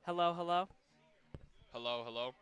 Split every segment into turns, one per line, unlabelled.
Hello, hello.
Hello, hello.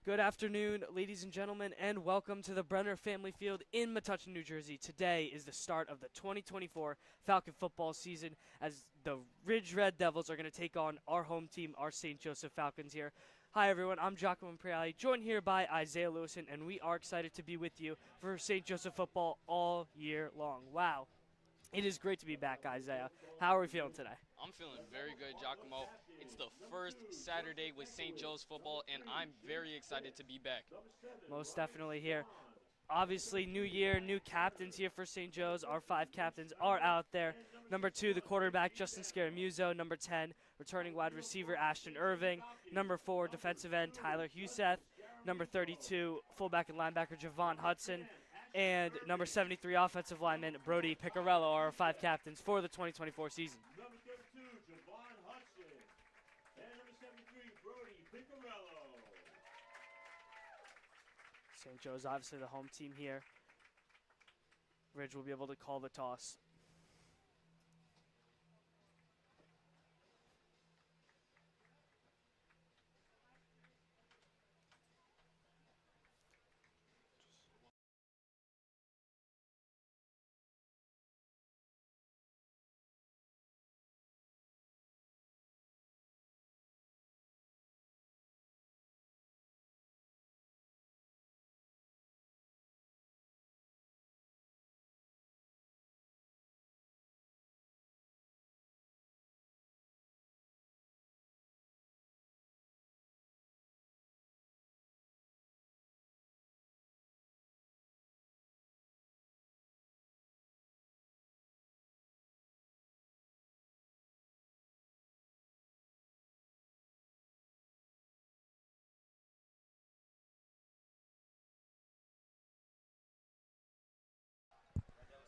Good afternoon, ladies and gentlemen, and welcome to the Brenner Family Field in Metuchen, New Jersey. Today is the start of the 2024 Falcon football season as the Ridge Red Devils are going to take on our home team, our St. Joseph Falcons here. Hi, everyone. I'm Giacomo Impriali, joined here by Isaiah Lewison, and we are excited to be with you for St. Joseph football all year long. Wow. It is great to be back, Isaiah. How are we feeling today?
I'm feeling very good, Giacomo. It's the first Saturday with St. Joe's football, and I'm very excited to be back.
Most definitely here. Obviously, new year, new captains here for St. Joe's. Our 5 captains are out there. Number 2, the quarterback, Justin Scaramuzo. Number 10, returning wide receiver, Ashton Irving. Number 4, defensive end, Tyler Huseth. Number 32, fullback and linebacker, Javon Hudson. And number 73, offensive lineman, Brody Picarello, are our 5 captains for the 2024 season.
Number 32, Javon Hudson. And number 73, Brody Picarello.
St. Joe's obviously the home team here. Ridge will be able to call the toss.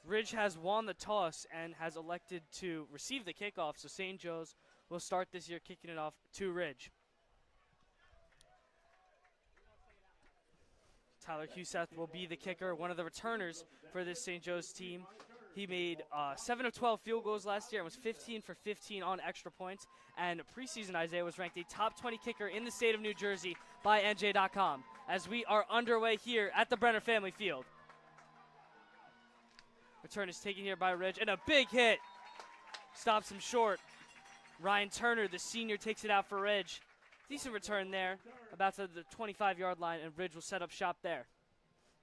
Ridge has won the toss and has elected to receive the kickoff, so St. Joe's will start this year kicking it off to Ridge. Tyler Huseth will be the kicker, one of the returners for this St. Joe's team. He made 7 of 12 field goals last year and was 15 for 15 on extra points. And preseason, Isaiah was ranked a top 20 kicker in the state of New Jersey by NJ.com as we are underway here at the Brenner Family Field. Return is taken here by Ridge, and a big hit stops him short. Ryan Turner, the senior, takes it out for Ridge. Decent return there, about to the 25-yard line, and Ridge will set up shop there.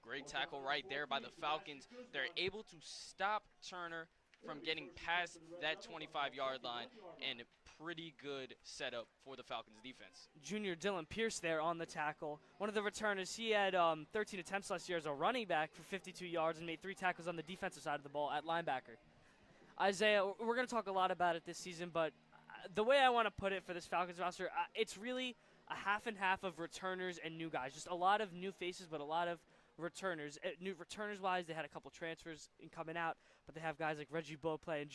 Great tackle right there by the Falcons. They're able to stop Turner from getting past that 25-yard line, and pretty good setup for the Falcons defense.
Junior Dylan Pierce there on the tackle. One of the returners, he had 13 attempts last year as a running back for 52 yards and made 3 tackles on the defensive side of the ball at linebacker. Isaiah, we're going to talk a lot about it this season, but the way I want to put it for this Falcons roster, it's really a half and half of returners and new guys. Just a lot of new faces, but a lot of returners. New returners-wise, they had a couple transfers in coming out, but they have guys like Reggie Beauplay and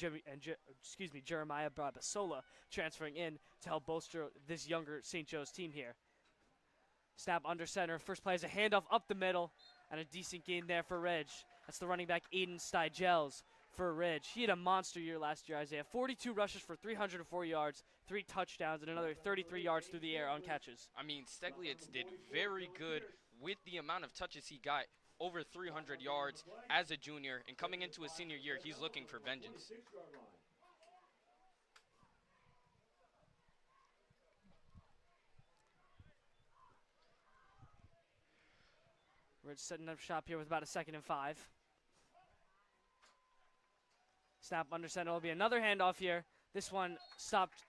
Jeremiah Barbasola transferring in to help bolster this younger St. Joe's team here. Snap under center. First play is a handoff up the middle, and a decent gain there for Ridge. That's the running back Aiden Stygels for Ridge. He had a monster year last year, Isaiah. 42 rushes for 304 yards, 3 touchdowns, and another 33 yards through the air on catches.
I mean, Steglitz did very good with the amount of touches he got, over 300 yards as a junior, and coming into his senior year, he's looking for vengeance.
We're setting up shop here with about a 2nd and 5. Snap under center will be another handoff here. This one stopped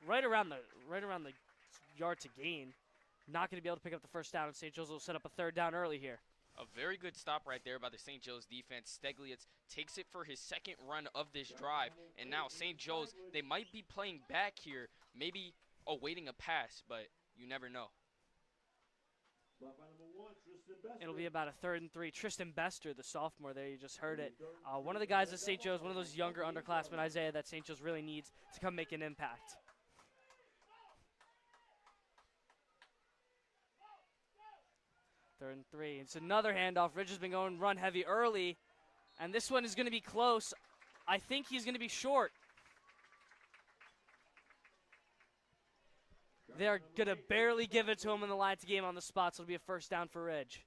right around the yard to gain. Not going to be able to pick up the first down, and St. Joe's will set up a 3rd down early here.
A very good stop right there by the St. Joe's defense. Steglitz takes it for his 2nd run of this drive, and now St. Joe's, they might be playing back here, maybe awaiting a pass, but you never know.
It'll be about a 3rd and 3. Tristan Bester, the sophomore there, you just heard it. One of the guys at St. Joe's, one of those younger underclassmen, Isaiah, that St. Joe's really needs to come make an impact. Third and 3. It's another handoff. Ridge has been going run heavy early, and this one is going to be close. I think he's going to be short. They're going to barely give it to him in the line to game on the spot, so it'll be a first down for Ridge.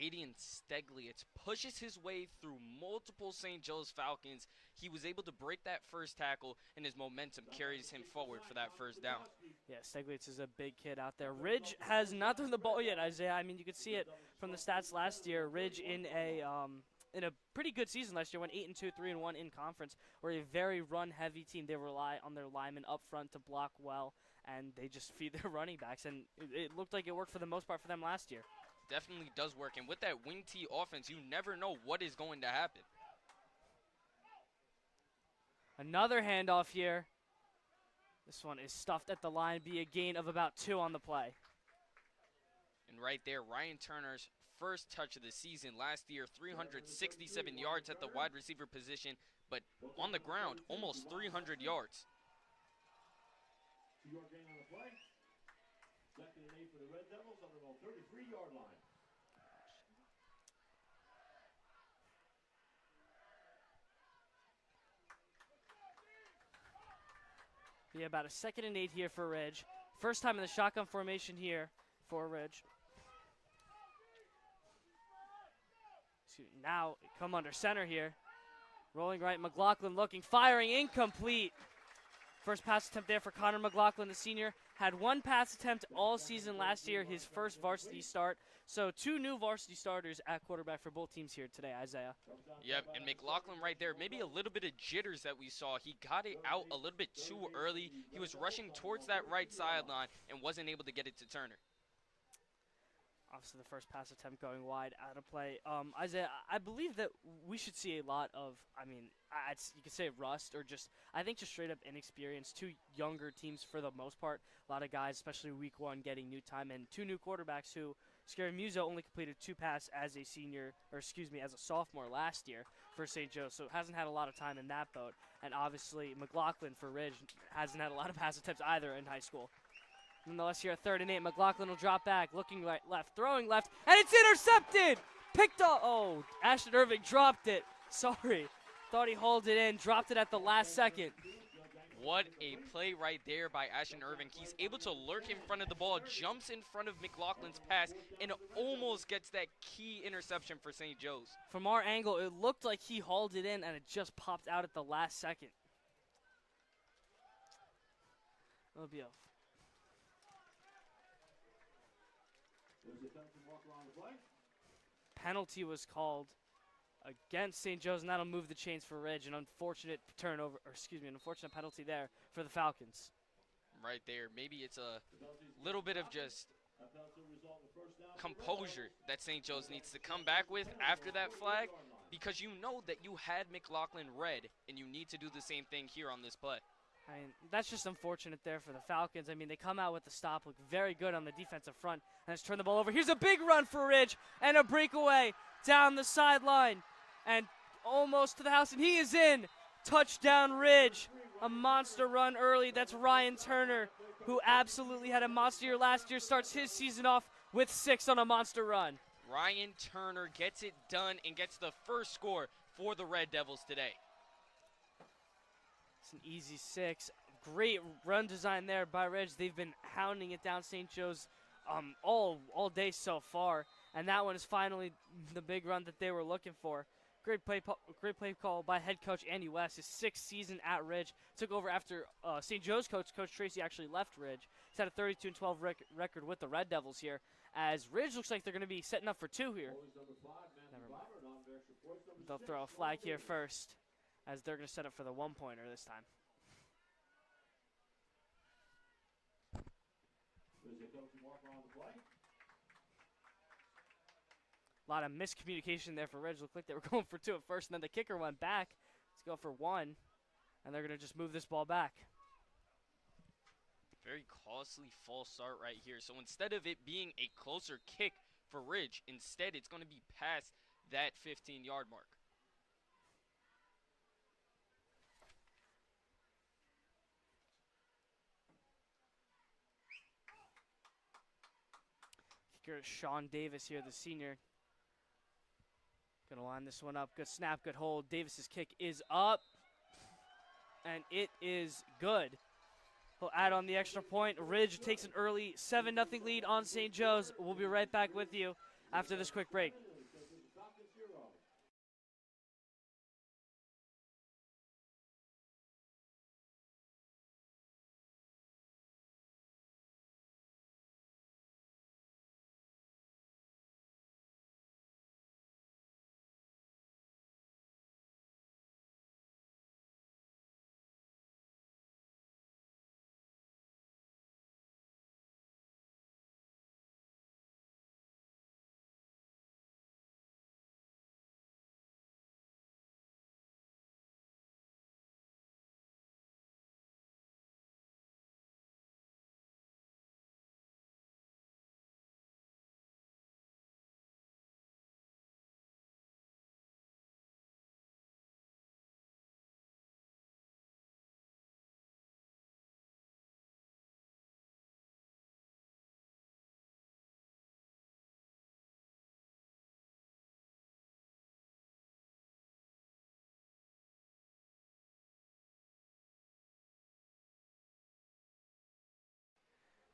Aiden Steglitz pushes his way through multiple St. Joe's Falcons. He was able to break that first tackle, and his momentum carries him forward for that first down.
Yeah, Steglitz is a big kid out there. Ridge has not thrown the ball yet, Isaiah. I mean, you could see it from the stats last year. Ridge in a pretty good season last year, went 8-2, 3-1 in conference. We're a very run-heavy team. They rely on their linemen up front to block well, and they just feed their running backs. And it looked like it worked for the most part for them last year.
Definitely does work, and with that wing T offense, you never know what is going to happen.
Another handoff here. This one is stuffed at the line, be a gain of about 2 on the play.
And right there, Ryan Turner's first touch of the season last year, 367 yards at the wide receiver position, but on the ground, almost 300 yards.
2-yard gain on the play. 2nd and 8 for the Red Devils on their own 33-yard line.
Yeah, about a 2nd and 8 here for Ridge. First time in the shotgun formation here for Ridge. Now come under center here. Rolling right, McLaughlin looking, firing, incomplete. First pass attempt there for Connor McLaughlin, the senior. Had 1 pass attempt all season last year, his first varsity start. So 2 new varsity starters at quarterback for both teams here today, Isaiah.
Yep, and McLaughlin right there, maybe a little bit of jitters that we saw. He got it out a little bit too early. He was rushing towards that right sideline and wasn't able to get it to Turner.
Obviously, the first pass attempt going wide, out of play. Isaiah, I believe that we should see a lot of, you could say rust or just, I think just straight up inexperience. 2 younger teams for the most part. A lot of guys, especially week 1, getting new time. And 2 new quarterbacks who, Scary Muso only completed 2 passes as a as a sophomore last year for St. Joe. So hasn't had a lot of time in that boat. And obviously, McLaughlin for Ridge hasn't had a lot of pass attempts either in high school. Nonetheless, here at 3rd and 8, McLaughlin will drop back, looking right, left, throwing left, and it's intercepted! Picked up, oh, Ashton Irving dropped it. Sorry, thought he hauled it in, dropped it at the last second.
What a play right there by Ashton Irving. He's able to lurk in front of the ball, jumps in front of McLaughlin's pass, and almost gets that key interception for St. Joe's.
From our angle, it looked like he hauled it in, and it just popped out at the last second. It'll be a penalty was called against St. Joe's, and that'll move the chains for Ridge. An unfortunate unfortunate penalty there for the Falcons.
Right there. Maybe it's a little bit of just composure that St. Joe's needs to come back with after that flag, because you know that you had McLaughlin red, and you need to do the same thing here on this play.
I mean, that's just unfortunate there for the Falcons. I mean, they come out with the stop, look very good on the defensive front, and has turned the ball over. Here's a big run for Ridge, and a breakaway down the sideline, and almost to the house, and he is in. Touchdown Ridge, a monster run early. That's Ryan Turner, who absolutely had a monster year last year, starts his season off with 6 on a monster run.
Ryan Turner gets it done and gets the first score for the Red Devils today.
It's an easy 6. Great run design there by Ridge. They've been hounding it down St. Joe's all day so far, and that one is finally the big run that they were looking for. Great play call by head coach Andy West. His 6th season at Ridge, took over after St. Joe's coach Tracy actually left Ridge. He's had a 32-12 record with the Red Devils here, as Ridge looks like they're going to be setting up for 2 here. Never mind. They'll throw a flag here first, as they're going to set up for the 1-pointer this time. A lot of miscommunication there for Ridge. Looked like they were going for 2 at first, and then the kicker went back. Let's go for 1, and they're going to just move this ball back.
Very costly false start right here. So instead of it being a closer kick for Ridge, instead it's going to be past that 15-yard mark.
Kicker Sean Davis here, the senior. Gonna line this one up. Good snap, good hold. Davis's kick is up, and it is good. He'll add on the extra point. Ridge takes an early 7-0 lead on St. Joe's. We'll be right back with you after this quick break.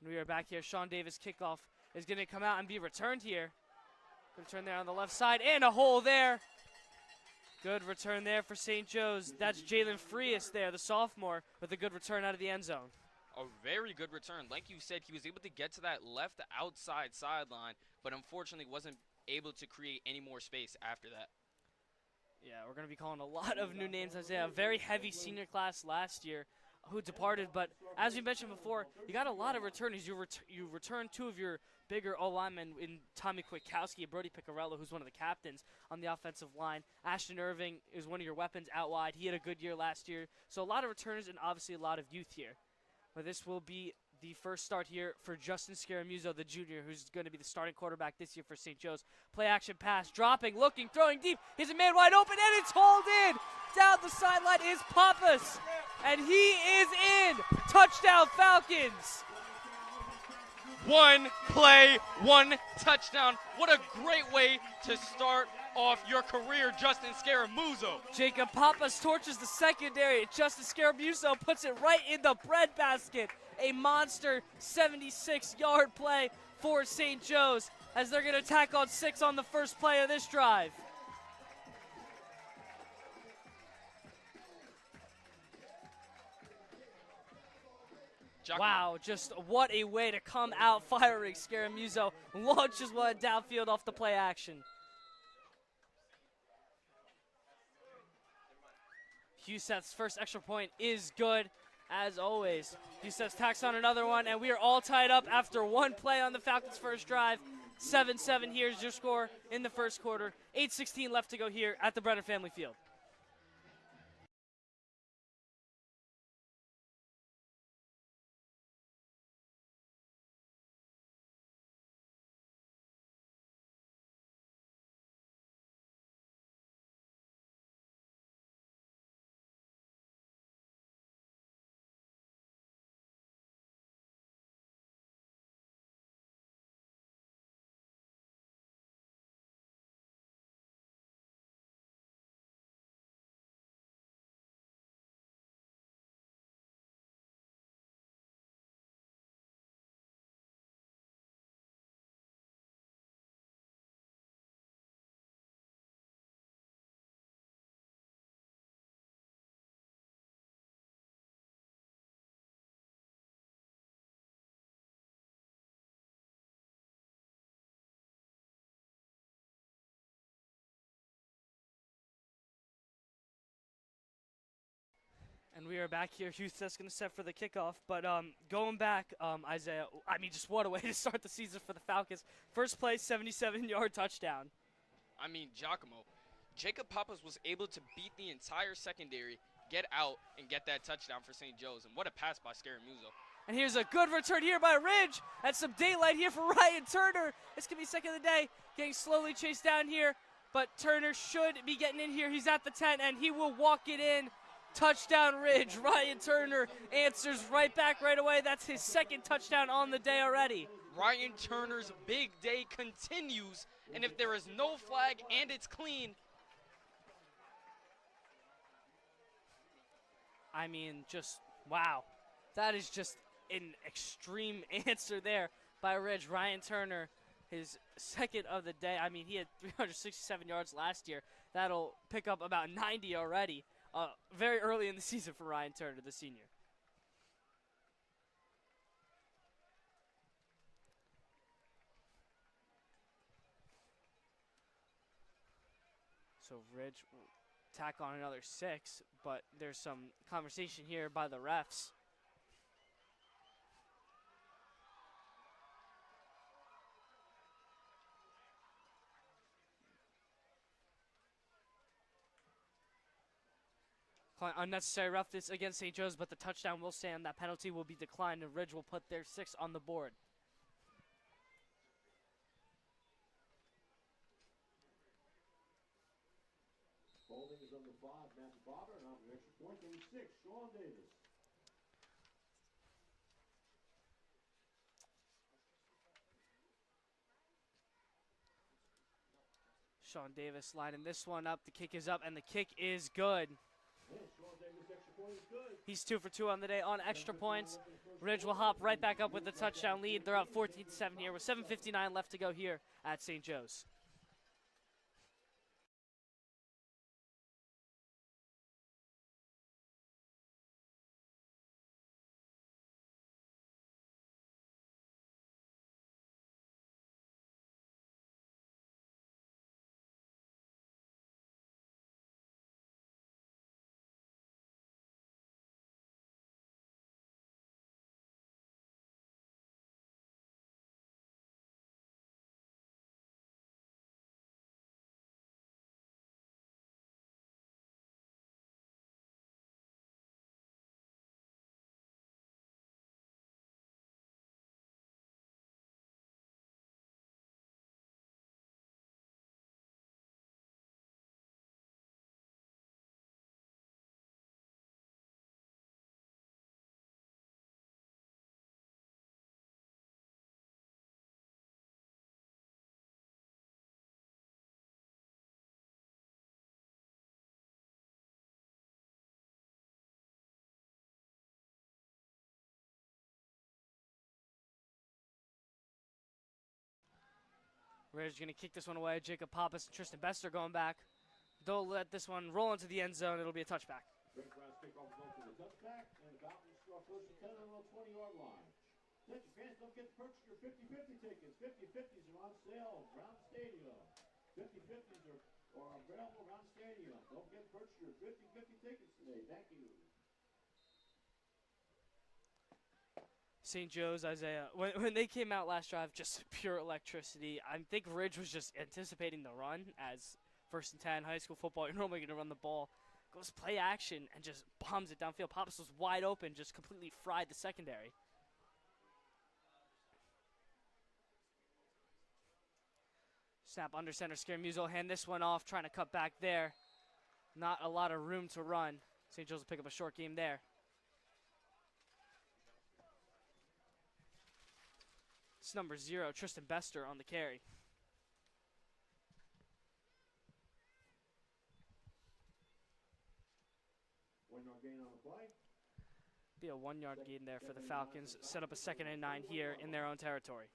We are back here. Sean Davis kickoff is going to come out and be returned here. Good return there on the left side and a hole there. Good return there for St. Joe's. That's Jalen Frias there, the sophomore, with a good return out of the end zone.
A very good return. Like you said, he was able to get to that left outside sideline, but unfortunately wasn't able to create any more space after that.
Yeah, we're going to be calling a lot of new names, Isaiah. A very heavy senior class last year who departed, but as we mentioned before, you got a lot of returners. You return two of your bigger O-linemen in Tommy Kwiatkowski and Brody Picarello, who's one of the captains on the offensive line. Ashton Irving is one of your weapons out wide. He had a good year last year. So a lot of returners and obviously a lot of youth here. But this will be the first start here for Justin Scaramuzzo, the junior, who's going to be the starting quarterback this year for St. Joe's. Play action pass, dropping, looking, throwing deep. He's a man wide open, and it's hauled in. Down the sideline is Pappas, and he is in. Touchdown, Falcons.
One play, one touchdown. What a great way to start off your career, Justin Scaramuzzo.
Jacob Pappas torches the secondary. Justin Scaramuzzo puts it right in the breadbasket. A monster 76-yard play for St. Joe's as they're going to tack on 6 on the first play of this drive. Wow, just what a way to come out firing. Scaramuzzo launches one downfield off the play action. Huseth's first extra point is good, as always. Huseth tacks on another one, and we are all tied up after one play on the Falcons' first drive. 7-7 here's your score in the first quarter. 8:16 left to go here at the Brenner Family Field. And we are back here. Huseth's going to set for the kickoff. But going back, Isaiah, I mean, just what a way to start the season for the Falcons. First play, 77-yard touchdown.
I mean, Giacomo, Jacob Pappas was able to beat the entire secondary, get out, and get that touchdown for St. Joe's. And what a pass by Scaramuzzo.
And here's a good return here by Ridge. And some daylight here for Ryan Turner. This could be second of the day. Getting slowly chased down here. But Turner should be getting in here. He's at the 10, and he will walk it in. Touchdown Ridge. Ryan Turner answers right back right away. That's his second touchdown on the day already.
Ryan Turner's big day continues, and if there is no flag and it's clean.
I mean, just wow. That is just an extreme answer there by Ridge. Ryan Turner, his second of the day. I mean, he had 367 yards last year. That'll pick up about 90 already. Very early in the season for Ryan Turner, the senior. So Ridge will tack on another 6, but there's some conversation here by the refs. Unnecessary roughness against St. Joe's, but the touchdown will stand. That penalty will be declined, and Ridge will put their 6 on the board.
Holding is number 5, Matthew Barber, and on the extra point, number 6, Sean Davis.
Sean Davis lining this one up. The kick is up, and the kick is good.
Yeah, Sean Davis' extra point is good.
He's 2 for 2 on the day on extra points. Ridge will hop right back up with the touchdown lead. They're up 14-7 here with 7:59 left to go here at St. Joe's. Ridge going to kick this one away. Jacob Pappas and Tristan Bester going back. They'll let this one roll into the end zone. It'll be a touchback.
Great ground kickoff is going to the touchback, and the Falcons start first and 10 on the 20-yard line. Attention fans, don't get to purchase your 50-50 tickets. 50-50s are on sale around the stadium. 50-50s are available around the stadium. Don't get to purchase your 50-50 tickets today. Thank you.
St. Joe's, Isaiah, when they came out last drive, just pure electricity. I think Ridge was just anticipating the run as 1st and 10, high school football. You're normally going to run the ball. Goes play action and just bombs it downfield. Pappas was wide open, just completely fried the secondary. Snap under center. Scaramuzo will hand this one off, trying to cut back there. Not a lot of room to run. St. Joe's will pick up a short game there. It's number 0, Tristan Bester on the carry.
One-yard gain on the play.
Be a 1-yard gain there for the Falcons. Set up a 2nd and 9 here in their own territory.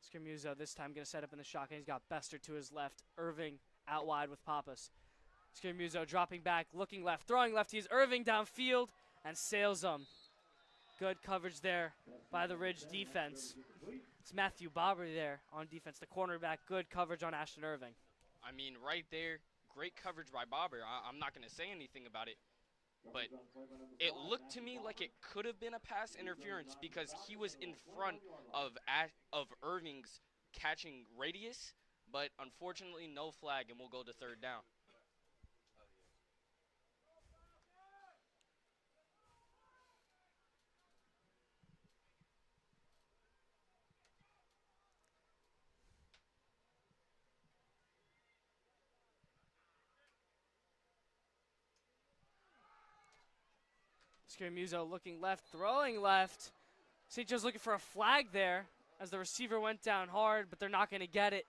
Scaramuzo this time going to set up in the shotgun. He's got Bester to his left. Irving out wide with Pappas. Scaramuzo dropping back, looking left, throwing left. He's Irving downfield and sails them. Good coverage there by the Ridge defense. It's Matthew Bobber there on defense, the cornerback. Good coverage on Ashton Irving.
I mean, right there, great coverage by Bobber. I'm not going to say anything about it, but it looked to me like it could have been a pass interference because he was in front of Irving's catching radius, but unfortunately no flag, and we'll go to 3rd down.
Scaramuzo looking left, throwing left. St. Joe's looking for a flag there as the receiver went down hard, but they're not going to get it.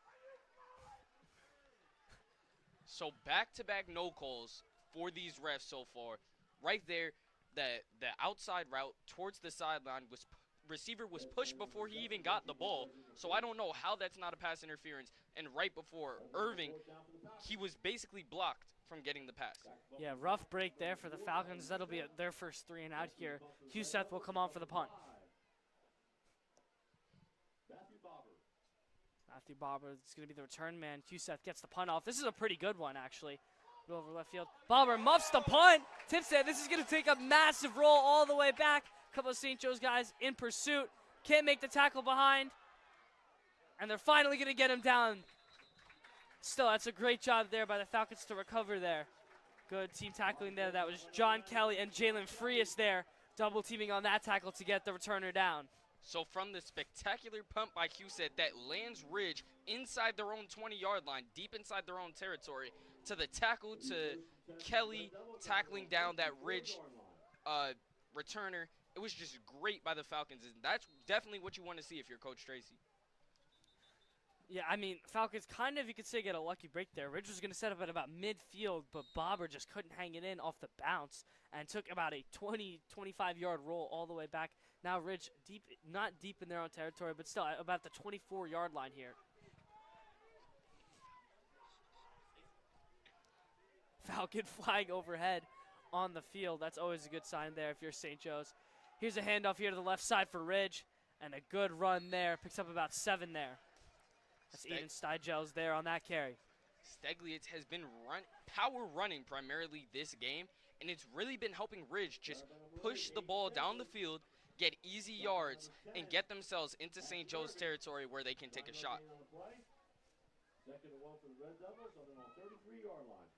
So back-to-back no calls for these refs so far. Right there, the outside route towards the sideline was receiver was pushed before he even got the ball. So I don't know how that's not a pass interference. And right before Irving, he was basically blocked from getting the pass.
Yeah, rough break there for the Falcons. That'll be their first 3 and out here. Huseth will come on for the punt. Matthew Barber is going to be the return man. Huseth gets the punt off. This is a pretty good one, actually. Go over left field. Barber muffs the punt. Tips it. This is going to take a massive roll all the way back. A couple of St. Joe's guys in pursuit. Can't make the tackle behind. And they're finally going to get him down. Still, that's a great job there by the Falcons to recover there. Good team tackling there. That was John Kelly and Jalen Frias there, double teaming on that tackle to get the returner down.
So from the spectacular punt by Huseth that lands Ridge inside their own 20-yard line, deep inside their own territory, to the tackle to Kelly tackling down that Ridge returner, it was just great by the Falcons. And that's definitely what you want to see if you're Coach Tracy.
Yeah, I mean, Falcons kind of, you could say, get a lucky break there. Ridge was going to set up at about midfield, but Barber just couldn't hang it in off the bounce and took about a 20, 25-yard roll all the way back. Now Ridge, not deep in their own territory, but still at about the 24-yard line here. Falcon flag overhead on the field. That's always a good sign there if you're St. Joe's. Here's a handoff here to the left side for Ridge, and a good run there. Picks up about 7 there. That's Eden Stygels there on that carry.
Steglitz has been power running primarily this game, and it's really been helping Ridge just push the ball down the field, get easy yards, and get themselves into St. Joe's territory where they can take a shot.
Second and 1 for the Red Devils on their 33-yard line.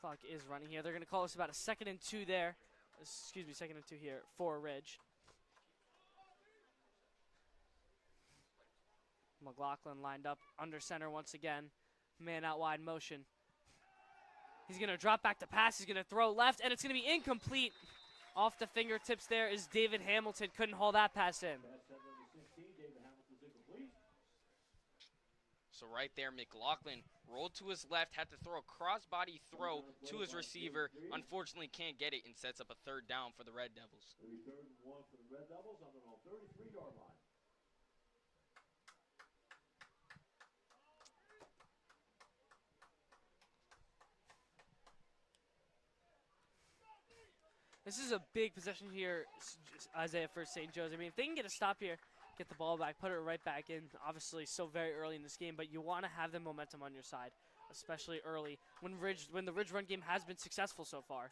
Clock is running here. They're going to call us about a 2nd and 2 there. Excuse me, 2nd and 2 here for Ridge. McLaughlin lined up under center once again. Man out wide motion. He's going to drop back to pass. He's going to throw left, and it's going to be incomplete. Off the fingertips there is David Hamilton. Couldn't haul that pass in.
So right there, McLaughlin rolled to his left, had to throw a crossbody throw to his receiver. Unfortunately, can't get it and sets up a 3rd down for the Red Devils.
3rd and 1 for the Red Devils on their 33-yard line.
This is a big possession here, Isaiah, for St. Joe's. I mean, if they can get a stop here, get the ball back, put it right back in, obviously so very early in this game, but you want to have the momentum on your side, especially early when the Ridge run game has been successful so far.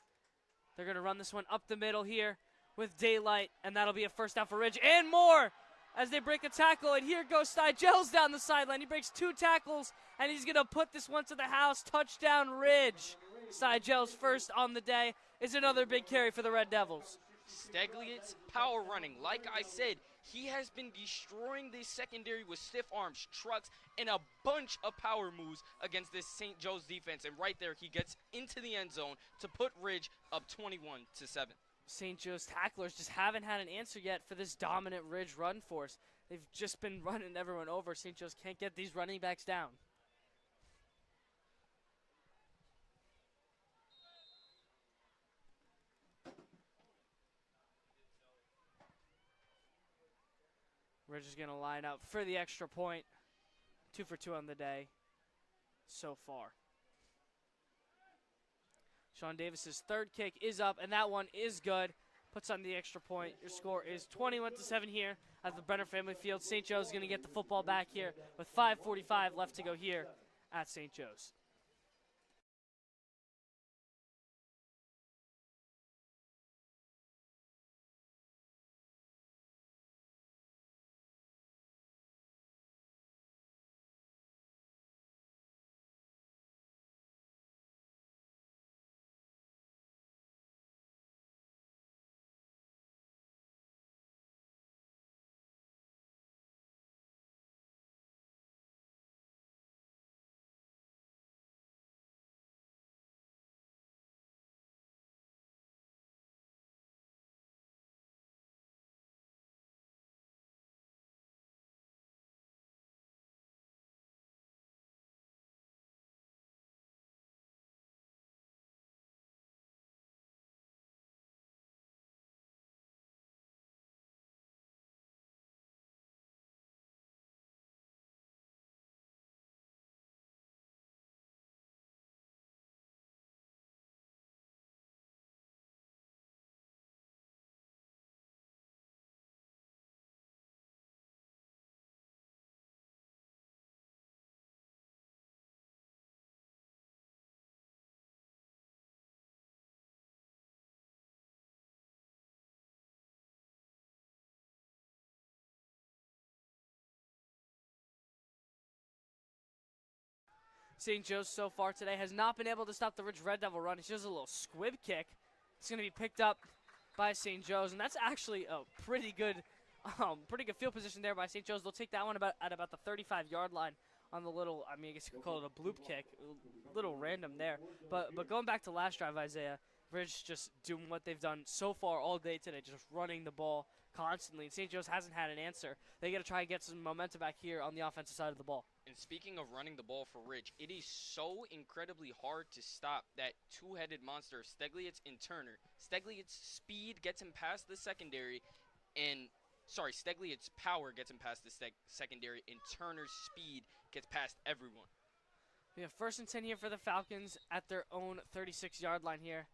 They're going to run this one up the middle here with daylight, and that'll be a 1st down for Ridge and more as they break a tackle, and here goes Stygels down the sideline. He breaks 2 tackles, and he's going to put this one to the house. Touchdown, Ridge. Stygels first on the day is another big carry for the Red Devils.
Steglitz power running. Like I said, he has been destroying this secondary with stiff arms, trucks, and a bunch of power moves against this St. Joe's defense. And right there, he gets into the end zone to put Ridge up 21-7.
St. Joe's tacklers just haven't had an answer yet for this dominant Ridge run force. They've just been running everyone over. St. Joe's can't get these running backs down. Ridge is going to line up for the extra point. 2 for 2 on the day so far. Sean Davis's 3rd kick is up, and that one is good. Puts on the extra point. Your score is 21-7 here at the Brenner Family Field. St. Joe's going to get the football back here with 5:45 left to go here at St. Joe's. St. Joe's so far today has not been able to stop the Ridge Red Devil run. It's just a little squib kick. It's going to be picked up by St. Joe's, and that's actually a pretty good field position there by St. Joe's. They'll take that one at about the 35-yard line on the little, I guess you could call it a bloop kick. A little random there. But going back to last drive, Isaiah, Ridge just doing what they've done so far all day today, just running the ball constantly. And St. Joe's hasn't had an answer. They got to try and get some momentum back here on the offensive side of the ball.
And speaking of running the ball for Ridge, it is so incredibly hard to stop that two-headed monster of Steglietz and Turner. Steglietz' speed gets him past the secondary, and Steglietz' power gets him past the secondary, and Turner's speed gets past everyone.
We have 1st and 10 here for the Falcons at their own 36-yard line here.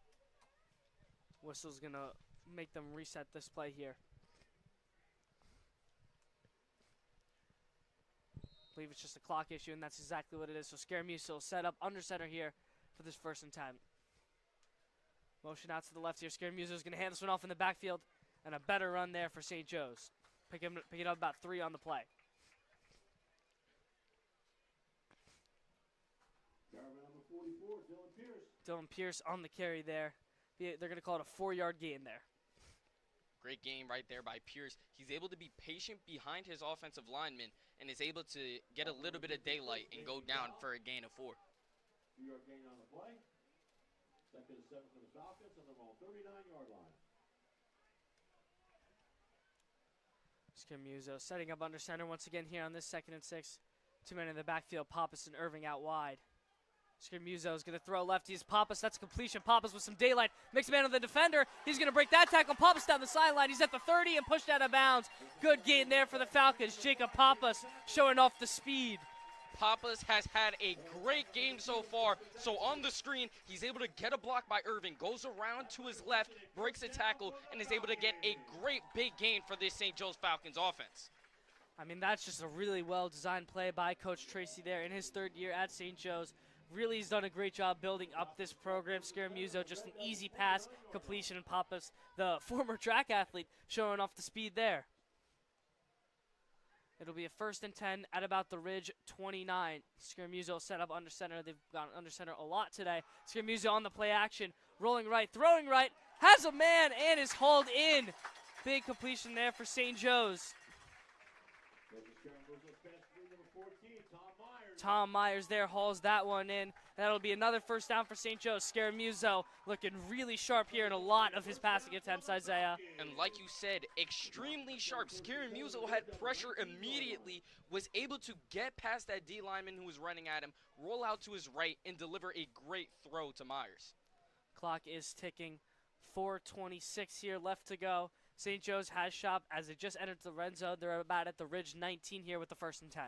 Whistle's going to make them reset this play here. I believe it's just a clock issue, and that's exactly what it is. So Scaramucci will set up under center here for this 1st and 10. Motion out to the left here. Scaramucci is going to hand this one off in the backfield, and a better run there for St. Joe's. Picking up about 3 on the play.
Number 44, Dylan Pierce.
Dylan Pierce on the carry there. They're going to call it a 4-yard gain there.
Great game right there by Pierce. He's able to be patient behind his offensive lineman and is able to get a little bit of daylight and go down for a gain of 4.
2-yard gain on the play. 2nd and 7 for the Falcons on their own 39-yard line.
Scaramucci setting up under center once again here on this 2nd and 6. 2 men in the backfield. Pappas and Irving out wide. Scaramucci is going to throw left. He's Pappas. That's completion. Pappas with some daylight. Mixed man on the defender. He's going to break that tackle. Pappas down the sideline. He's at the 30 and pushed out of bounds. Good gain there for the Falcons. Jacob Pappas showing off the speed.
Pappas has had a great game so far. So on the screen, he's able to get a block by Irving, goes around to his left, breaks a tackle, and is able to get a great big gain for this St. Joe's Falcons offense.
That's just a really well-designed play by Coach Tracy there in his 3rd year at St. Joe's. Really, he's done a great job building up this program. Scaramucci, just an easy pass, completion, and Pappas, the former track athlete, showing off the speed there. It'll be a 1st and 10 at about the Ridge 29. Scaramucci will set up under center. They've gone under center a lot today. Scaramucci on the play action, rolling right, throwing right, has a man, and is hauled in. Big completion there for St. Joe's. Tom Myers there hauls that one in. That'll be another 1st down for St. Joe's. Scaramucci looking really sharp here in a lot of his passing attempts, Isaiah.
And like you said, extremely sharp. Scaramucci had pressure immediately, was able to get past that D lineman who was running at him, roll out to his right, and deliver a great throw to Myers.
Clock is ticking. 4:26 here left to go. St. Joe's has shot as they just entered the red zone. They're about at the Ridge 19 here with the 1st and 10.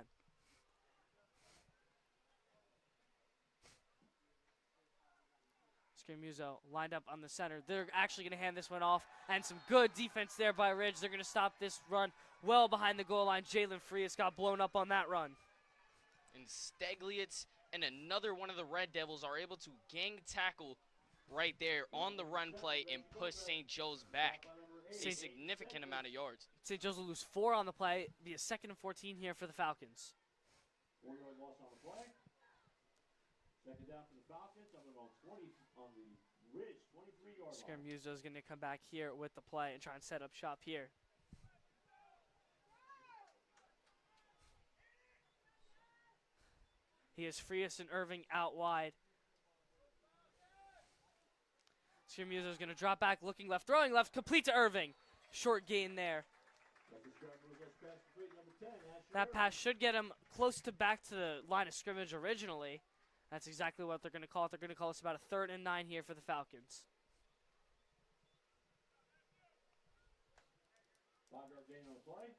Scaramucci lined up on the center. They're actually going to hand this one off, and some good defense there by Ridge. They're going to stop this run well behind the goal line. Jalen Frias got blown up on that run.
And Steglietz and another one of the Red Devils are able to gang tackle right there on the run play and push St. Joe's back a significant amount of yards.
St. Joe's will lose 4 on the play. Be a 2nd and 14 here for the Falcons.
4-yard loss on the play. 2nd down for the Falcons on their own 20 on the Ridge 23-yard line.
Scaramucci is going to come back here with the play and try and set up shop here. He has Frias and Irving out wide. Scaramucci is going to drop back, looking left, throwing left, complete to Irving. Short gain there. That pass should get him close to back to the line of scrimmage originally. That's exactly what they're going to call it. They're going to call this about a 3rd and 9 here for the Falcons.
5-yard gain on the play.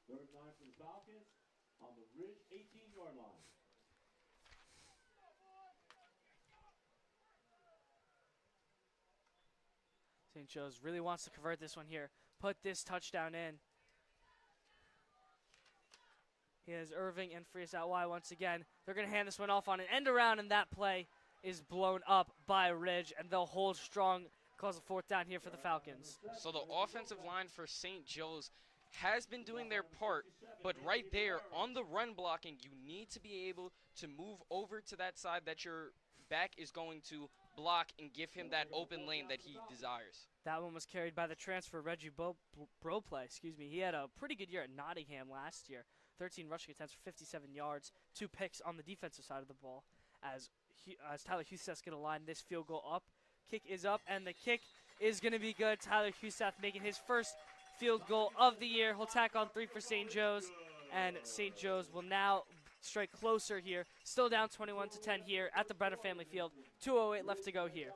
3rd and 9 for the Falcons on the Ridge 18-yard line.
St. Joe's really wants to convert this one here. Put this touchdown in. He has Irving and Frias out wide once again. They're going to hand this one off on an end around, and that play is blown up by Ridge, and they'll hold strong, cause a 4th down here for the Falcons.
So the offensive line for St. Joe's has been doing their part, but right there on the run blocking, you need to be able to move over to that side that your back is going to block and give him that open lane that he desires.
That one was carried by the transfer Reggie Broplay. Excuse me. He had a pretty good year at Nottingham last year. 13 rushing attempts for 57 yards, 2 picks on the defensive side of the ball. As Tyler Huseth's going to line this field goal up. Kick is up, and the kick is going to be good. Tyler Huseth making his first field goal of the year. He'll tack on 3 for St. Joe's, and St. Joe's will now strike closer here. Still down 21-10 here at the Brenner Family Field. 2:08 left to go here.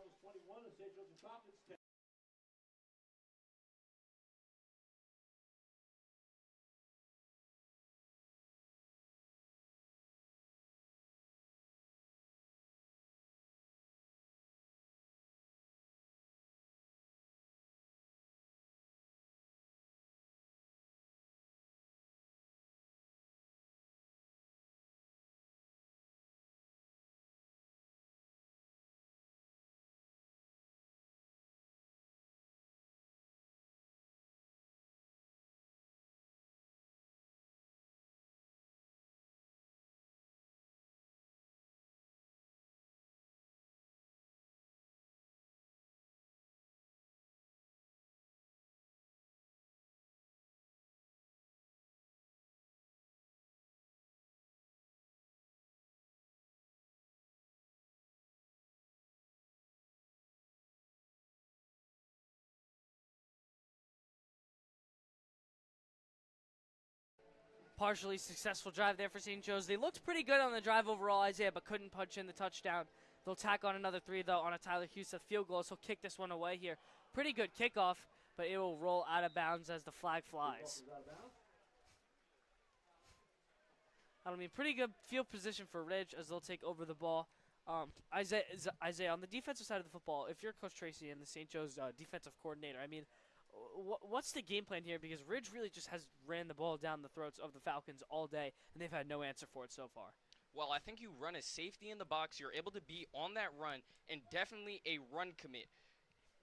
Partially successful drive there for St. Joe's. They looked pretty good on the drive overall, Isaiah, but couldn't punch in the touchdown. They'll tack on another 3, though, on a Tyler Huseth field goal, so he'll kick this one away here. Pretty good kickoff, but it will roll out of bounds as the flag flies. I mean, pretty good field position for Ridge as they'll take over the ball. Isaiah, on the defensive side of the football, if you're Coach Tracy and the St. Joe's defensive coordinator, I mean, what's the game plan here? Because Ridge really just has ran the ball down the throats of the Falcons all day, and they've had no answer for it so far.
Well, I think you run a safety in the box. You're able to be on that run, and definitely a run commit.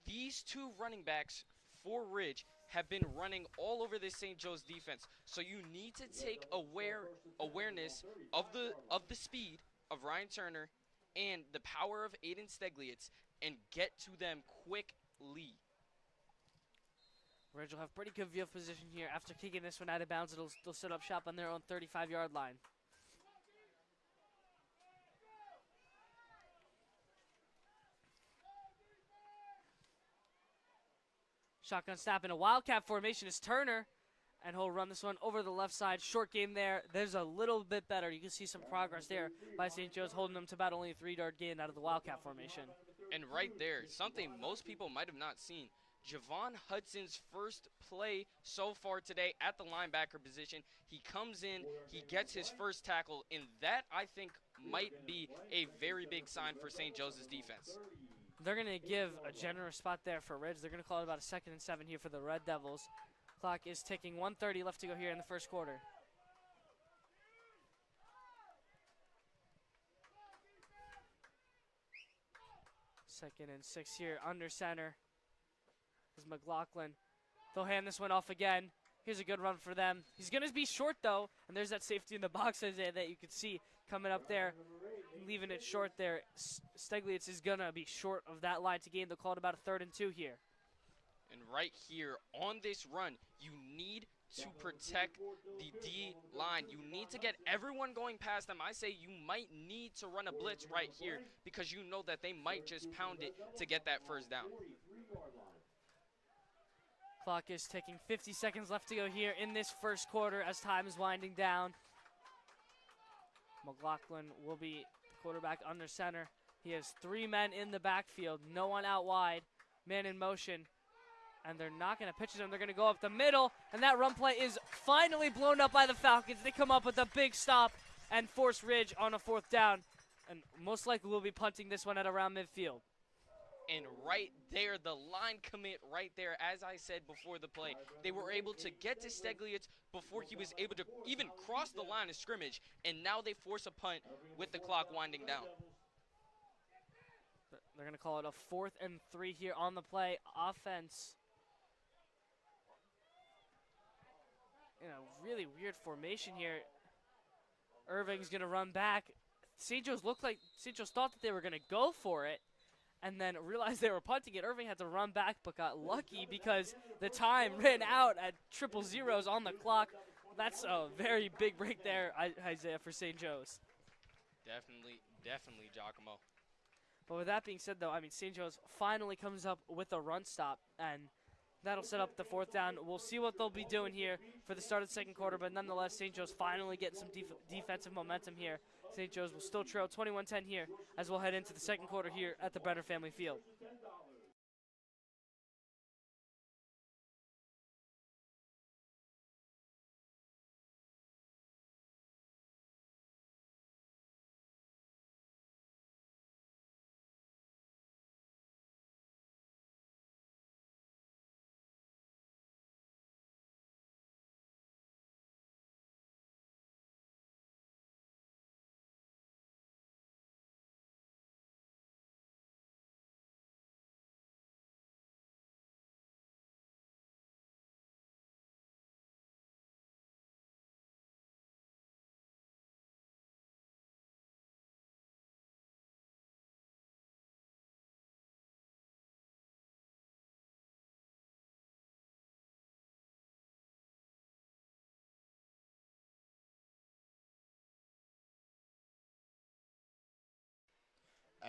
These 2 running backs for Ridge have been running all over this St. Joe's defense. So you need to take awareness of the speed of Ryan Turner and the power of Aiden Steglitz and get to them quickly.
Ridge will have pretty good field position here. After kicking this one out of bounds, they'll set up shop on their own 35-yard line. Shotgun snap in a wildcat formation is Turner, and he'll run this one over the left side. Short game there. There's a little bit better. You can see some progress there by St. Joe's, holding them to about only a 3-yard gain out of the wildcat formation.
And right there, something most people might have not seen. Javon Hudson's first play so far today at the linebacker position. He comes in, he gets his first tackle, and that, I think, might be a very big sign for St. Joseph's defense.
They're going to give a generous spot there for Ridge. They're going to call it about a 2nd and 7 here for the Red Devils. Clock is ticking. 1:30 left to go here in the first quarter. Second and 6 here under center is McLaughlin. They'll hand this one off again. Here's a good run for them. He's going to be short, though, and there's that safety in the box Isaiah, that you could see coming up there, leaving it short there. Steglitz is going to be short of that line to gain. They'll call it about a 3rd and 2 here.
And right here on this run, you need to protect the D line. You need to get everyone going past them. I say you might need to run a blitz right here because you know that they might just pound it to get that first down.
Clock is ticking. 50 seconds left to go here in this first quarter as time is winding down. McLaughlin will be the quarterback under center. He has 3 men in the backfield, no one out wide, man in motion. And they're not going to pitch it to him. They're going to go up the middle, and that run play is finally blown up by the Falcons. They come up with a big stop and force Ridge on a 4th down, and most likely will be punting this one at around midfield.
And right there, the line commit right there, as I said before the play, they were able to get to Steglitz before he was able to even cross the line of scrimmage, and now they force a punt with the clock winding down.
They're going to call it a 4th and 3 here on the play. Offense in a really weird formation here. Irving's going to run back. St. Joe's thought that they were going to go for it and then realized they were punting it. Irving had to run back but got lucky because the time ran out at triple zeros on the clock. That's a very big break there, Isaiah, for St. Joe's.
Definitely, Giacomo.
But with that being said, though, I mean, St. Joe's finally comes up with a run stop, and that'll set up the fourth down. We'll see what they'll be doing here for the start of the second quarter, but nonetheless, St. Joe's finally getting some defensive momentum here. St. Joe's will still trail 21-10 here as we'll head into the second quarter here at the Brenner Family Field.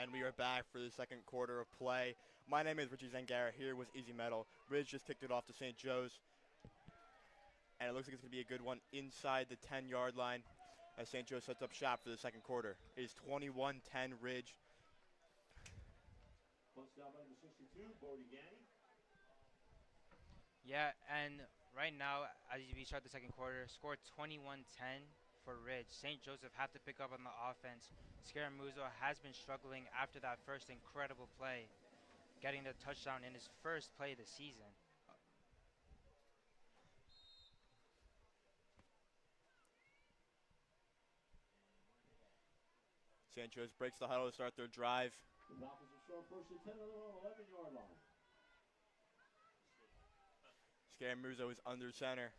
And we are back for the second quarter of play. My name is Richie Zangara here with Easy Metal. Ridge just kicked it off to St. Joe's. And it looks like it's going to be a good one inside the 10-yard line as St. Joe sets up shop for the second quarter. It is 21-10 Ridge.
Punts down by number 62, Bodie Ganny.
Yeah, and right now, as we start the second quarter, score 21-10 for Ridge. St. Joseph have to pick up on the offense. Scaramuzzo has been struggling after that first incredible play, getting the touchdown in his first play of the season.
St. Joe's breaks the huddle to start their drive.
The Falcons will start first and 10 on their own 11-yard line.
Scaramuzzo is under center.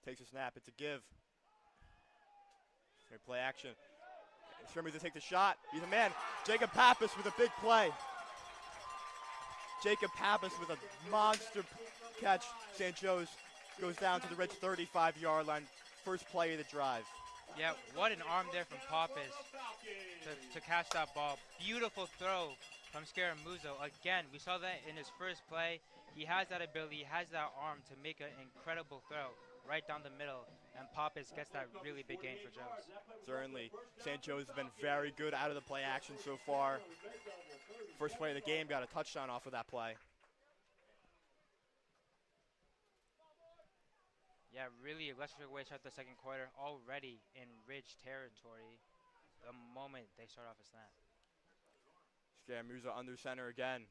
Takes a snap. It's a give. Here, play action. Scaramuzzo takes a shot. He's a man. Jacob Pappas with a big play. Jacob Pappas with a monster catch. St. Joe's goes down to the Ridge 35-yard line. First play of the drive.
Yeah, what an arm there from Pappas to catch that ball. Beautiful throw from Scaramuzzo. Again, we saw that in his first play. He has that ability, he has that arm to make an incredible throw right down the middle, and Pappas gets that really big gain for Joe's.
Certainly, St. Joe's has been very good out of the play action so far. First play of the game, got a touchdown off of that play.
Yeah, really electric way to start the second quarter, already in Ridge territory the moment they start off a snap.
Scaramuzzo under center again.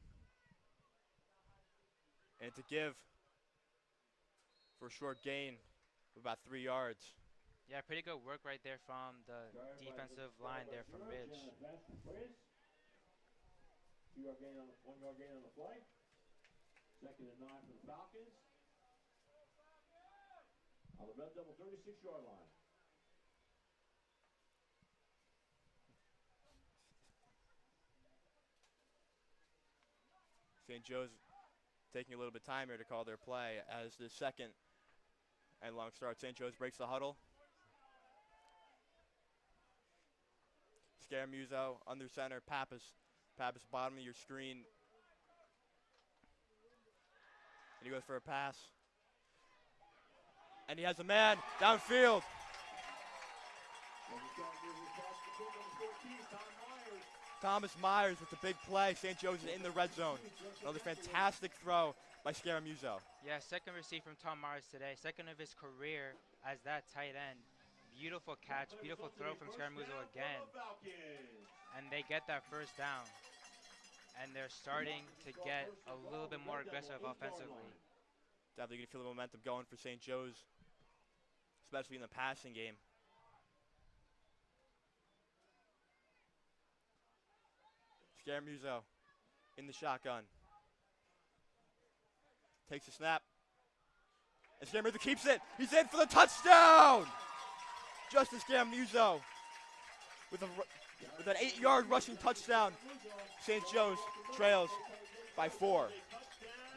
And to give for a short gain of about 3 yards.
Yeah, pretty good work right there from the defensive line there from Ridge.
2-yard gain on the 1-yard gain on the play. Second and 9 for the Falcons. On the red double 36-yard line.
St. Joe's taking a little bit of time here to call their play as the second and long start. St. Joe's breaks the huddle. Scaramuzzo under center. Pappas. Pappas bottom of your screen. And he goes for a pass. And he has a man downfield. Thomas Myers with the big play. St. Joe's is in the red zone. Another fantastic throw by Scaramuzzo.
Yeah, second receive from Tom Myers today. Second of his career as that tight end. Beautiful catch, beautiful throw from Scaramuzzo again. And they get that first down. And they're starting to get a little bit more aggressive offensively.
Definitely going to feel the momentum going for St. Joe's, especially in the passing game. Scaramuzzo in the shotgun. Takes a snap, And Scaramuzzo keeps it. He's in for the touchdown! Justin Scaramuzzo with an 8-yard rushing touchdown. St. Joe's trails by 4.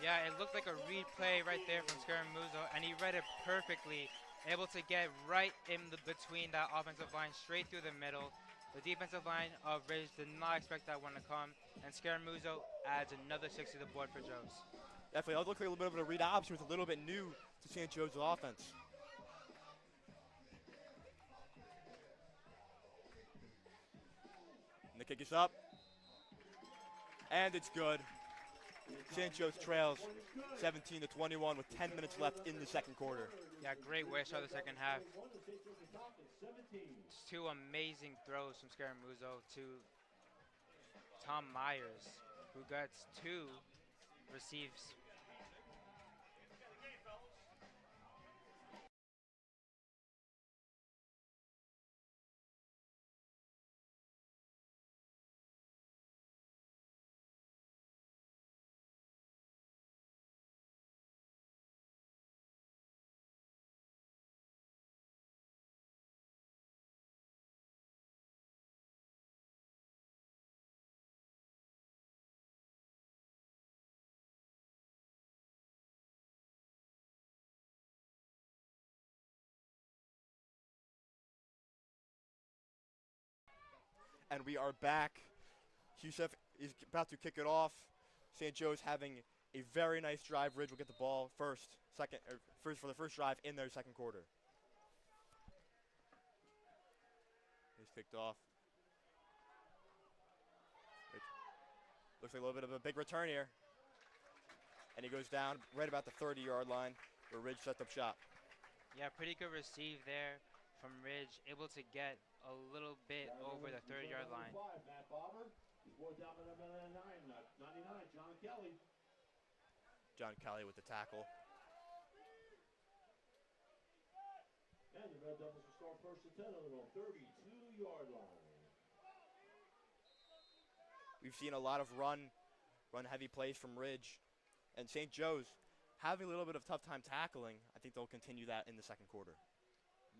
Yeah, it looked like a read play right there from Scaramuzzo, and he read it perfectly, able to get right in between that offensive line, straight through the middle. The defensive line of Ridge did not expect that one to come, and Scaramuzzo adds another 6 to the board for Joe's.
Definitely, that looked like a little bit of a read option. Was a little bit new to St. Joe's offense. And the kick is up. And it's good. St. Joe's trails 17-21 with 10 minutes left in the second quarter.
Yeah, great way to start the second half. It's 2 amazing throws from Scaramuzzo to Tom Myers, who gets 2 receives.
And we are back. Yusef is about to kick it off. St. Joe's having a very nice drive. Ridge will get the ball for the first drive in their second quarter. He's kicked off. Looks like a little bit of a big return here. And he goes down right about the 30-yard line where Ridge sets up shop.
Yeah, pretty good receive there from Ridge, able to get a little bit over the 30-yard line.
Matt Barber. He's brought down by number 99, John Kelly.
John Kelly with the tackle.
And the Red Devils will start first and 10 on their own 32-yard line.
We've seen a lot of run heavy plays from Ridge. And St. Joe's having a little bit of tough time tackling. I think they'll continue that in the second quarter.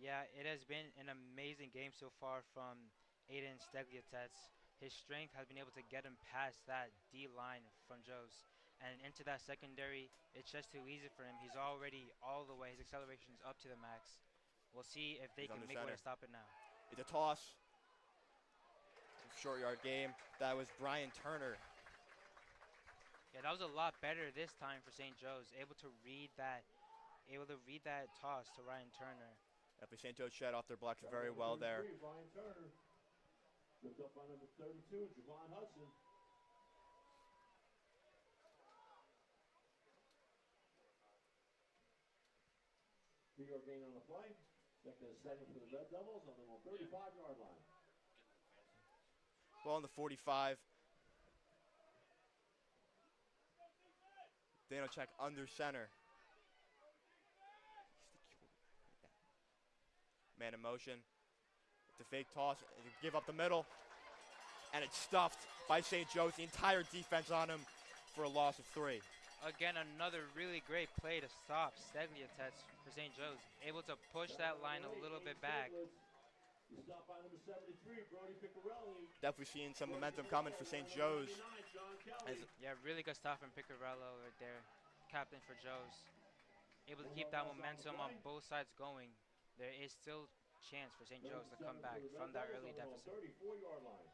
Yeah, it has been an amazing game so far from Aiden Stegliatets. His strength has been able to get him past that D line from Joe's. And into that secondary, it's just too easy for him. He's already all the way. His acceleration is up to the max. We'll see if they
He's
can
under
make a way
center.
to stop it now.
It's a toss. Short yard game. That was Brian Turner.
Yeah, that was a lot better this time for St. Joe's. Able to read that toss to Ryan Turner.
Definitely St. Joe's shed off their blocks very well there.
Brian Turner. Looked up by number 32, Javon Hudson. Three-yard gain on the play. Second and 7 for the Red Devils on their own 35-yard line.
Ball on the 45. Danocek under center. Man in motion. It's a fake toss. Give up the middle. And it's stuffed by St. Joe's. The entire defense on him for a loss of 3.
Again, another really great play to stop Stegliatets for St. Joe's. Able to push that line a little bit back.
Stopped by number 73, Brody Piccarelli.
Definitely seeing some momentum coming for St. Joe's.
Yeah, really good stuff from Piccarello right there. Captain for Joe's. Able to keep that momentum on both sides going. There is still chance for St. Joe's to come back from that early deficit.
34-yard line.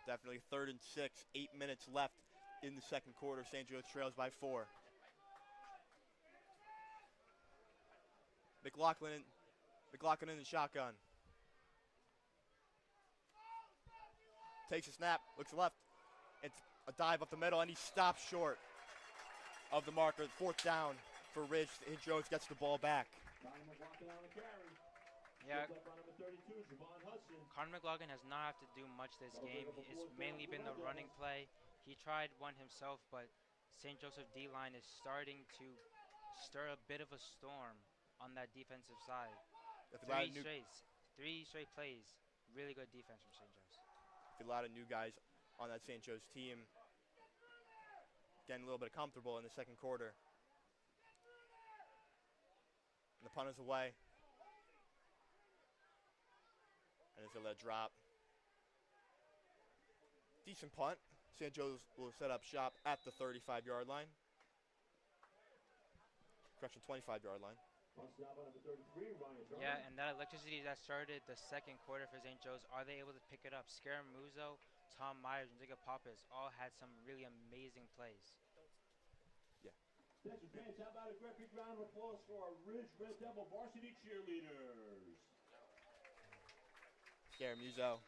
Definitely 3rd and 6. 8 minutes left in the second quarter. St. Joe's trails by 4. McLaughlin in the shotgun. Takes a snap, looks left. It's a dive up the middle, and he stops short of the marker. 4th down for Ridge. St. Joe's gets the ball back.
Connor McLaughlin on the carry.
Yeah,
Looked up by number 32, Javon Hudson.
Connor McLaughlin has not had to do much this game. It's mainly been the running play. He tried one himself, but St. Joseph D-line is starting to stir a bit of a storm on that defensive side. Three straight plays. Really good defense from St. Joe's.
A lot of new guys on that St. Joe's team. Getting a little bit comfortable in the second quarter. the punt is away. And it's going to let it drop. Decent punt. St. Joe's will set up shop at the 35-yard line. Correction, 25-yard line.
Yeah, and that electricity that started the second quarter for St. Joe's, are they able to pick it up? Scaramuzzo, Tom Myers, and Jacob Pappas all had some really amazing plays.
Attention fans, how about a great big round of applause for our Ridge Red Devil varsity cheerleaders?
Scaramuzzo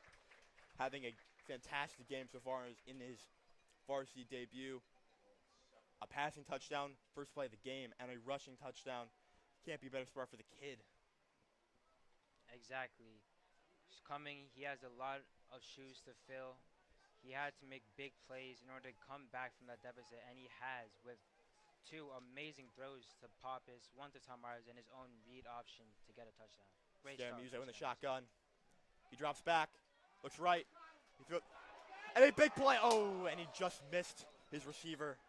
having a fantastic game so far in his varsity debut. A passing touchdown, first play of the game, and a rushing touchdown. Can't be a better start for the kid.
Exactly. He's coming, he has a lot of shoes to fill. He had to make big plays in order to come back from that deficit, and he has, with two amazing throws to Pappas, one to Tom Myers, and his own read option to get a touchdown. Great start.
Scaramuzzo in the shotgun. He drops back, looks right. He threw, and a big play. Oh, and he just missed his receiver.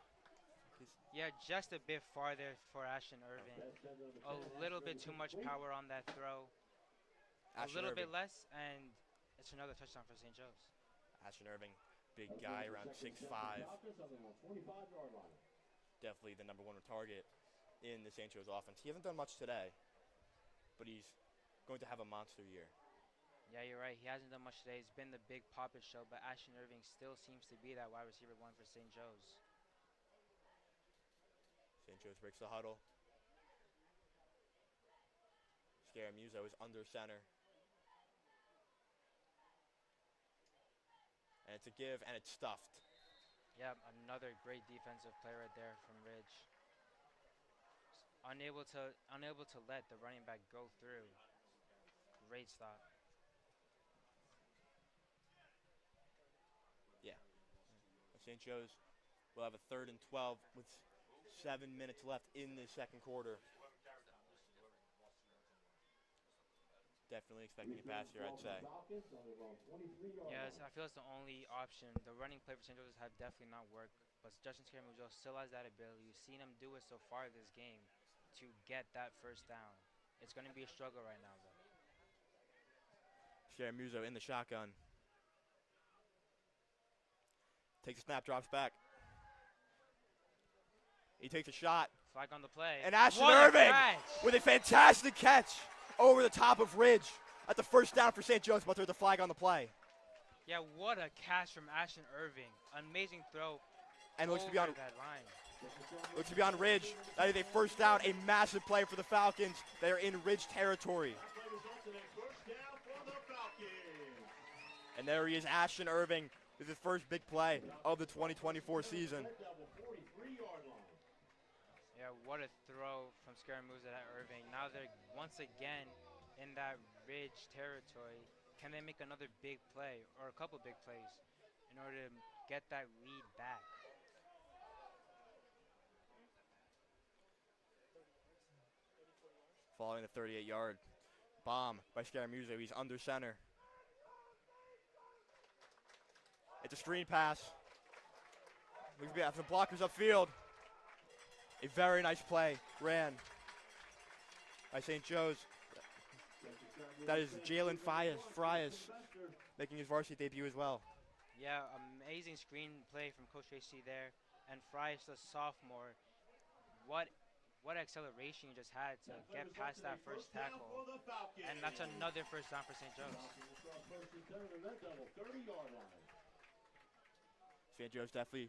Yeah, just a bit farther for Ashton Irving. A little bit too much power on that throw. A little bit less, and it's another touchdown for St. Joe's.
Ashton Irving, big guy, around 6'5". Definitely the number one target in the St. Joe's offense. He hasn't done much today, but he's going to have a monster year.
Yeah, you're right. He hasn't done much today. It's been the big Pappas show, but Ashton Irving still seems to be that wide receiver one for St. Joe's.
St. Joe's breaks the huddle. Scaramuzzo is under center. And it's a give, and it's stuffed.
Yeah, another great defensive play right there from Ridge. Unable to let the running back go through. Great stop.
Yeah. St. Joe's will have a 3rd and 12 with 7 minutes left in the second quarter. Definitely expecting a pass here, I'd say.
Yes, I feel it's the only option. The running play for St. Joseph's have definitely not worked, but Justin Scaramuzzo still has that ability. You've seen him do it so far this game to get that first down. It's going to be a struggle right now, though.
Scaramuzzo in the shotgun. Takes a snap, drops back. He takes a shot.
Flag on the play.
And Ashton
What a
Irving
catch!
with a fantastic catch over the top of Ridge at the first down for St. Joe's, but there's a flag on the play.
Yeah, what a catch from Ashton Irving. Amazing throw.
And looks to be on
that line.
Looks to be on Ridge. That is a first down, a massive play for the Falcons. They are in Ridge territory. And there he is, Ashton Irving, with his first big play of the 2024 season.
Yeah, what a throw from Scaramuzzo at Irving. Now they're once again in that Ridge territory. Can they make another big play or a couple big plays in order to get that lead back?
Following the 38-yard bomb by Scaramuzzo. He's under center. It's a screen pass. Looks to have some blockers upfield. A very nice play ran by St. Joe's. That is Jalen Frias making his varsity debut as well.
Yeah, amazing screen play from Coach Tracy there. And Frias, the sophomore, what acceleration he just had to get past that first tackle. And that's another first down for St. Joe's.
St. Joe's definitely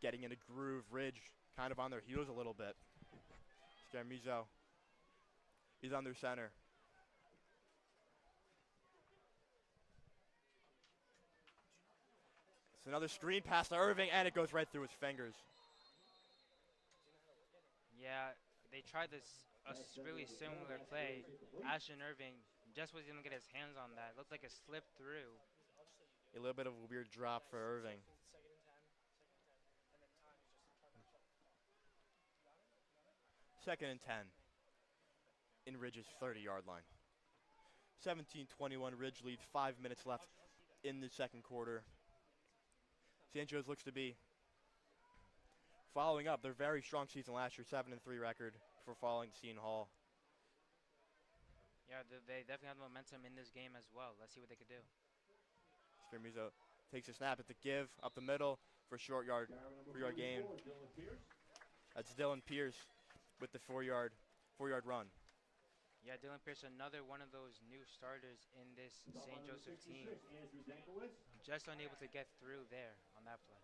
getting in a groove. Ridge kind of on their heels a little bit. Scaramuzzo, he's under center. It's another screen pass to Irving, and it goes right through his fingers.
Yeah, they tried this a really similar play. Ashton Irving just was going to get his hands on that. Looked like it slipped through.
A little bit of a weird drop for Irving. Second and 10 in Ridge's 30-yard line. 17-21, Ridge leads, 5 minutes left in the second quarter. St. Joe's looks to be following up their very strong season last year, 7-3 record for following Seton Hall.
Yeah, they definitely have the momentum in this game as well. Let's see what they could do.
Skirmizo takes a snap at the give up the middle for short yard,
Carry number
4-yard gain.
44, Dylan Pierce.
That's Dylan Pierce with the 4-yard run.
Yeah, Dylan Pierce, another one of those new starters in this
Stop
St.
by number
Joseph
66,
team.
Andrew Dankowitz.
Just unable to get through there on that play.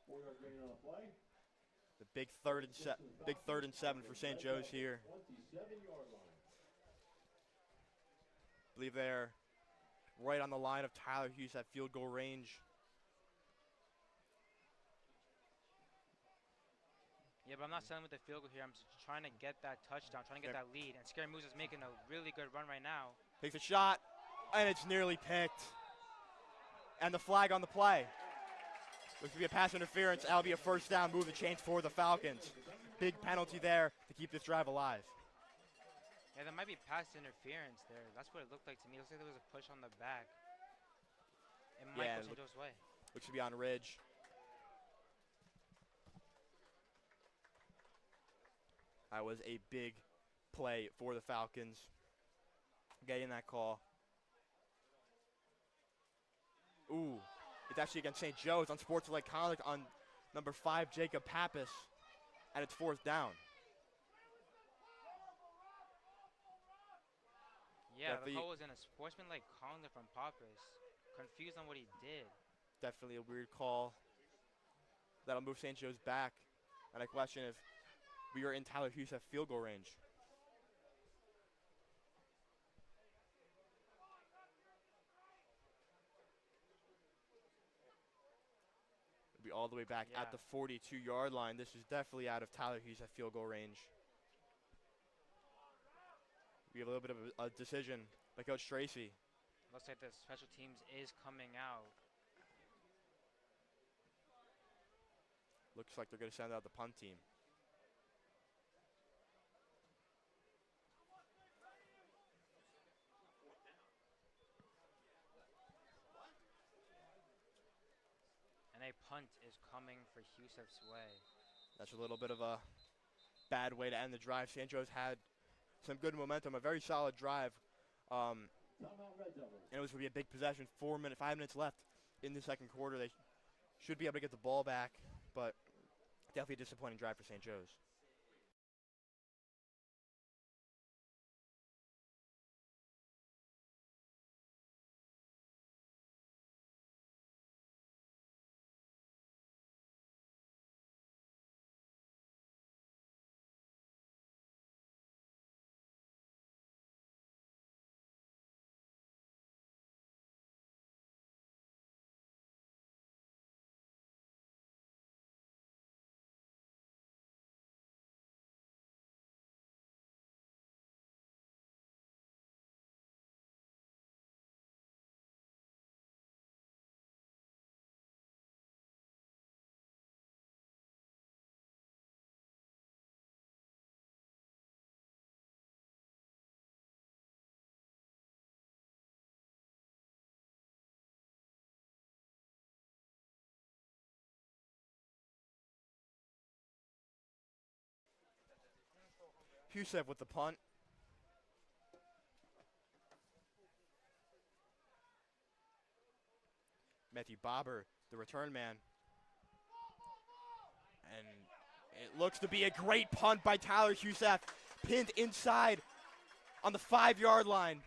4-yard gain on the play.
The big third and 7 for St. Joe's here.
27-yard line.
Believe they're right on the line of Tyler Hughes at field goal range.
Yeah, but I'm not selling with the field goal here. I'm just trying to get that touchdown, trying to get that lead. And Scaramuza's making a really good run right now.
Takes a shot, and it's nearly picked. And the flag on the play. Looks to be a pass interference. That'll be a first down, move the chains for the Falcons. Big penalty there to keep this drive alive.
Yeah, there might be pass interference there. That's what it looked like to me. It looks like there was a push on the back. It might
Yeah,
go St. Joe's way.
Looks to be on Ridge. That was a big play for the Falcons. Getting that call. Ooh, it's actually against St. Joe's on Sportsmanlike Conduct on number 5, Jacob Pappas, and it's 4th down.
Yeah,
Definitely-
the call was in a sportsmanlike conduct from Pappas. Confused on what he did.
Definitely a weird call. That'll move St. Joe's back. And I question if we are in Tyler Hughes at field goal range. We'll be all the way back
Yeah.
at the 42-yard line. This is definitely out of Tyler Hughes at field goal range. We have a little bit of a decision by Coach Tracy.
Looks like the special teams is coming out.
Looks like they're going to send out the punt team.
And a punt is coming for Yusef's way.
That's a little bit of a bad way to end the drive. St. Joe's had some good momentum, a very solid drive.
Timeout, Red Devils.
And it was going to be a big possession. 5 minutes left in the second quarter. They should be able to get the ball back, but definitely a disappointing drive for St. Joe's. Husev with the punt. Matthew Bobber, the return man. And it looks to be a great punt by Tyler Husev. Pinned inside on the 5-yard line.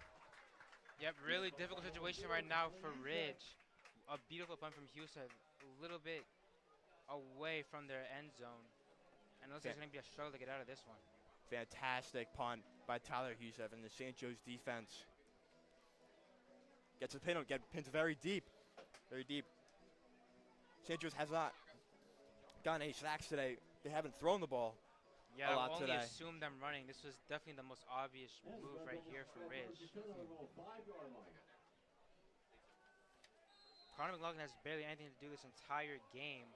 Yep, really difficult situation right now for Ridge. A beautiful punt from Yusef, a little bit away from their end zone. And it looks like it's going to be a struggle to get out of this one.
Fantastic punt by Tyler Husev and the St. Joe's defense. Gets a pin, pins very deep. Very deep. St. Joe's has not gotten any sacks today. They haven't thrown the ball
Yeah,
a lot
I only
today.
assumed them running. This was definitely the most obvious move right here for Ridge.
5-yard line.
Connor McLaughlin has barely anything to do this entire game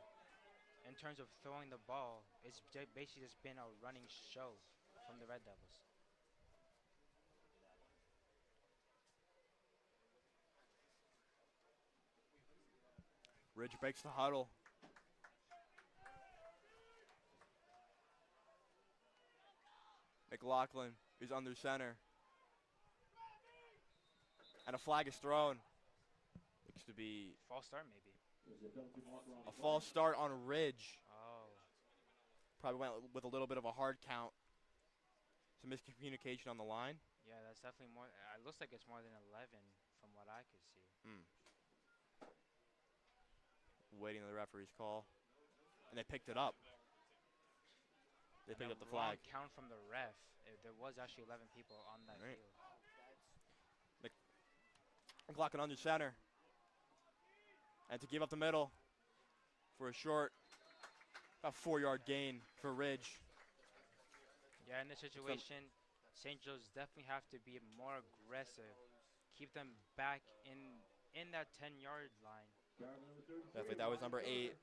in terms of throwing the ball. It's basically just been a running show from the Red Devils.
Ridge breaks the huddle. McLaughlin is under center. And a flag is thrown. Looks to be
False start maybe.
There's a penalty marker on
a
the
false
flag.
start on Ridge.
Oh.
Probably went with a little bit of a hard count. Some miscommunication on the line.
Yeah, that's definitely more. It looks like it's more than 11 from what I could see.
Waiting on the referee's call. And they picked it up. They
And
picked
a
up the
wrong
flag.
count from the ref. There was actually 11 people on that
Right.
field.
McLaughlin under center. And to give up the middle for a short, about 4-yard gain for Ridge.
Yeah, in this situation, St. Joe's definitely have to be more aggressive. Keep them back in that 10-yard line.
Definitely, that was number 8,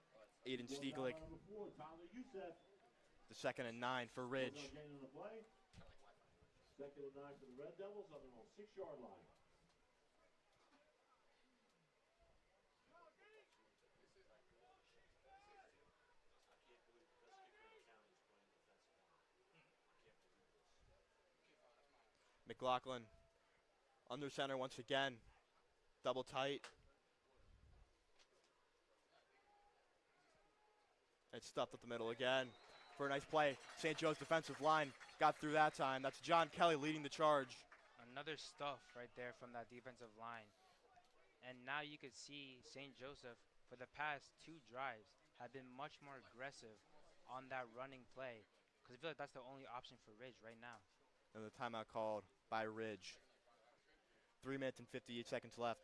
Aiden Stieglich.
Number 4, Tyler Youssef.
The 2nd and 9 for Ridge.
No gain on the play. 2nd and 9 for the Red Devils on their own 6-yard line.
McLaughlin under center once again. Double tight. It's stuffed up the middle again for a nice play. St. Joe's defensive line got through that time. That's John Kelly leading the charge.
Another stuff right there from that defensive line. And now you could see St. Joseph, for the past 2 drives, have been much more aggressive on that running play. Because I feel like that's the only option for Ridge right now.
And the timeout called by Ridge. 3 minutes and 58 seconds left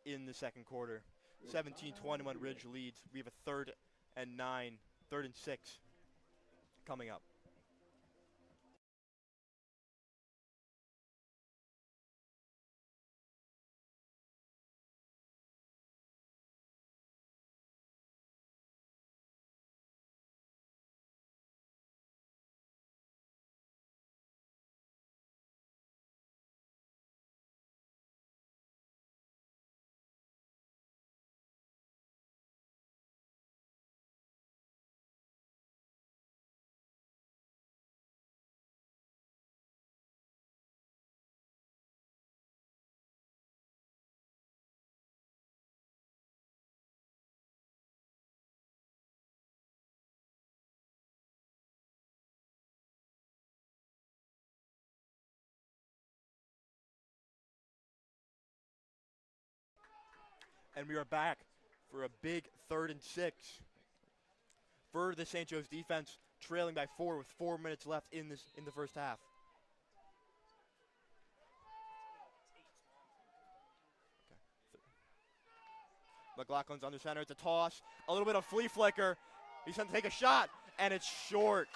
in the second quarter. 17-21 Ridge leads. We have a 3rd and 9, 3rd and 6 coming up. And we are back for a big 3rd and 6 for the St. Joe's defense, trailing by 4 with 4 minutes left in the first half. McLaughlin's under center. It's a toss. A little bit of flea flicker. He's going to take a shot, and it's short.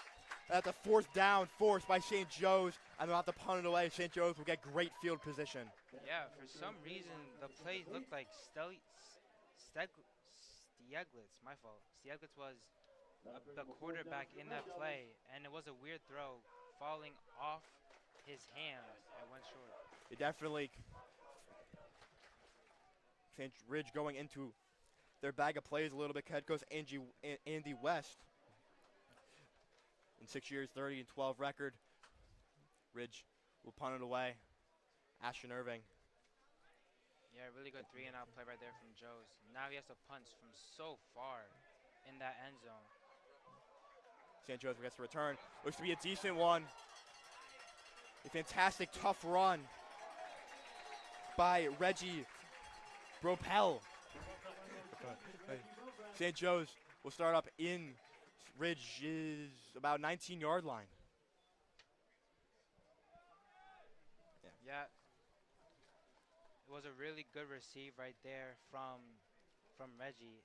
That's a 4th down forced by St. Joe's, and they'll have to punt it away. St. Joe's will get great field position.
Yeah, for some reason, the play looked like Stieglitz, my fault. Stieglitz was the quarterback in that play, and it was a weird throw falling off his hands and went short.
It definitely, St. Ridge going into their bag of plays a little bit. Head coach Andy West. In 6 years, 30-12 record. Ridge will punt it away. Ashton Irving.
Yeah, really good 3-and-out play right there from Joe's. Now he has to punch from so far in that end zone.
St. Joe's gets the return. Looks to be a decent one. A fantastic, tough run by Reggie Bropel. St. Joe's will start up in Ridge's about 19-yard line.
Yeah. It was a really good receive right there from Reggie.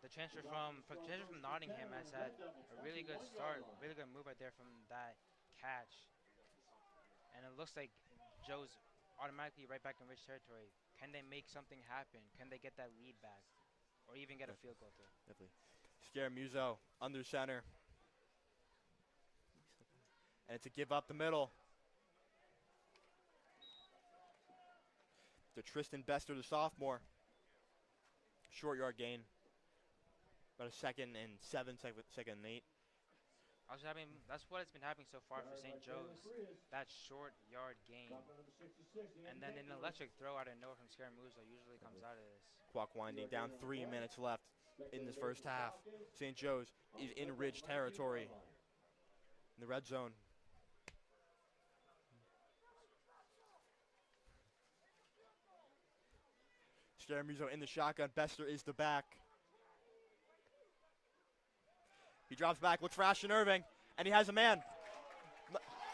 The transfer from Nottingham has had a really good start, really good move right there from that catch. And it looks like Joe's automatically right back in Ridge territory. Can they make something happen? Can they get that lead back? Or even get a field goal through?
Definitely. Scaramuzo under center. And it's a give up the middle. To Tristan Bester, the sophomore. Short yard gain. About a 2nd and 7, 2nd and 8.
That's what has been happening so far for St. Joe's. That short yard gain. And then an electric throw out of nowhere from Scaramuzo usually comes out of this.
Clock winding down, 3 minutes left in this first half. St. Joe's is in Ridge territory in the red zone. Scaramuzo in the shotgun. Bester is the back. He drops back, looks for Ashton Irving, and he has a man.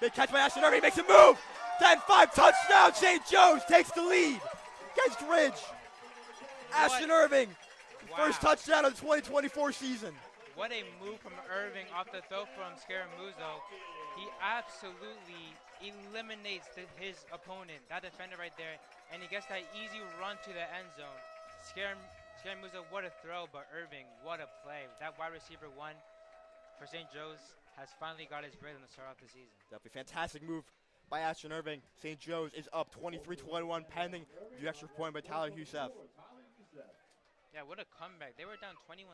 Big catch by Ashton Irving, makes a move. 10-5 touchdown. St. Joe's takes the lead against Ridge. Ashton Irving, first touchdown of the 2024 season.
What a move from Irving off the throw from Scaramuzo. He absolutely eliminates his opponent, that defender right there, and he gets that easy run to the end zone. Scaramuzo, what a throw, but Irving, what a play. That wide receiver one for St. Joe's has finally got his rhythm to start off the season.
Definitely fantastic move by Ashton Irving. St. Joe's is up 23-21 pending the extra point by Tyler Youssef.
Yeah, what a comeback. They were down 21-7,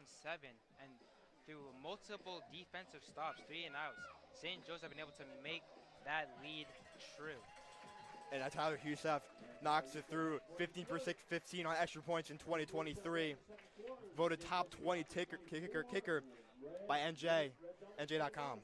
and through multiple defensive stops, 3 and outs, St. Joe's have been able to make that lead true.
And Tyler Youssef knocks it through, 15 for 15 on extra points in 2023. Voted top 20 kicker by NJ.com.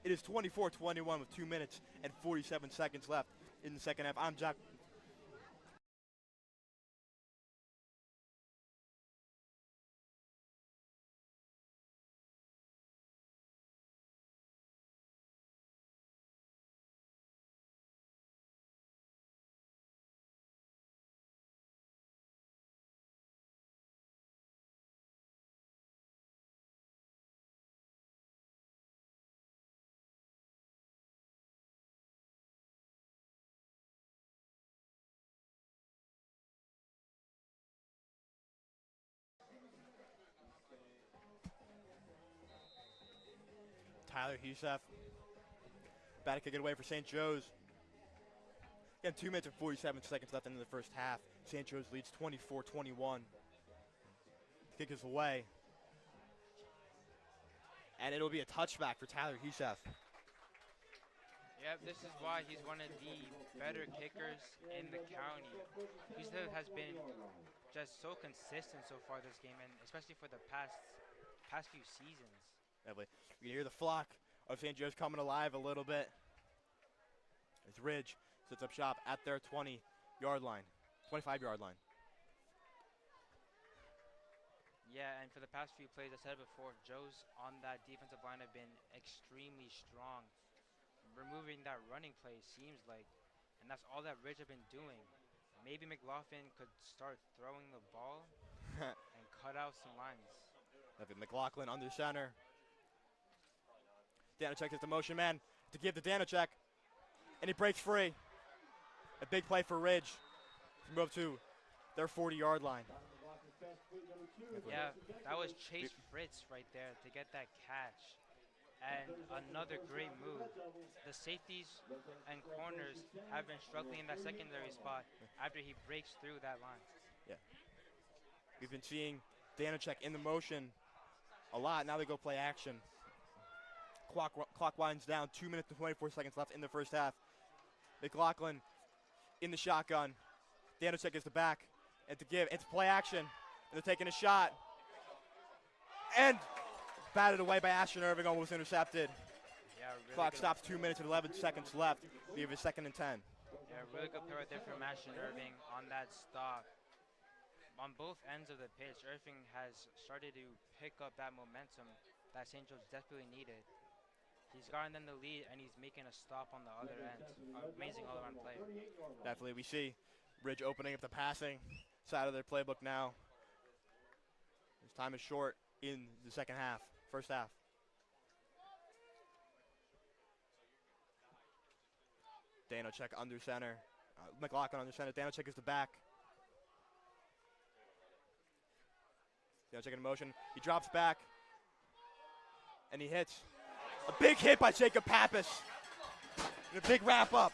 It is 24-21 with 2 minutes and 47 seconds left in the second half. I'm Jack. Tyler Youssef. About to kick it away for St. Joe's. Again, 2 minutes and 47 seconds left into the first half. St. Joe's leads 24-21. Kick is away. And it'll be a touchback for Tyler Youssef.
Yep, this is why he's one of the better kickers in the county. Youssef has been just so consistent so far this game, and especially for the past few seasons.
Definitely. You can hear the flock of St. Joe's coming alive a little bit as Ridge sets up shop at their 20-yard line, 25-yard line.
Yeah, and for the past few plays, I said it before, Joe's on that defensive line have been extremely strong. Removing that running play seems like, and that's all that Ridge have been doing. Maybe McLaughlin could start throwing the ball and cut out some lines.
McLaughlin under center. Danachek is the motion man to give to Danachek, and he breaks free. A big play for Ridge to move to their 40-yard line.
Yeah, that was Chase Fritz right there to get that catch. And another great move. The safeties and corners have been struggling in that secondary spot after he breaks through that line.
Yeah. We've been seeing Danachek in the motion a lot. Now they go play action. Clock winds down, 2 minutes and 24 seconds left in the first half. McLaughlin in the shotgun. Danachek is the back. And to give, it's play action. And they're taking a shot. And batted away by Ashton Irving, almost intercepted.
Yeah, really
Clock
good.
stops, 2 minutes and 11 seconds left. We have a 2nd and 10.
Yeah, really good play right there from Ashton Irving on that stop. On both ends of the pitch, Irving has started to pick up that momentum that St. Joe's desperately needed. He's gotten them the lead, and he's making a stop on the other end. Amazing all-around play.
Definitely, we see Ridge opening up the passing side of their playbook now. His time is short in the first half. Danachek under center. McLaughlin under center. Danachek is the back. Danachek in motion. He drops back. And he hits. A big hit by Jacob Pappas. And a big wrap up.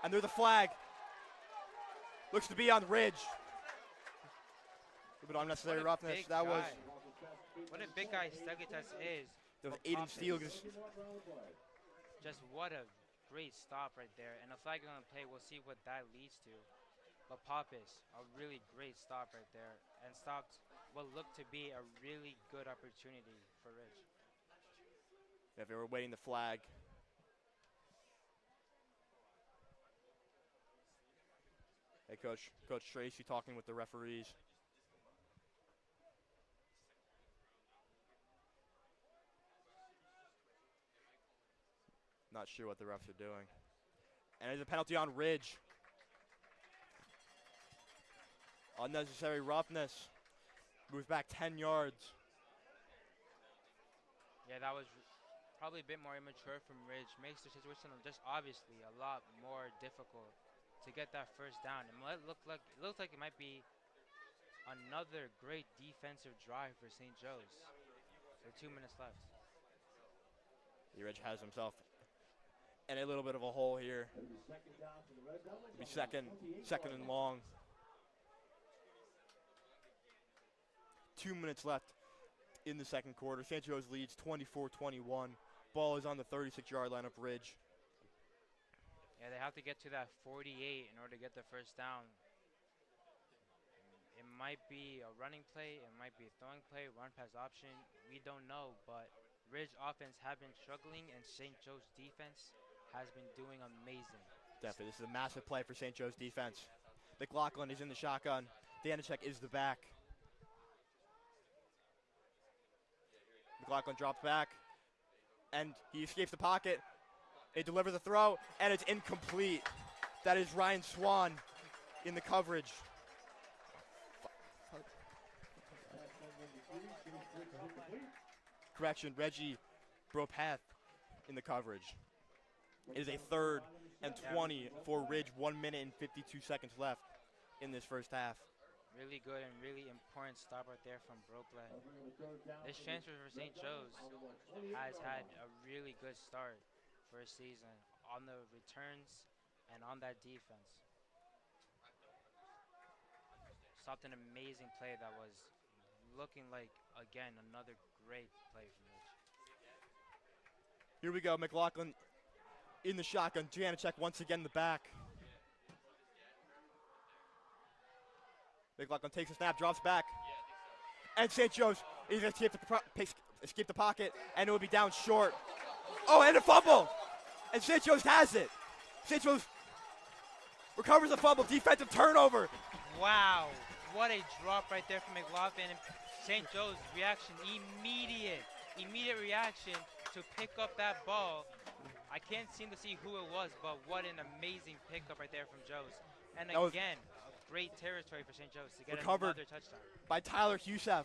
And there's the flag. Looks to be on Ridge. A little bit unnecessary
What a
roughness.
big
That was
guy. What a big guy Steglitas is.
there was
for
Aiden
Poppins.
Steele.
Just what a great stop right there. And a flag on the play, we'll see what that leads to. But Poppis, a really great stop right there. And stopped what looked to be a really good opportunity for Ridge.
If they were waiting the flag. Hey, Coach Tracy talking with the referees. Not sure what the refs are doing. And there's a penalty on Ridge. Unnecessary roughness. Moves back 10 yards.
Yeah, that was probably a bit more immature from Ridge. Makes the situation just obviously a lot more difficult to get that first down. It looks like it might be another great defensive drive for St. Joe's. With 2 minutes left.
Ridge has himself in a little bit of a hole here. It'll be second and long. 2 minutes left in the second quarter. St. Joe's leads 24-21. Ball is on the 36-yard line of Ridge.
Yeah, they have to get to that 48 in order to get the first down. It might be a running play, it might be a throwing play, run pass option. We don't know, but Ridge offense have been struggling, and St. Joe's defense has been doing amazing.
Definitely, this is a massive play for St. Joe's defense. McLaughlin is in the shotgun. Danacek is the back. McLaughlin drops back, and he escapes the pocket. They deliver the throw, and it's incomplete. That is Ryan Swan in the coverage. Correction, Reggie Bropath in the coverage. It is a 3rd and 20 for Ridge. 1 minute and 52 seconds left in this first half.
Really good and really important stop right there from Bropath. This transfer for St. Joe's has had a really good start for a season on the returns and on that defense. Stopped an amazing play that was looking like, again, another great play from Ridge.
Here we go, McLaughlin in the shotgun. Janacek once again in the back. McLaughlin takes a snap, drops back. And St. Joe's is going to escape the pocket, and it will be down short. Oh, and a fumble! And St. Joe's has it. St. Joe's recovers the fumble, defensive turnover.
Wow, what a drop right there from McLaughlin. And St. Joe's reaction, immediate reaction to pick up that ball. I can't seem to see who it was, but what an amazing pickup right there from Joe's. And again, a great territory for St. Joe's to get
Recovered
another touchdown.
by Tyler Husef.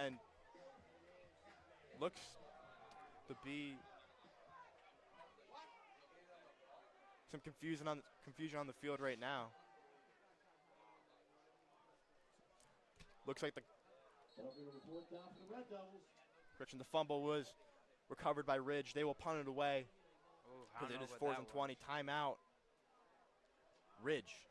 And looks to be some confusion on the field right now. Looks like the fumble was recovered by Ridge. They will punt it away because it is 4th and 20. Timeout. Ridge.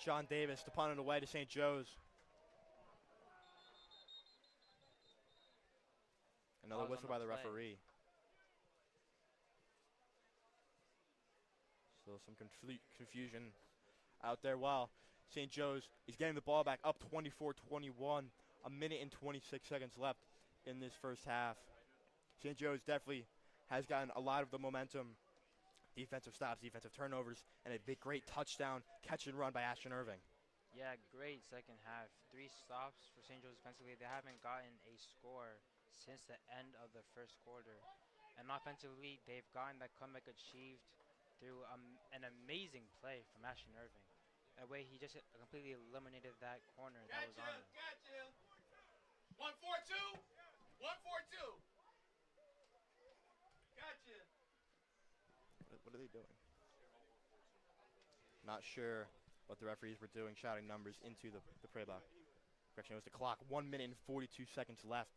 Sean Davis to punt it away to St. Joe's. Another
Pause on
whistle
the
by the
play.
referee. Still some confusion out there. While St. Joe's is getting the ball back up 24-21. A minute and 26 seconds left in this first half. St. Joe's definitely has gotten a lot of the momentum. Defensive stops, defensive turnovers, and a big, great touchdown catch and run by Ashton Irving.
Yeah, great second half. 3 stops for St. Joe's defensively. They haven't gotten a score since the end of the first quarter. And offensively, they've gotten that comeback achieved through an amazing play from Ashton Irving. That way, he just completely eliminated that corner that was on him.
Gotcha. 1-4-2. 1-4-2. Gotcha.
What are they doing? Not sure what the referees were doing, shouting numbers into the play block. Correction, it was the clock. 1 minute and 42 seconds left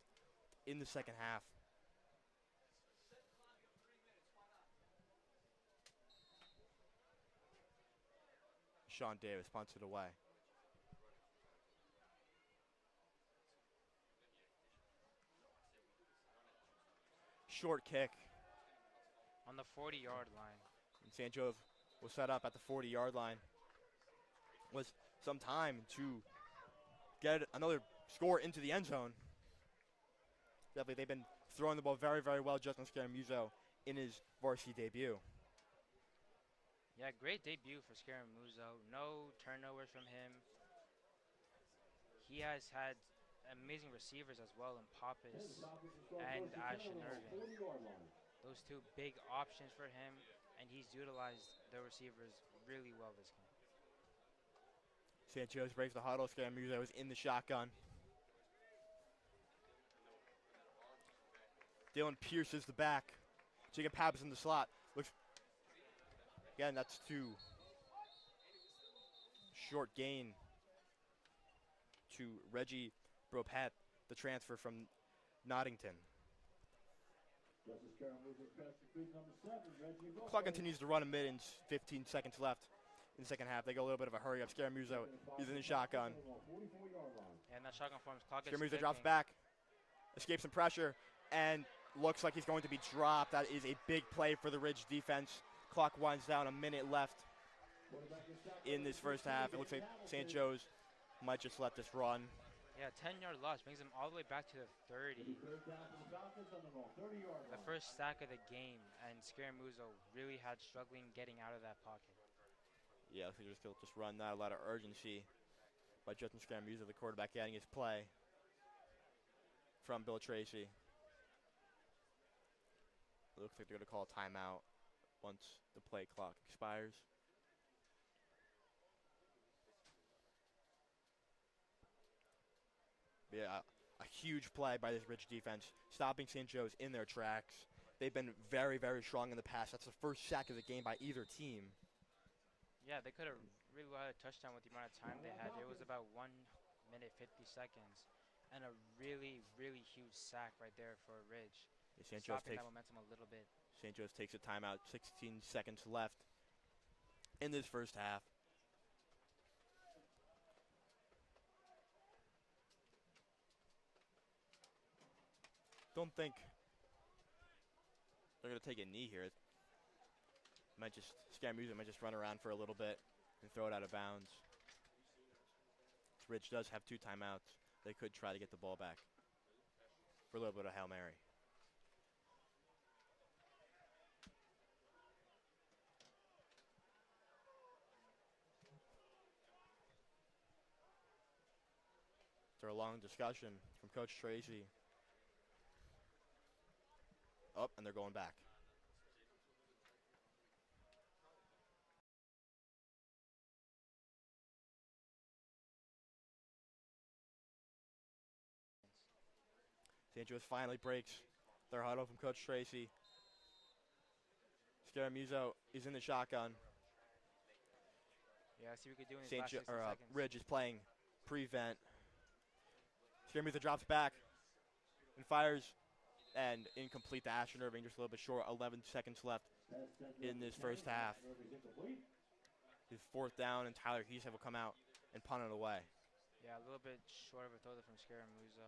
in the second half. Sean Davis punts it away. Short kick.
On the 40-yard line.
And St. Joe was set up at the 40-yard line. Was some time to get another score into the end zone. Definitely, they've been throwing the ball very, very well. Justin Scaramuzo in his varsity debut.
Yeah, great debut for Scaramuzo. No turnovers from him. He has had amazing receivers as well in Pappas and Ashton Irving. Those 2 big options for him, and he's utilized the receivers really well this game.
St. Joe's breaks the huddle. Scaramuzo is in the shotgun. Dylan Pierce is the back. Jacob Pappas in the slot. Looks again, that's 2 short gain to Reggie Bropet, the transfer from Nottington. Clock continues to run. A minute and 15 seconds left in the second half. They go a little bit of a hurry up. Scaramuzo is in the shotgun.
And that shotgun forms clock is
Scaramuzo drops
ticking.
back, escapes some pressure, and looks like he's going to be dropped. That is a big play for the Ridge defense. Clock winds down. A minute left in this first half. It looks like St. Joe's might just let this run.
Yeah, 10-yard loss brings him all the way back to the 30. The first sack of the game, and Scaramuzo really had struggling getting out of that pocket.
Yeah, looks like they'll just run. Not a lot of urgency by Justin Scaramuzo, the quarterback, getting his play from Bill Tracy. It looks like they're going to call a timeout once the play clock expires. Yeah, a huge play by this Ridge defense, stopping St. Joe's in their tracks. They've been very, very strong in the past. That's the first sack of the game by either team.
Yeah, they could have really had a touchdown with the amount of time they had. It was about 1 minute 50 seconds, and a really, really huge sack right there for Ridge.
Yeah, St. Joe's
Stopping
takes
that momentum a little bit.
St. Joe's takes a timeout. 16 seconds left in this first half. Don't think they're going to take a knee here. Scaramuzo might just run around for a little bit and throw it out of bounds. Ridge does have 2 timeouts. They could try to get the ball back for a little bit of Hail Mary. After a long discussion from Coach Tracy. Up, and they're going back. St. Joe's finally breaks their huddle from Coach Tracy. Scaramuzo is in the shotgun.
Yeah, see what we could do in these last 60 seconds.
Ridge is playing prevent. Scaramuzo drops back and fires, and incomplete to Ashton Irving, just a little bit short. 11 seconds left in this first half. his fourth down, and Tyler Heath will come out and punt it away.
Yeah, a little bit short of a throw there from Scaramuzo.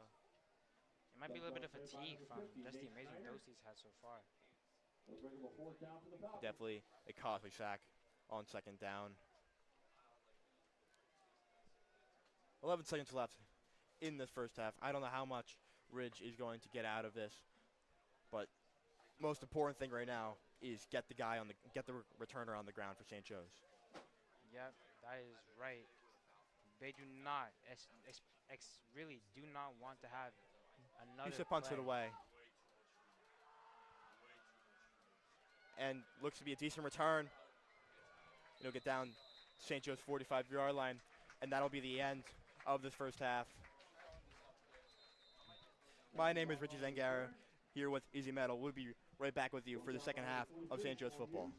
It might be a little bit of fatigue from just the amazing dose he's had so far.
It'll bring him a 4th down for the Falcons.
Definitely a costly sack on second down. 11 seconds left in this first half. I don't know how much Ridge is going to get out of this, but most important thing right now is get the returner on the ground for St. Joe's.
Yep, that is right. They do not, really do not want to have another
Heath punts
play.
it away. And looks to be a decent return. It'll get down St. Joe's 45-yard line, and that'll be the end of this first half. My name is Richie Zangara, here with Easy Metal. We'll be right back with you for the second half of St. Joe's football.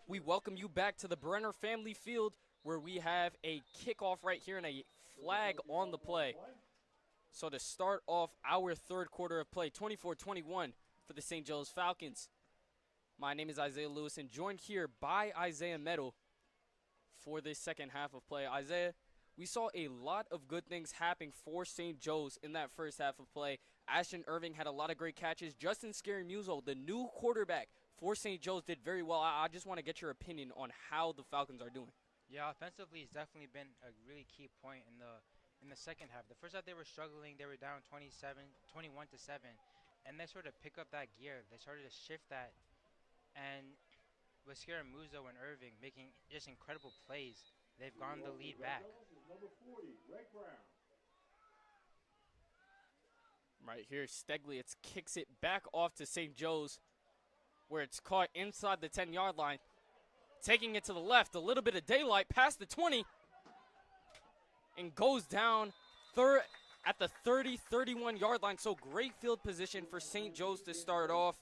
We welcome you back to the Brenner Family Field where we have a kickoff right here and a flag on the play. So to start off our third quarter of play, 24-21 for the St. Joe's Falcons. My name is Isaiah Lewis and joined here by Isaiah Meadow for this second half of play. Isaiah, we saw a lot of good things happening for St. Joe's in that first half of play. Ashton Irving had a lot of great catches. Justin Scaramuzo, the new quarterback for St. Joe's, did very well. I just want to get your opinion on how the Falcons are doing.
Yeah, offensively, it's definitely been a really key point in the second half. The first half they were struggling; they were down 21-7, and they sort of pick up that gear. They started to shift that, and with Scaramuzo and Irving making just incredible plays, they've gone the lead back.
Number 40, Greg Brown.
Right here, Steglitz kicks it back off to St. Joe's, where it's caught inside the 10-yard line. Taking it to the left, a little bit of daylight past the 20, and goes down at the 31-yard line. So great field position for St. Joe's to start off.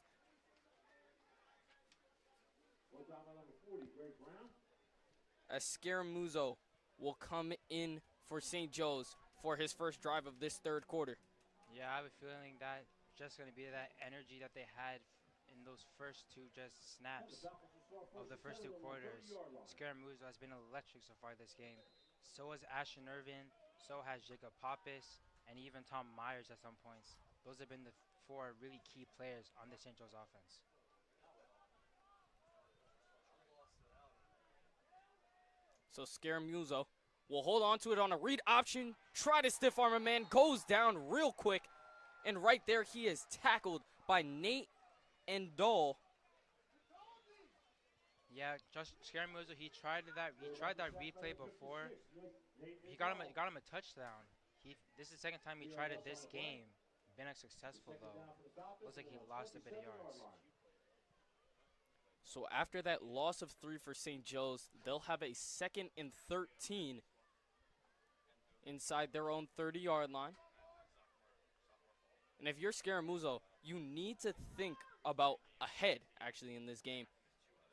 As Scaramuzo will come in for St. Joe's for his first drive of this third quarter.
Yeah, I have a feeling that just going to be that energy that they had in those first two just snaps of the first two quarters. Scaramuzo has been electric so far this game. So has Ashton Irvin, so has Jacob Pappas, and even Tom Myers at some points. Those have been the four really key players on the St. Joe's offense.
So Scaramuzo will hold on to it on a read option, try to stiff arm a man, goes down real quick, and right there he is tackled by Nate Endall.
Yeah, just Scaramuzo, he tried that replay before. He got him a touchdown. This is the second time he tried it this game. Been unsuccessful though. Looks like he lost a bit of yards.
So after that loss of 3 for St. Joe's, they'll have a 2nd and 13 inside their own 30-yard line. And if you're Scaramuzo, you need to think about ahead, actually, in this game.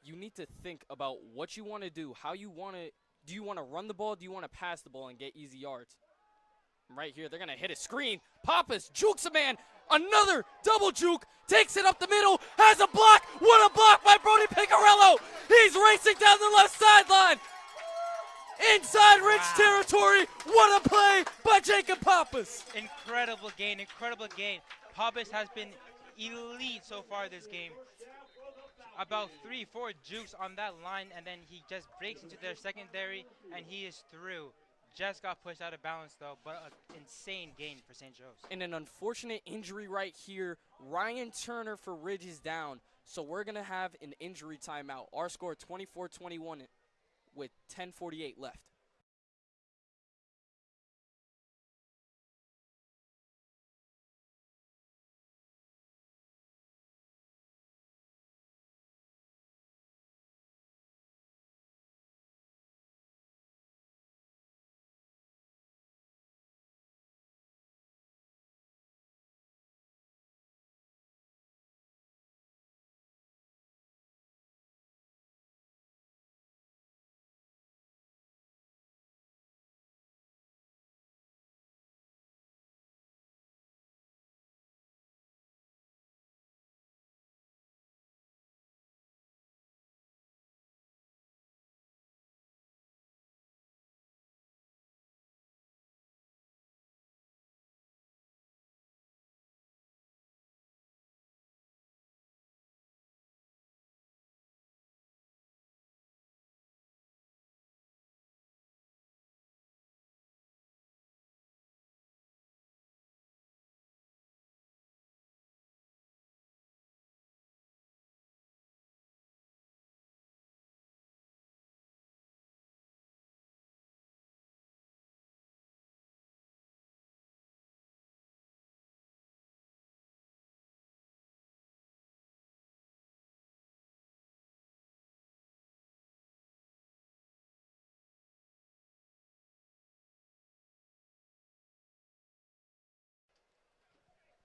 You need to think about what you want to do, how you want to. Do you want to run the ball? Do you want to pass the ball and get easy yards? Right here, they're going to hit a screen. Pappas jukes a man. Another double juke. Takes it up the middle. Has a block. What a block by Brody Picarello. He's racing down the left sideline. Inside Rich territory. What a play by Jacob Pappas.
Incredible gain. Pappas has been elite so far this game. About 3-4 jukes on that line, and then he just breaks into their secondary, and he is through. Just got pushed out of balance, though, but an insane gain for St. Joe's.
And an unfortunate injury right here. Ryan Turner for Ridge is down, so we're going to have an injury timeout. Our score 24-21 with 10:48 left.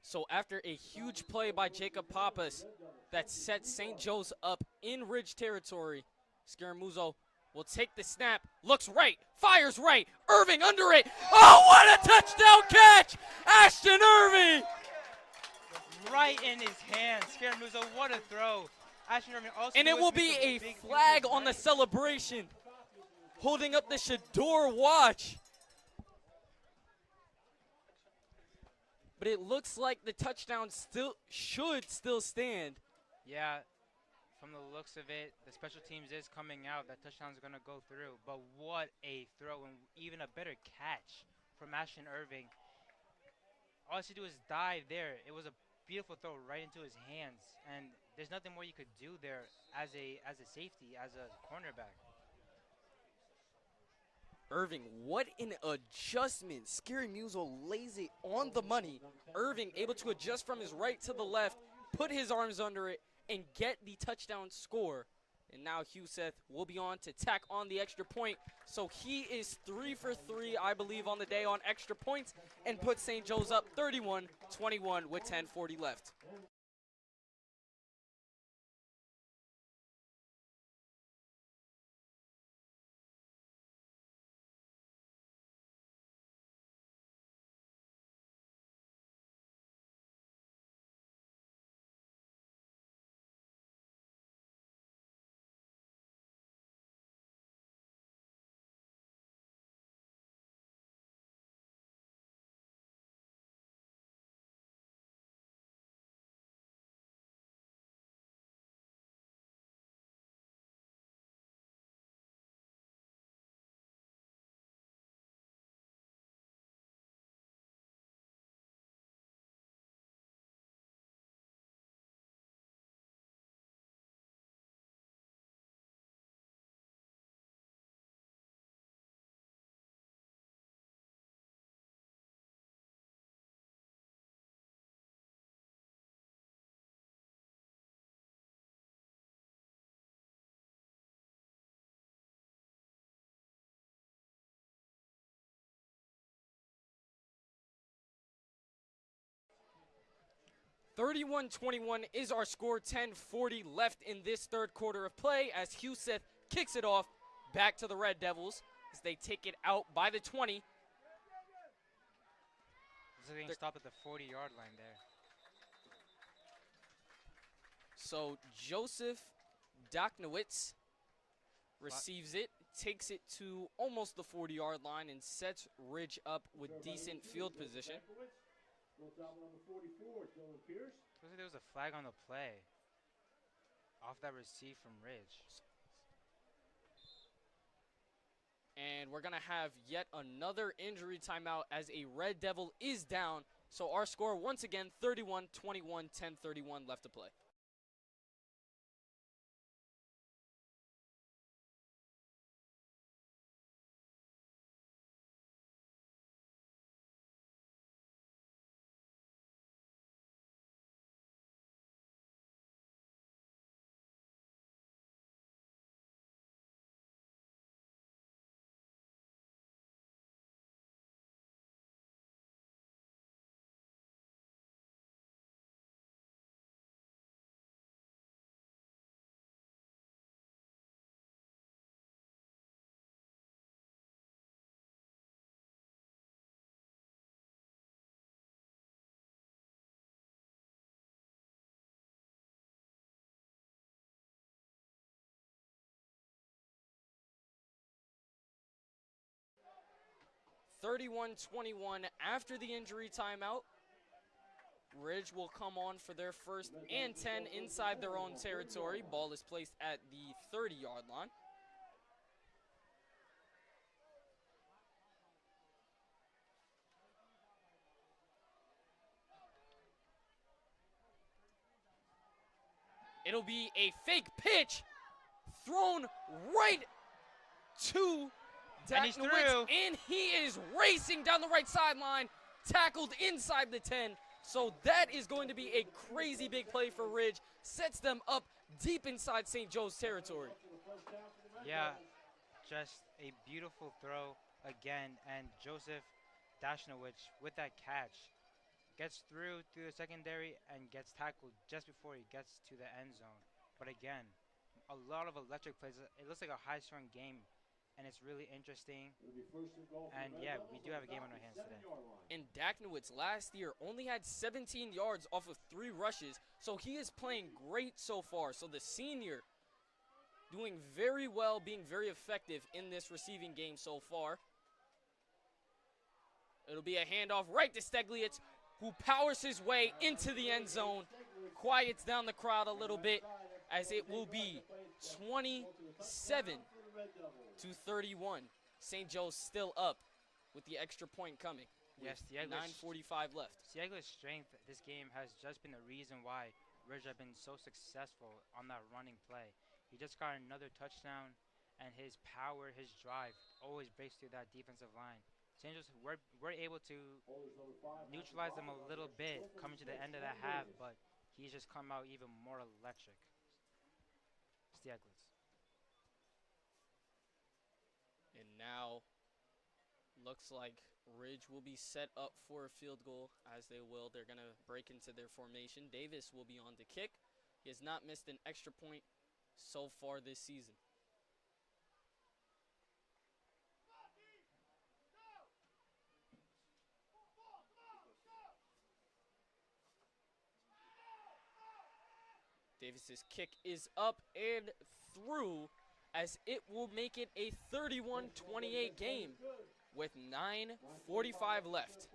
So after a huge play by Jacob Pappas that set St. Joe's up in Ridge territory, Scaramuzzo will take the snap, looks right, fires right, Irving under it. Oh, what a touchdown catch! Ashton Irving!
Right in his hands. Scaramuzzo, what a throw. Ashton Irving also
And it will be a flag on the celebration, holding up the Shador watch. But it looks like the touchdown should still stand.
Yeah, from the looks of it, the special teams is coming out. That touchdown's going to go through. But what a throw, and even a better catch from Ashton Irving. All he had to do is dive there. It was a beautiful throw right into his hands. And there's nothing more you could do there as a safety, as a cornerback.
Irving, what an adjustment. Scaramuzzo lays it on the money. Irving able to adjust from his right to the left, put his arms under it, and get the touchdown score. And now Huseth will be on to tack on the extra point. So he is 3 for 3, I believe, on the day on extra points and puts St. Joe's up 31-21 with 10:40 left. (31-21) is our score. 10:40 left in this third quarter of play as Huseth kicks it off back to the Red Devils as they take it out by the 20.
So they can stop at the 40-yard line there.
So Joseph Daknowitz receives it, takes it to almost the 40-yard line, and sets Ridge up with decent field position.
Looks out number 44, Dylan Pierce.
Looks like there was a flag on the play off that receive from Ridge.
And we're going to have yet another injury timeout as a Red Devil is down. So our score, once again, 31-21, 10:31 left to play. (31-21) after the injury timeout. Ridge will come on for their 1st and 10 inside their own territory. Ball is placed at the 30-yard line. It'll be a fake pitch thrown right to
And he's
Daknowitz,
through.
and he is racing down the right sideline, tackled inside the 10. So that is going to be a crazy big play for Ridge. Sets them up deep inside St. Joe's territory.
Yeah, just a beautiful throw again. And Joseph Dashnowicz with that catch. gets through the secondary and gets tackled just before he gets to the end zone. But again, a lot of electric plays. It looks like a high-scoring game, and it's really interesting.
It'll be first and goal for
And
the Red
yeah,
Devils
we do
on
have a game on our
the
hands today.
7-yard line.
And Daknowitz last year only had 17 yards off of 3 rushes, so he is playing great so far. So the senior doing very well, being very effective in this receiving game so far. It'll be a handoff right to Steglitz, who powers his way into the end zone, quiets down the crowd a little bit, as it will be 27 to 31. St. Joe's still up with the extra point coming.
Yes,
with 9:45 left.
Stiegler's strength this game has just been the reason why Ridge have been so successful on that running play. He just got another touchdown, and his power, his drive, always breaks through that defensive line. St. Joe's, we're able to neutralize them a little bit coming to the end of the half, but he's just come out even more electric. Stieglitz.
And now looks like Ridge will be set up for a field goal, as they will. They're going to break into their formation. Davis will be on to kick. He has not missed an extra point so far this season. Davis's kick is up and through, as it will make it a 31-28 game with 9:45 left.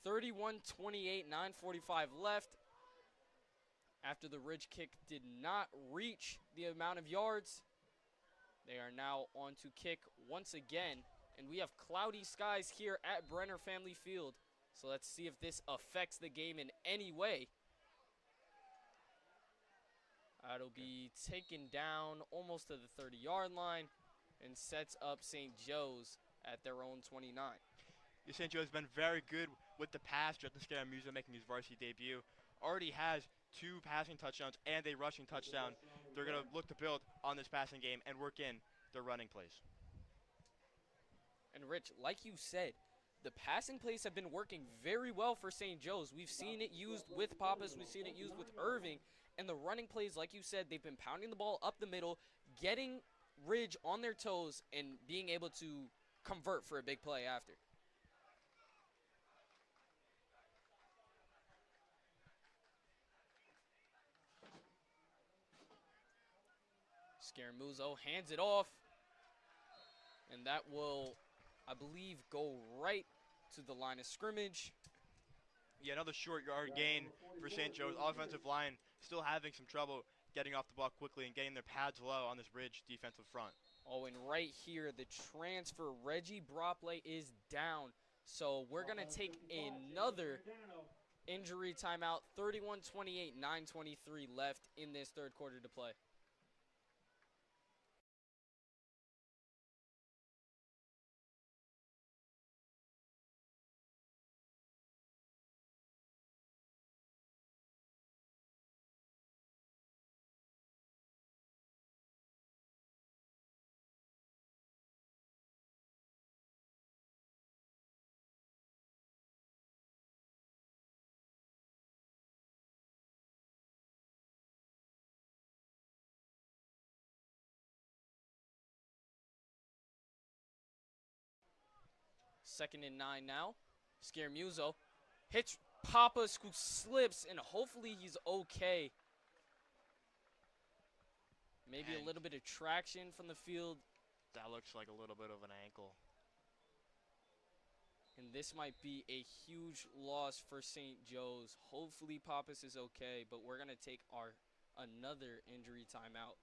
(31-28), 9:45 left. After the Ridge kick did not reach the amount of yards, they are now on to kick once again. And we have cloudy skies here at Brenner Family Field. So let's see if this affects the game in any way. It'll be taken down almost to the 30-yard line and sets up St. Joe's at their own 29.
St. Joe has been very good with the pass. Justin Scaramuzo making his varsity debut. Already has 2 passing touchdowns and a rushing touchdown. They're going to look to build on this passing game and work in their running plays.
And Rich, like you said, the passing plays have been working very well for St. Joe's. We've seen it used with Pappas. We've seen it used with Irving. And the running plays, like you said, they've been pounding the ball up the middle, getting Ridge on their toes, and being able to convert for a big play after. Scaramuzo hands it off, and that will I believe, go right to the line of scrimmage.
Yeah, another short yard gain for St. Joe's. Offensive line still having some trouble getting off the ball quickly and getting their pads low on this Ridge defensive front.
Oh, and right here, the transfer, Reggie Bropley, is down. So we're going to take another injury timeout. 31-28, 9:23 left in this third quarter to play. Second and 9 now. Scaramuzzo hits Pappas, who slips, and hopefully he's okay. Maybe a
And
little bit of traction from the field,
that looks like a little bit of an ankle.
and this might be a huge loss for St. Joe's. Hopefully Pappas is okay, but we're going to take our another injury timeout.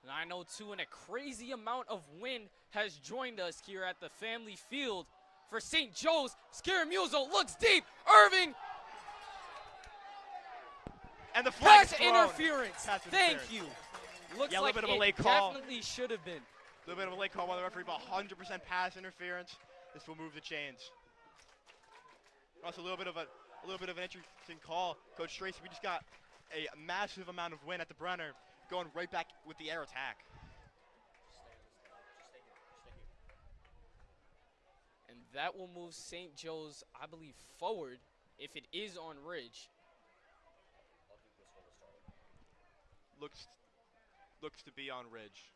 And I know too, and a crazy amount of wind has joined us here at the Family Field for St. Joe's. Scaramuzzo looks deep. Irving,
And the flag
pass
is thrown.
interference.
Pass
Thank
interference.
you. Looks
Yeah, a little
like
bit of a
it
late call.
definitely should have been.
A little bit of a late call by the referee, but 100% pass interference. This will move the chains. Also, a little bit of an interesting call, Coach Tracy. We just got a massive amount of wind at the Brenner, going right back with the air attack.
And that will move St. Joe's, I believe, forward if it is on Ridge.
Looks to be on Ridge.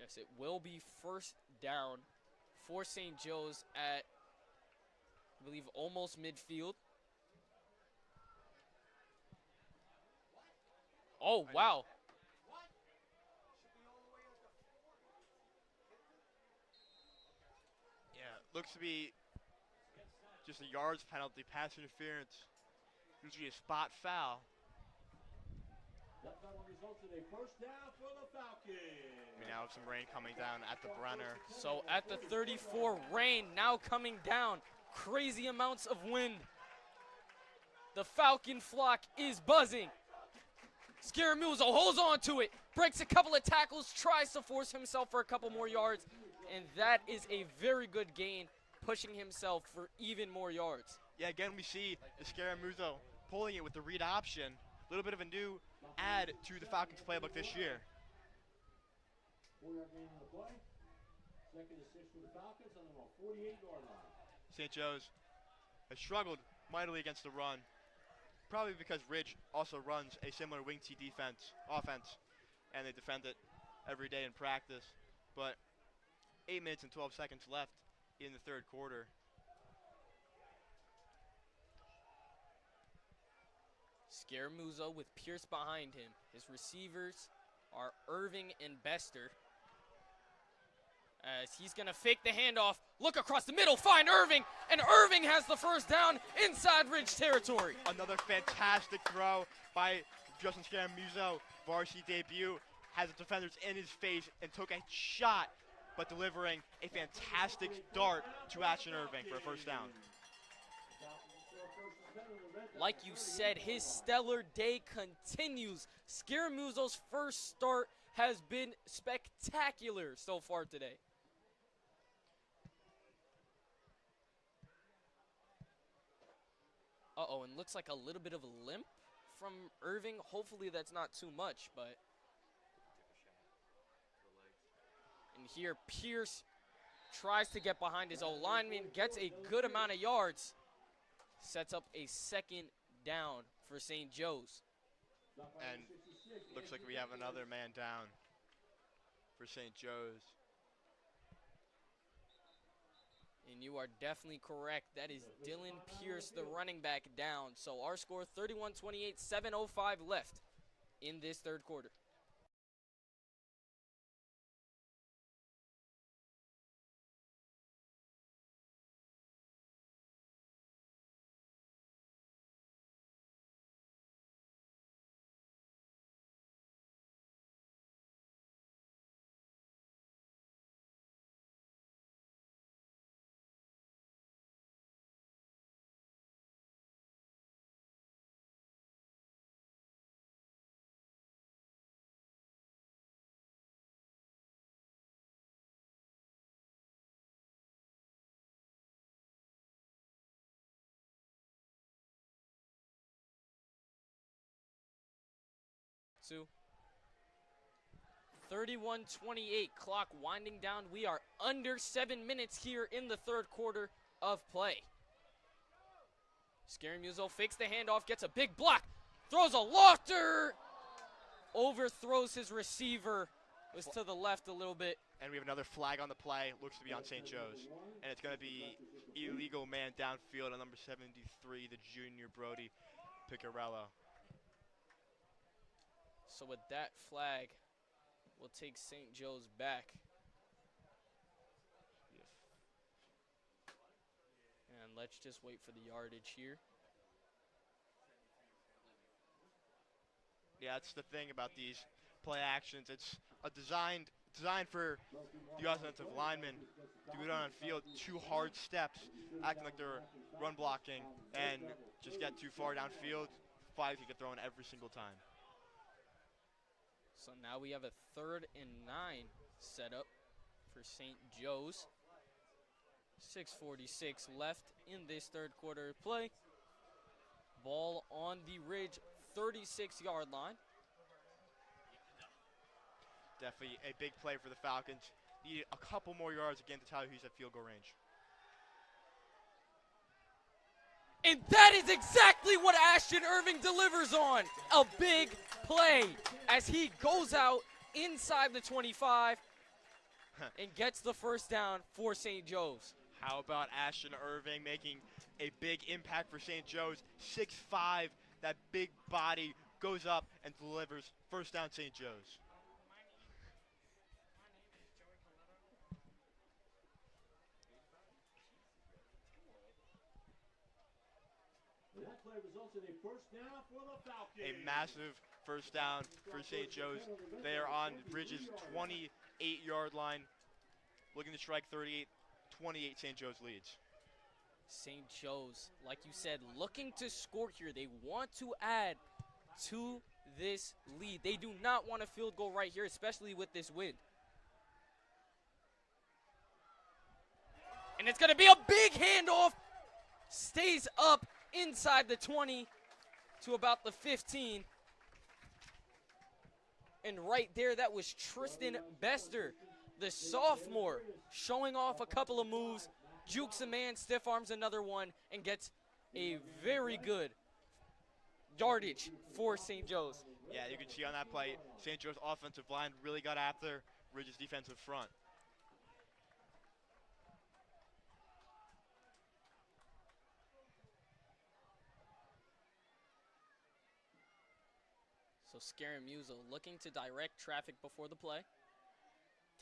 Yes, it will be first down for St. Joe's at, I believe, almost midfield. Oh, wow.
Yeah, looks to be just a yards penalty, pass interference. Usually a spot foul.
That battle results in a first down for the Falcons.
We now have some rain coming down at the Brenner.
So at the 34, rain now coming down. Crazy amounts of wind. The Falcon flock is buzzing. Scaramuzzo holds on to it, breaks a couple of tackles, tries to force himself for a couple more yards, and that is a very good gain, pushing himself for even more yards.
Yeah, again, we see the Scaramuzzo pulling it with the read option. A little bit of a new add to the Falcons playbook this year.
4-yard gain on the play. Second and 6 for the Falcons on the 48-yard line.
St. Joe's has struggled mightily against the run, probably because Ridge also runs a similar wing T offense, and they defend it every day in practice. But 8 minutes and 12 seconds left in the third quarter.
Scaramuzzo with Pierce behind him. His receivers are Irving and Bester. As he's going to fake the handoff, look across the middle, find Irving, and Irving has the first down inside Ridge territory.
Another fantastic throw by Justin Scaramuzo. Varsity debut, has the defenders in his face and took a shot, but delivering a fantastic dart to Ashton Irving for a first down.
Like you said, his stellar day continues. Scaramuzo's first start has been spectacular so far today. Uh-oh, and looks like a little bit of a limp from Irving. Hopefully that's not too much, but. And here Pierce tries to get behind his O-lineman, gets a good amount of yards, sets up a second down for St. Joe's.
And looks like we have another man down for St. Joe's.
And you are definitely correct. That is Dylan Pierce, the running back, down. So our score, 31-28, 7:05 left in this third quarter. Sue. 31-28, clock winding down. We are under 7 minutes here in the third quarter of play. Scaramuzo fakes the handoff, gets a big block, throws a lofter, overthrows his receiver, was to the left a little bit.
And we have another flag on the play, looks to be on St. Joe's. And it's going to be illegal man downfield on number 73, the junior Brody Picarello.
So with that flag, we'll take St. Joe's back. And let's just wait for the yardage here.
Yeah, that's the thing about these play actions. It's designed for the offensive linemen to go down on field 2 hard steps, acting like they're run blocking, and just get too far downfield. Flags you get thrown every single time.
So now we have a 3rd and 9 set up for St. Joe's. 6:46 left in this third quarter of play. Ball on the Ridge 36-yard line.
Definitely a big play for the Falcons. Need a couple more yards again to tell you who's at field goal range.
And that is exactly what Ashton Irving delivers on. A big play as he goes out inside the 25 and gets the first down for St. Joe's.
How about Ashton Irving making a big impact for St. Joe's? 6'5", that big body goes up and delivers first down St. Joe's.
That play results in a first down for the Falcons.
A massive first down for St. Joe's. They are on Ridge's 28-yard line, looking to strike 38. 28 St. Joe's leads.
St. Joe's, like you said, looking to score here. They want to add to this lead. They do not want a field goal right here, especially with this wind. And it's going to be a big handoff. Stays up inside the 20 to about the 15. And right there, that was Tristan Bester, the sophomore, showing off a couple of moves, jukes a man, stiff arms another one, and gets a very good yardage for St. Joe's.
Yeah, you can see on that play, St. Joe's offensive line really got after Ridge's defensive front.
So Scaramuzo looking to direct traffic before the play.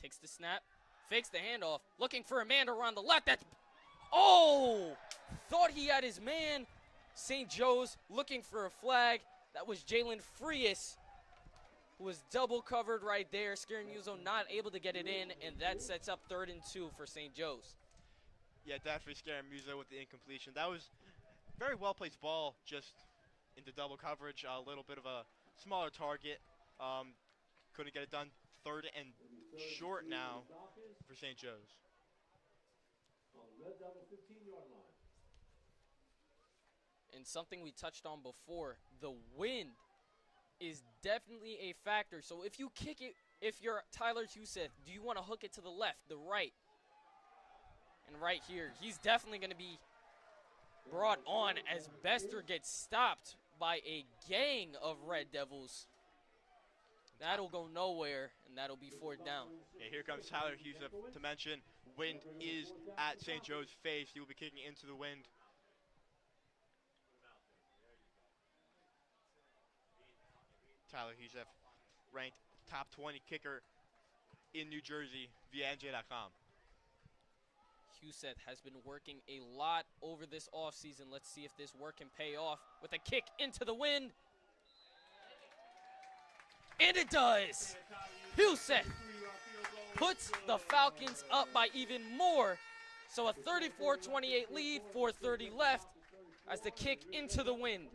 Takes the snap, Fakes the handoff. Looking for a man to run the left. That's. Oh! Thought he had his man. St. Joe's looking for a flag. That was Jalen Frias, who was double covered right there. Scaramuzo not able to get it in, and that sets up 3rd and 2 for St. Joe's.
Yeah, definitely Scaramuzo with the incompletion. That was very well placed ball, just into double coverage. A little bit of a smaller target. Couldn't get it done. 3rd and short now for St. Joe's.
On the Red Devil 15-yard line.
And something we touched on before, the wind is definitely a factor. So if you kick it, if you're Tyler Huseth, do you want to hook it to the left, the right? And right here, he's definitely going to be brought on as Bester gets stopped by a gang of Red Devils. That'll go nowhere, and that'll be 4th down.
Yeah, here comes Tyler Huseth to mention. Wind is at St. Joe's face. He will be kicking into the wind. Tyler Huseth, ranked top 20 kicker in New Jersey via NJ.com.
Huseth has been working a lot over this offseason. Let's see if this work can pay off with a kick into the wind. And it does. Huseth puts the Falcons up by even more. So a 34-28 lead, 4:30 left, as the kick into the wind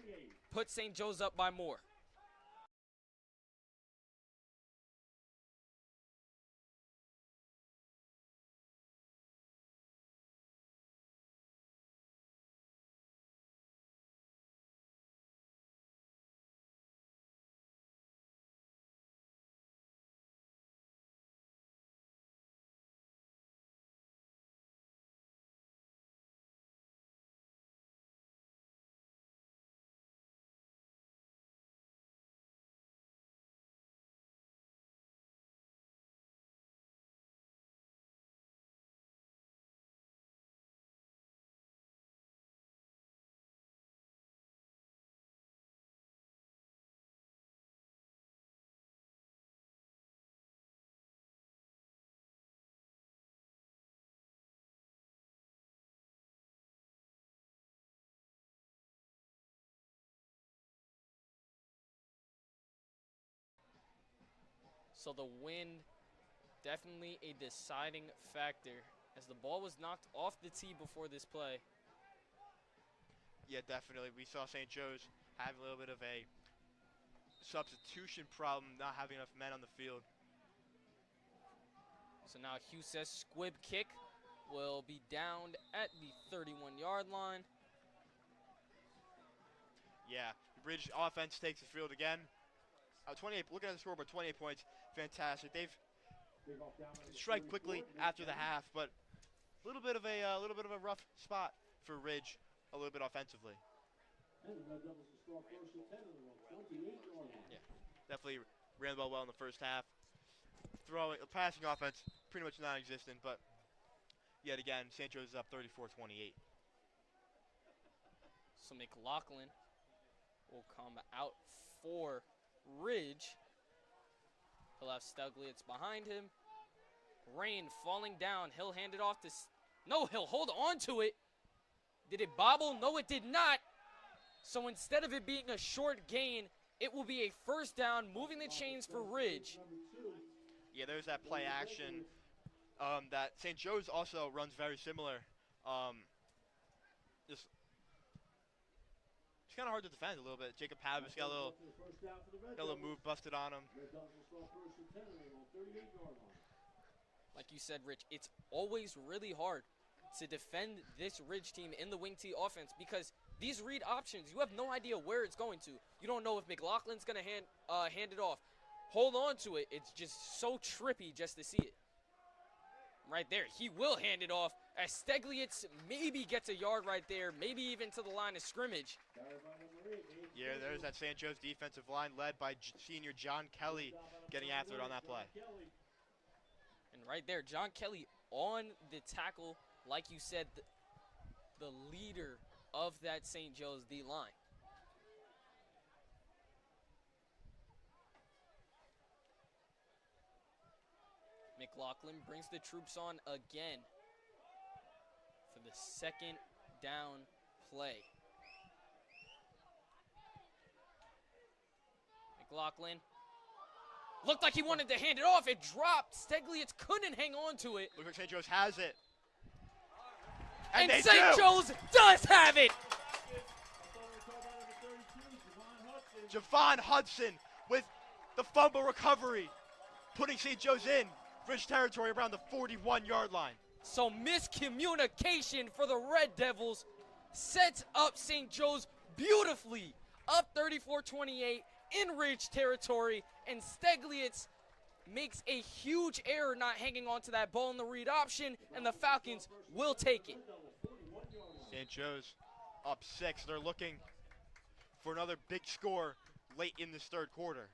puts St. Joe's up by more. So the wind, definitely a deciding factor, as the ball was knocked off the tee before this play.
Yeah, definitely. We saw St. Joe's having a little bit of a substitution problem, not having enough men on the field.
So now Huseth's squib kick will be downed at the 31-yard line.
Yeah, Ridge offense takes the field again. 28. Looking at the scoreboard, 28 points, fantastic. They've strike quickly after the half, but a little bit of a rough spot for Ridge, a little bit offensively.
And the Red Devils will score first and 10 in the row, 28-yard line.
Yeah, definitely ran the ball well in the first half. Passing offense, pretty much non-existent, but yet again, St. Joe's is up 34-28.
So McLaughlin will come out for Ridge. He'll have Stuglitz behind him. Rain falling down. He'll hand it off to... No, he'll hold on to it. Did it bobble? No, it did not. So instead of it being a short gain, it will be a 1st down, moving the chains for Ridge.
Yeah, there's that play action that St. Joe's also runs very similar. Just it's kind of hard to defend a little bit. Jacob Pavis got a little move busted on him.
Like you said, Rich, it's always really hard to defend this Ridge team in the wing T offense because these read options, you have no idea where it's going to. You don't know if McLaughlin's going to hand it off. Hold on to it. It's just so trippy just to see it. Right there. He will hand it off as Steglitz maybe gets a yard right there, maybe even to the line of scrimmage.
Yeah, there's that St. Joe's defensive line led by senior John Kelly getting after it on that play.
And right there, John Kelly on the tackle, like you said, the leader of that St. Joe's D-line. McLaughlin brings the troops on again for the second down play. McLaughlin looked like he wanted to hand it off. It dropped. Steglitz couldn't hang on to it.
Looks like St. Joe's has it.
And
they
St.
do.
Joe's does have it.
Javon Hudson with the fumble recovery, putting St. Joe's in Ridge territory around the 41-yard line.
So miscommunication for the Red Devils sets up St. Joe's beautifully, up 34-28 in Ridge territory, and Steglitz makes a huge error not hanging on to that ball in the read option, and the Falcons will take it.
St. Joe's up 6. They're looking for another big score late in this third quarter.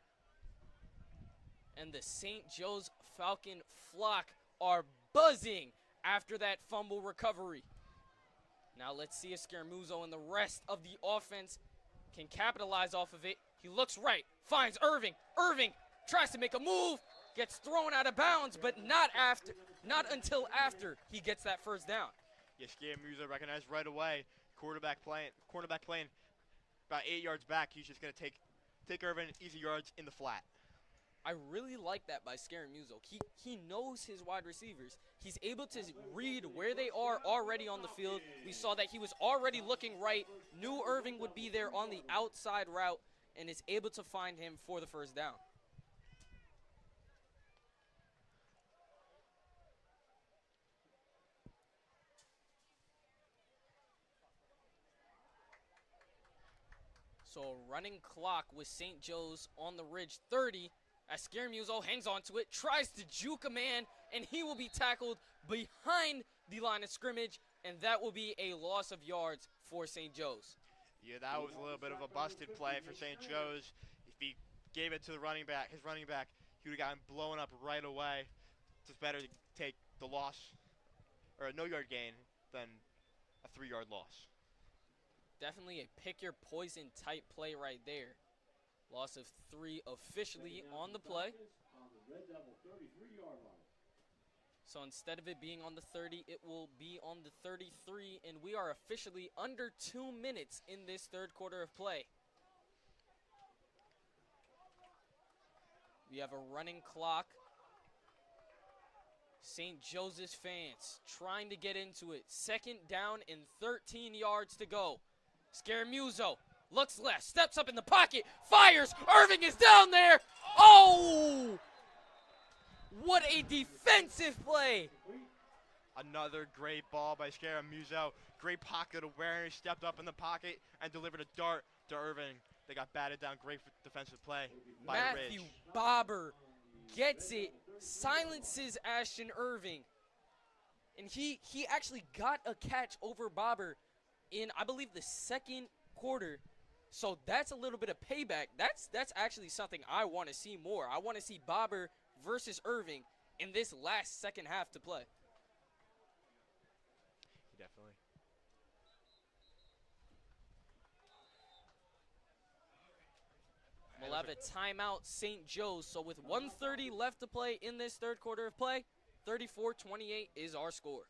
And the St. Joe's Falcon flock are buzzing after that fumble recovery. Now let's see if Scaramuzzo and the rest of the offense can capitalize off of it. He looks right, finds Irving. Irving tries to make a move, gets thrown out of bounds, but not until after he gets that first down.
Yes, Scaramuzzo recognized right away. Cornerback playing about 8 yards back. He's just going to take Irving easy yards in the flat.
I really like that by Scaramuzzo. He knows his wide receivers. He's able to read where they are already on the field. We saw that he was already looking right, knew Irving would be there on the outside route, and is able to find him for the first down. So a running clock with St. Joe's on the Ridge 30. As Scaramuzzo hangs on to it, tries to juke a man, and he will be tackled behind the line of scrimmage, and that will be a loss of yards for St. Joe's.
Yeah, that was a little bit of a busted play for St. Joe's. If he gave it to his running back, he would have gotten blown up right away. It's better to take the loss, or a no-yard gain, than a 3-yard loss.
Definitely a pick-your-poison type play right there. Loss of 3 officially on the play. So instead of it being on the 30, it will be on the 33, and we are officially under 2 minutes in this third quarter of play. We have a running clock. St. Joseph's fans trying to get into it. Second down and 13 yards to go. Scaramuzzo looks left, steps up in the pocket, fires. Irving is down there. Oh! What a defensive play.
Another great ball by Scaramuzzo. Great pocket awareness, stepped up in the pocket and delivered a dart to Irving. They got batted down. Great defensive play by
Matthew
Ridge.
Bobber gets it, silences Ashton Irving. And he actually got a catch over Bobber in, I believe, the second quarter. So that's a little bit of payback. That's actually something I want to see more. I want to see Bobber versus Irving in this last second half to play.
Definitely.
We'll have a timeout, St. Joe's. So with 1:30 left to play in this third quarter of play, 34-28 is our score.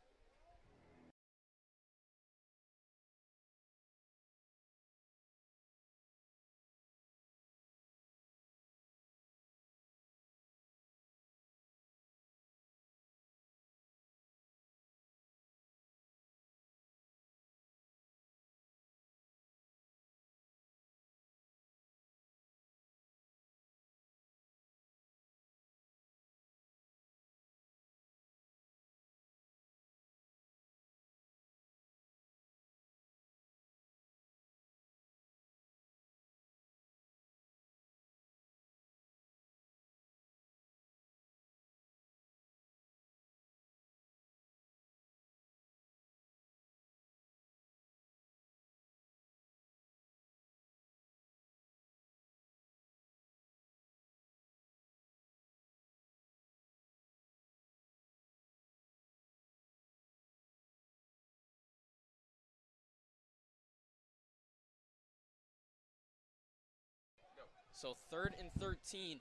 So 3rd and 13,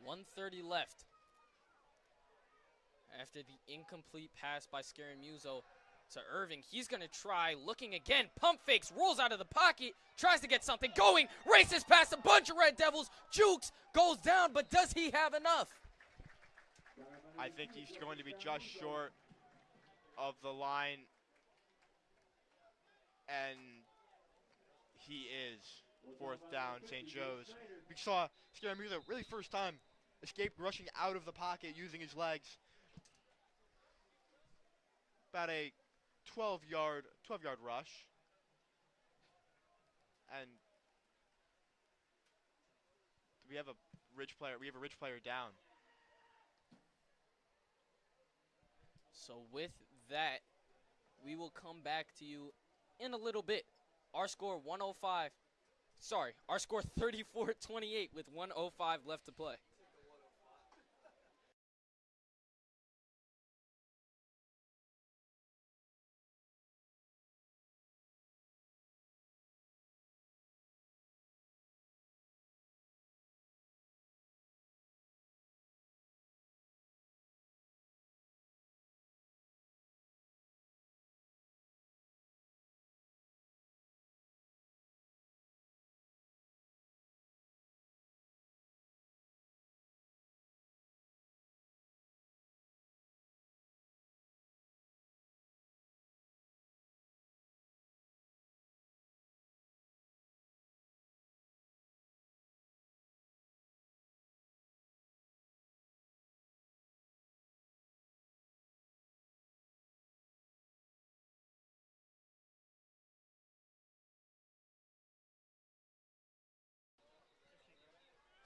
1:30 left. After the incomplete pass by Scaramuzo to Irving, he's going to try looking again. Pump fakes, rolls out of the pocket, tries to get something going, races past a bunch of Red Devils, jukes, goes down, but does he have enough?
I think he's going to be just short of the line, and he is. Fourth down, St. Joe's. We saw Scaramuzo really first time escape rushing out of the pocket using his legs. About a 12-yard rush. And we have a Ridge player down.
So with that, we will come back to you in a little bit. Our score 34-28 with 1:05 left to play.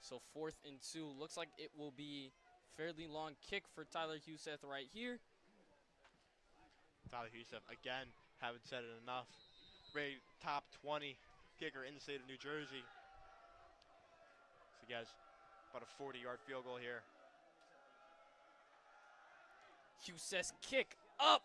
So 4th and 2. Looks like it will be fairly long kick for Tyler Huseth right here.
Tyler Huseth, again, haven't said it enough. Rated top 20 kicker in the state of New Jersey. So guys, about a 40-yard field goal here.
Huseth's kick up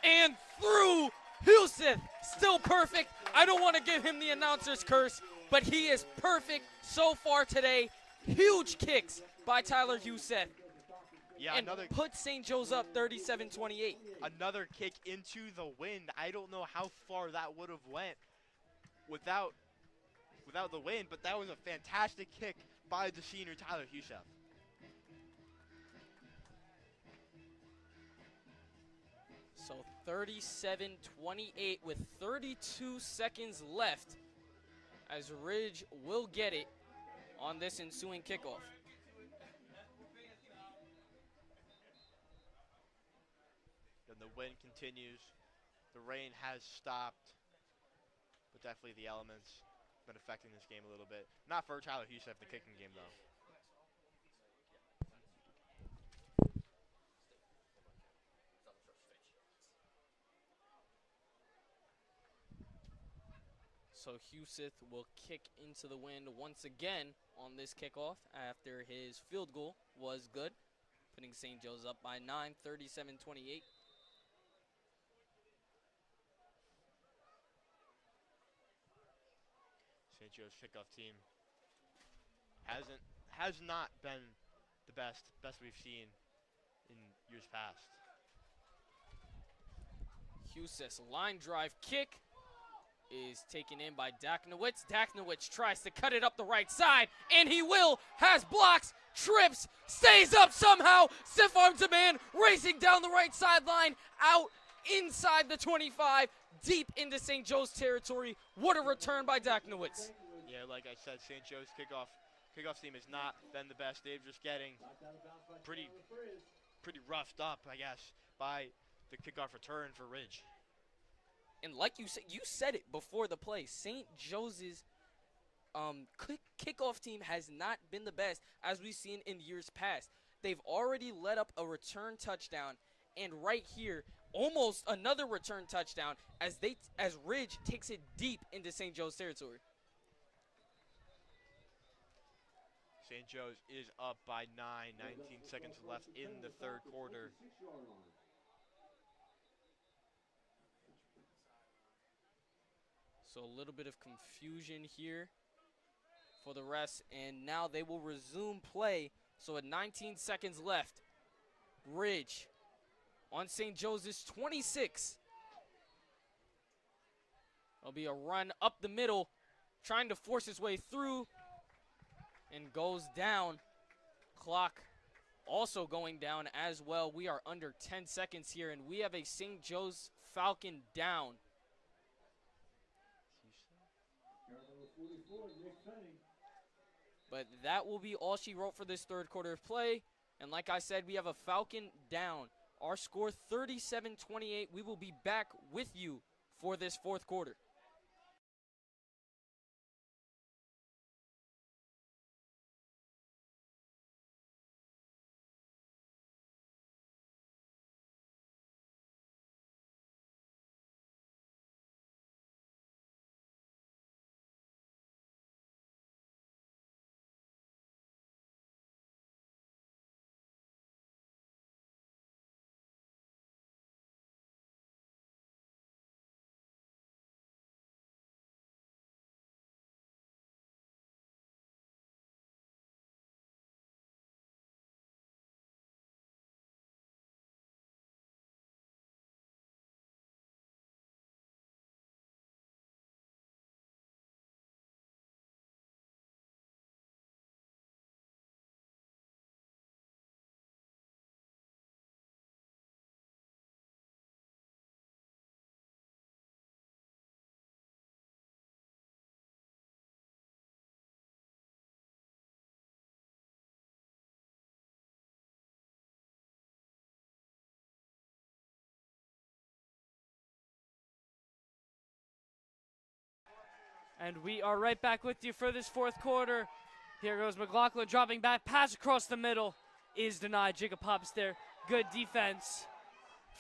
and through. Huseth still perfect. I don't want to give him the announcer's curse, but he is perfect so far today. Huge kicks by Tyler Huseth.
Yeah,
and put St. Joe's up 37-28.
Another kick into the wind. I don't know how far that would have went without the wind, but that was a fantastic kick by the senior Tyler Huseth.
So 37-28 with 32 seconds left as Ridge will get it on this ensuing kickoff.
And the wind continues. The rain has stopped, but definitely the elements been affecting this game a little bit. Not for Tyler Huseth, the kicking game, though.
So Huseth will kick into the wind once again on this kickoff after his field goal was good, putting St. Joe's up by 9, 37-28.
St. Joe's kickoff team has not been the best we've seen in years past.
Huseth's line drive kick is taken in by Daknowitz. Daknowitz tries to cut it up the right side, and he will. Has blocks, trips, stays up somehow. Stiff arms a man, racing down the right sideline, out inside the 25, deep into St. Joe's territory. What a return by Daknowitz.
Yeah, like I said, St. Joe's kickoff team has not been the best. They're just getting pretty roughed up, I guess, by the kickoff return for Ridge.
And like you said it before the play, St. Jose's kickoff team has not been the best as we've seen in years past. They've already let up a return touchdown, and right here, almost another return touchdown as Ridge takes it deep into St. Joe's territory.
St. Joe's is up by 19 seconds left in the third quarter.
So a little bit of confusion here for the rest, and now they will resume play So with 19 seconds left, Ridge on St. Joseph's 26. It'll be a run up the middle, trying to force his way through, and goes down. Clock also going down as well. We are under 10 seconds here, and we have a St. Joe's Falcon down. But that will be all she wrote for this third quarter of play. And like I said, we have a Falcon down. Our score 37-28. We will be back with you for this fourth quarter.
And we are right back with you for this fourth quarter. Here goes McLaughlin dropping back. Pass across the middle is denied. Jacob Pops there. Good defense.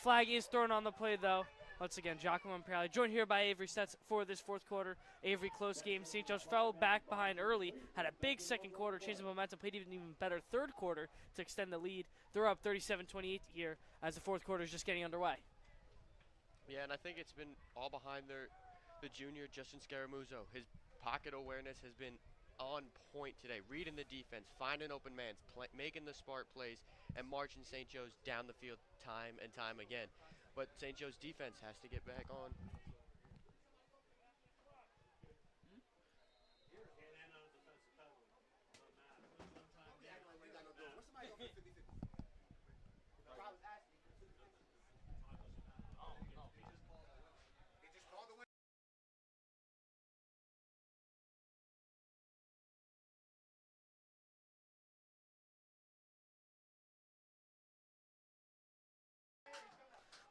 Flag is thrown on the play, though. Once again, Giacomo Imperiale joined here by Avery Stetz for this fourth quarter. Avery, close game. St. Joe's fell back behind early, had a big second quarter, changed the momentum, played even better third quarter to extend the lead. They're up 37-28 here as the fourth quarter is just getting underway.
Yeah, and I think it's been all behind the junior Justin Scaramuzzo. His pocket awareness has been on point today, reading the defense, finding open man, making the smart plays, and marching St. Joe's down the field time and time again. But St. Joe's defense has to get back on.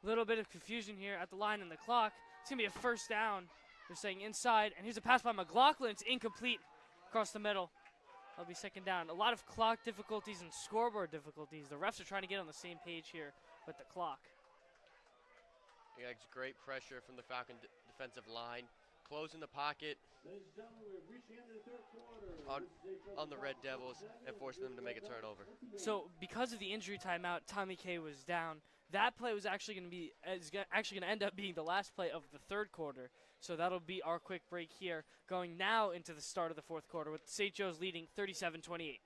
Little bit of confusion here at the line and the clock. It's going to be a first down. They're saying inside, and here's a pass by McLaughlin. It's incomplete across the middle. That'll be second down. A lot of clock difficulties and scoreboard difficulties. The refs are trying to get on the same page here with the clock.
Yeah, it's great pressure from the Falcon defensive line, closing the pocket on the Red Devils and forcing them to make a turnover.
So because of the injury timeout, Tommy K was down. That play was actually going to end up being the last play of the third quarter. So that'll be our quick break here, going now into the start of the fourth quarter with St. Joe's leading 37-28.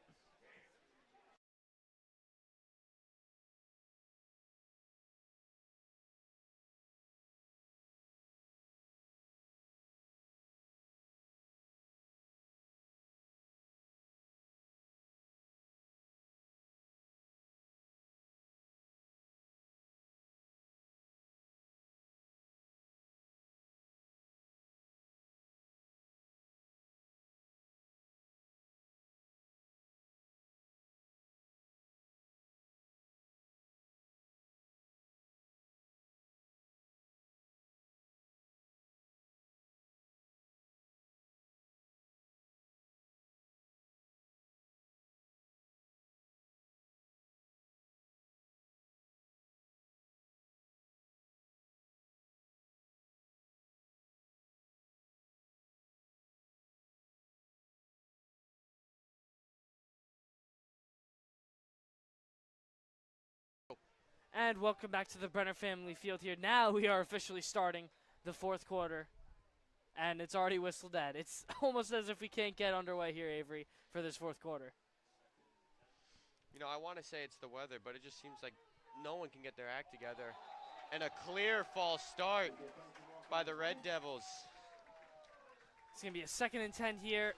And welcome back to the Brenner Family Field here. Now we are officially starting the fourth quarter, and it's already whistled at. It's almost as if we can't get underway here, Avery, for this fourth quarter.
You know, I want to say it's the weather, but it just seems like no one can get their act together. And a clear false start by the Red Devils.
It's going to be a 2nd and 10 here.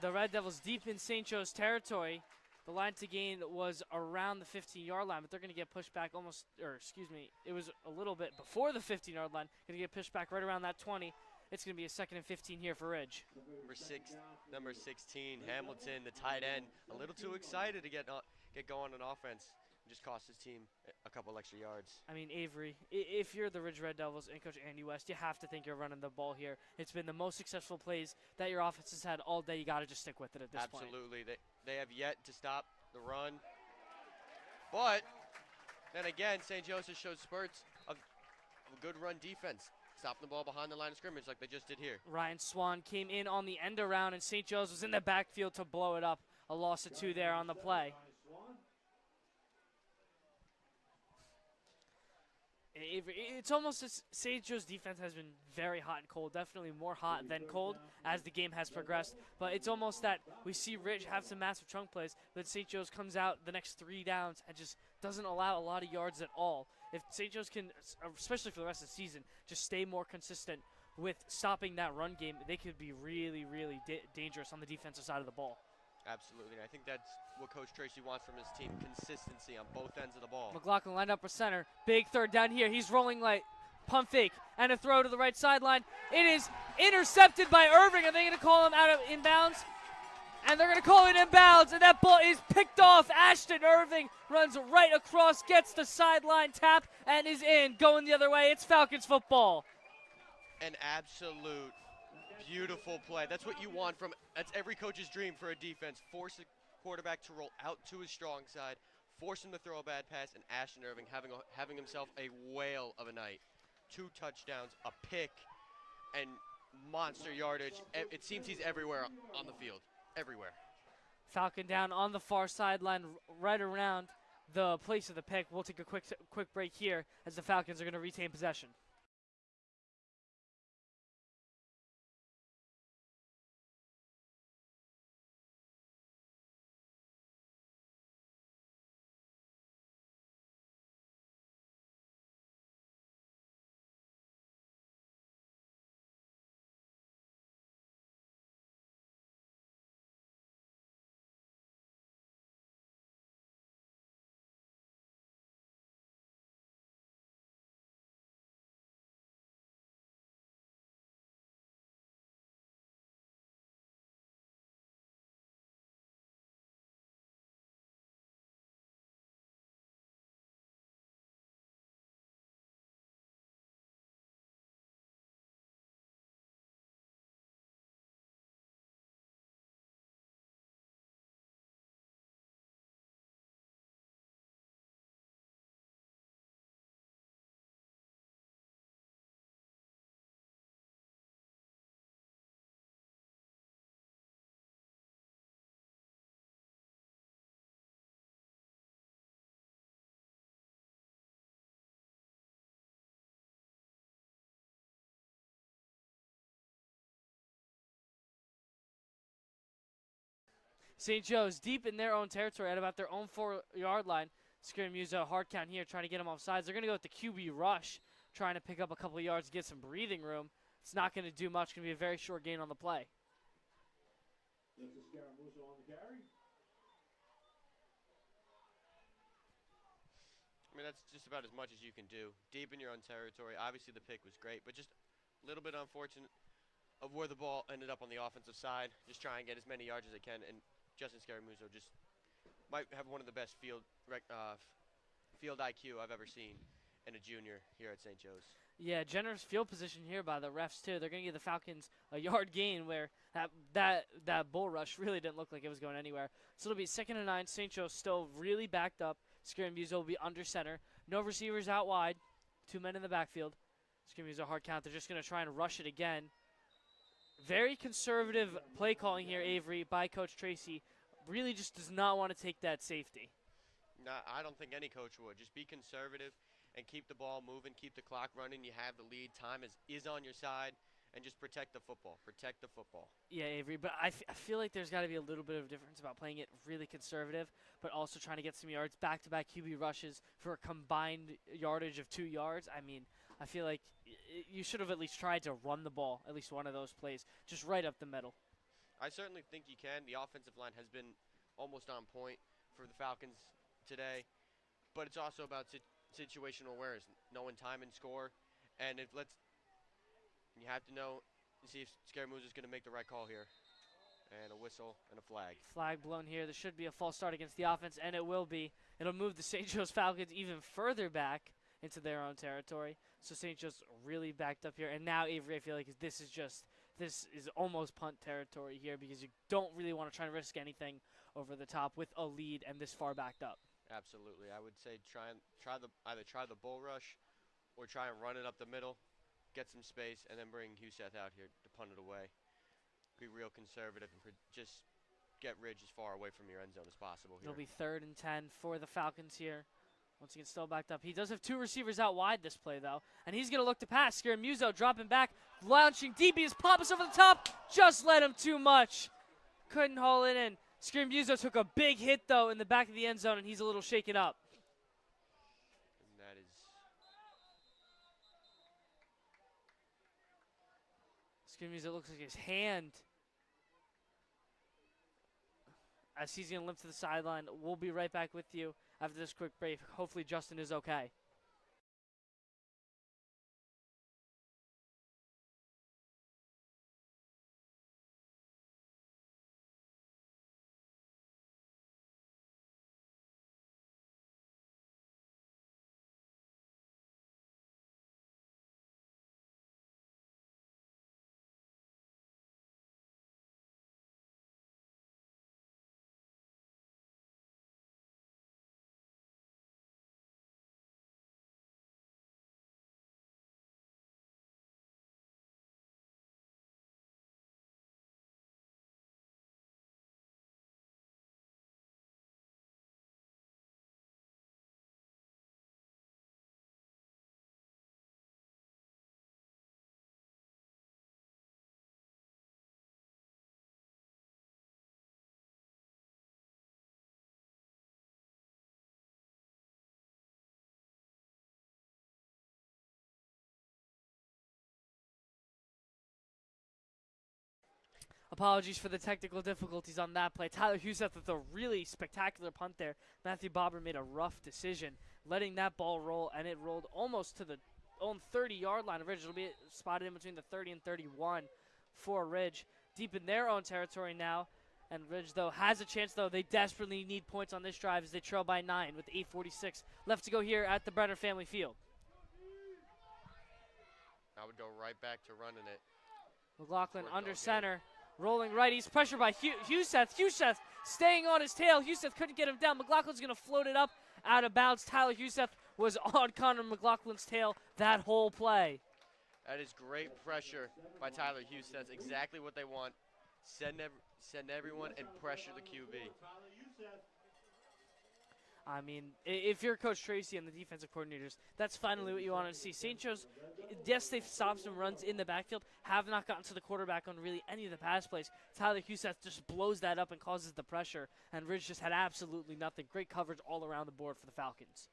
The Red Devils deep in St. Joe's territory. The line to gain was around the 15-yard line, but they're going to get pushed back almost, or excuse me, it was a little bit before the 15-yard line. Going to get pushed back right around that 20. It's going to be a 2nd and 15 here for Ridge.
Number 16, Hamilton, the tight end, a little too excited to get going on offense. Just cost his team a couple extra yards.
I mean, Avery, if you're the Ridge Red Devils and Coach Andy West, you have to think you're running the ball here. It's been the most successful plays that your offense has had all day. You got to just stick with it at this point.
Absolutely. They have yet to stop the run. But then again, St. Joseph showed spurts of a good run defense, stopping the ball behind the line of scrimmage like they just did here.
Ryan Swan came in on the end around, and St. Joe's was in the backfield to blow it up. A loss of 2 there on the play. It's almost as St. Joe's defense has been very hot and cold, definitely more hot than cold as the game has progressed. But it's almost that we see Ridge have some massive chunk plays, but St. Joe's comes out the next 3 downs and just doesn't allow a lot of yards at all. If St. Joe's can, especially for the rest of the season, just stay more consistent with stopping that run game, they could be really, really dangerous on the defensive side of the ball.
Absolutely. And I think that's what Coach Tracy wants from his team, consistency on both ends of the ball.
McLaughlin lined up for center. Big 3rd down here. He's rolling like pump fake and a throw to the right sideline. It is intercepted by Irving. Are they going to call him out of inbounds? And they're going to call it inbounds, and that ball is picked off. Ashton Irving runs right across, gets the sideline tap, and is in. Going the other way. It's Falcons football.
An absolute beautiful play. That's what you want from, that's every coach's dream for a defense. Force a quarterback to roll out to his strong side, force him to throw a bad pass, and Ashton Irving having himself a whale of a night. 2 touchdowns, a pick, and monster yardage. It seems he's everywhere on the field. Everywhere.
Falcon down on the far sideline, right around the place of the pick. We'll take a quick break here as the Falcons are going to retain possession. St. Joe's deep in their own territory at about their own 4-yard line. Scaramuza, hard count here, trying to get them off sides. They're going to go with the QB rush, trying to pick up a couple of yards, get some breathing room. It's not going to do much. It's going to be a very short gain on the play.
This is Scaramuza on the carry.
I mean, that's just about as much as you can do. Deep in your own territory. Obviously, the pick was great, but just a little bit unfortunate of where the ball ended up on the offensive side. Just try and get as many yards as they can, and Justin Scaramuza just might have one of the best field IQ I've ever seen in a junior here at St. Joe's.
Yeah, generous field position here by the refs, too. They're going to give the Falcons a yard gain where that bull rush really didn't look like it was going anywhere. So it'll be 2nd and 9. St. Joe's still really backed up. Scaramuza will be under center. No receivers out wide. 2 men in the backfield. Scaramuza hard count. They're just going to try and rush it again. Very conservative play calling here, Avery, by Coach Tracy. Really just does not want to take that safety.
No, I don't think any coach would. Just be conservative and keep the ball moving, keep the clock running. You have the lead. Time is on your side, and just protect the football. Protect the football.
Yeah, Avery, but I feel like there's got to be a little bit of difference about playing it really conservative, but also trying to get some yards, back-to-back QB rushes for a combined yardage of 2 yards. I mean, I feel like you should have at least tried to run the ball, at least one of those plays, just right up the middle.
I certainly think you can. The offensive line has been almost on point for the Falcons today, but it's also about situational awareness, knowing time and score, and you have to know and see if Scaramuza is going to make the right call here. And a whistle and a flag.
Flag blown here. There should be a false start against the offense, and it will be. It'll move the St. Joe's Falcons even further back into their own territory. So St. Joe's really backed up here. And now, Avery, I feel like this is almost punt territory here because you don't really want to try and risk anything over the top with a lead and this far backed up.
Absolutely. I would say either try the bull rush or try and run it up the middle, get some space, and then bring Huseth out here to punt it away. Be real conservative and just get Ridge as far away from your end zone as possible here.
It'll be 3rd and 10 for the Falcons here. Once again, still backed up. He does have 2 receivers out wide this play, though. And he's going to look to pass. Scaramuzo dropping back, launching deep. He just pops over the top. Just let him too much. Couldn't haul it in. Scaramuzo took a big hit, though, in the back of the end zone, and he's a little shaken up.
And that is...
Scaramuzo looks like his hand. As he's going to limp to the sideline. We'll be right back with you after this quick break. Hopefully Justin is okay. Apologies for the technical difficulties on that play. Tyler Huseth with a really spectacular punt there. Matthew Bobber made a rough decision, letting that ball roll, and it rolled almost to the own 30-yard line of Ridge. It'll be spotted in between the 30 and 31 for Ridge, deep in their own territory now. And Ridge, though, has a chance, though. They desperately need points on this drive as they trail by 9 with 8:46 left to go here at the Brenner Family Field.
I would go right back to running it.
McLaughlin
Worked all
under
game.
center. Rolling right, he's pressured by Huseth. Huseth staying on his tail. Huseth couldn't get him down. McLaughlin's going to float it up out of bounds. Tyler Huseth was on Connor McLaughlin's tail that whole play.
That is great pressure by Tyler Hughes. That's exactly what they want. Send everyone and pressure the QB.
I mean, if you're Coach Tracy and the defensive coordinators, that's finally what you want to see. St. Joe's, yes, they've stopped some runs in the backfield, have not gotten to the quarterback on really any of the pass plays. Tyler Huseth just blows that up and causes the pressure, and Ridge just had absolutely nothing. Great coverage all around the board for the Falcons.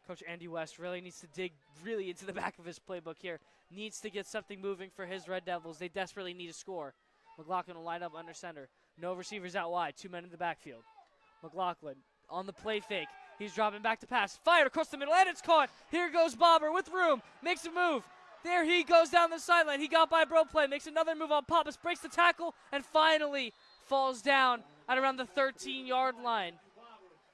Coach Andy West really needs to dig really into the back of his playbook here. Needs to get something moving for his Red Devils. They desperately need a score. McLaughlin will line up under center. No receivers out wide. 2 men in the backfield. McLaughlin on the play fake. He's dropping back to pass. Fired across the middle, and it's caught. Here goes Bobber with room. Makes a move. There he goes down the sideline. He got by Broplay. Makes another move on Pappas. Breaks the tackle, and finally falls down at around the 13-yard line.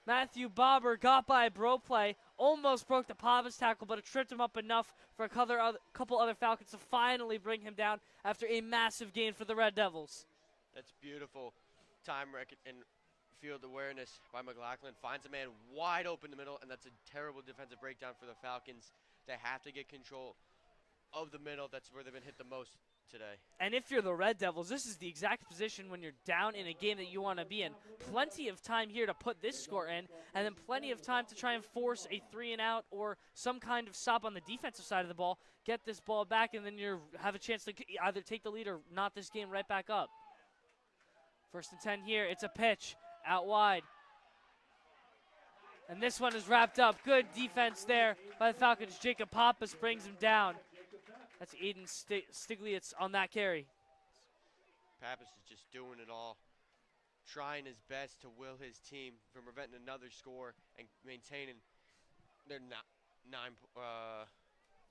Matthew Bobber got by Broplay. Almost broke the Pappas tackle, but it tripped him up enough for a couple other Falcons to finally bring him down after a massive gain for the Red Devils.
That's beautiful time and field awareness by McLaughlin. Finds a man wide open in the middle, and that's a terrible defensive breakdown for the Falcons. They have to get control of the middle. That's where they've been hit the most today.
And if you're the Red Devils, this is the exact position when you're down in a game that you want to be in. Plenty of time here to put this score in, and then plenty of time to try and force a 3-and-out or some kind of stop on the defensive side of the ball, get this ball back, and then you have a chance to either take the lead or knot this game right back up. 1st and 10 here. It's a pitch out wide. And this one is wrapped up. Good defense there by the Falcons. Jacob Pappas brings him down. That's Aiden Stiglitz on that carry.
Pappas is just doing it all, trying his best to will his team from preventing another score and maintaining their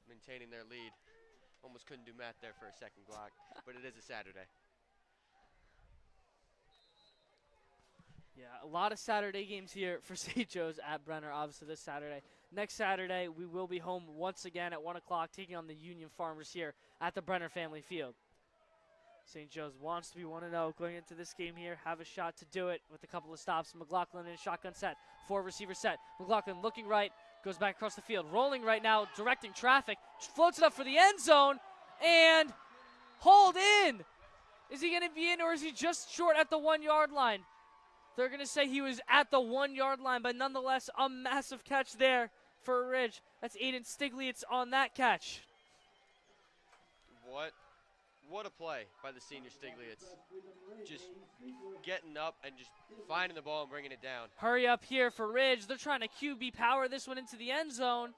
maintaining their lead. Almost couldn't do math there for a second, Glock, but it is a Saturday.
Yeah, a lot of Saturday games here for St. Joe's at Brenner, obviously this Saturday. Next Saturday, we will be home once again at 1 o'clock, taking on the Union Farmers here at the Brenner Family Field. St. Joe's wants to be 1-0 going into this game here, have a shot to do it with a couple of stops. McLaughlin in a shotgun set, 4-receiver set. McLaughlin looking right, goes back across the field, rolling right now, directing traffic, floats it up for the end zone, and hauled in. Is he going to be in, or is he just short at the 1-yard line? They're going to say he was at the 1-yard line, but nonetheless, a massive catch there for Ridge. That's Aiden Stiglitz on that catch.
What a play by the senior Stiglitz. Just getting up and just finding the ball and bringing it down.
Hurry up here for Ridge. They're trying to QB power this one into the end zone.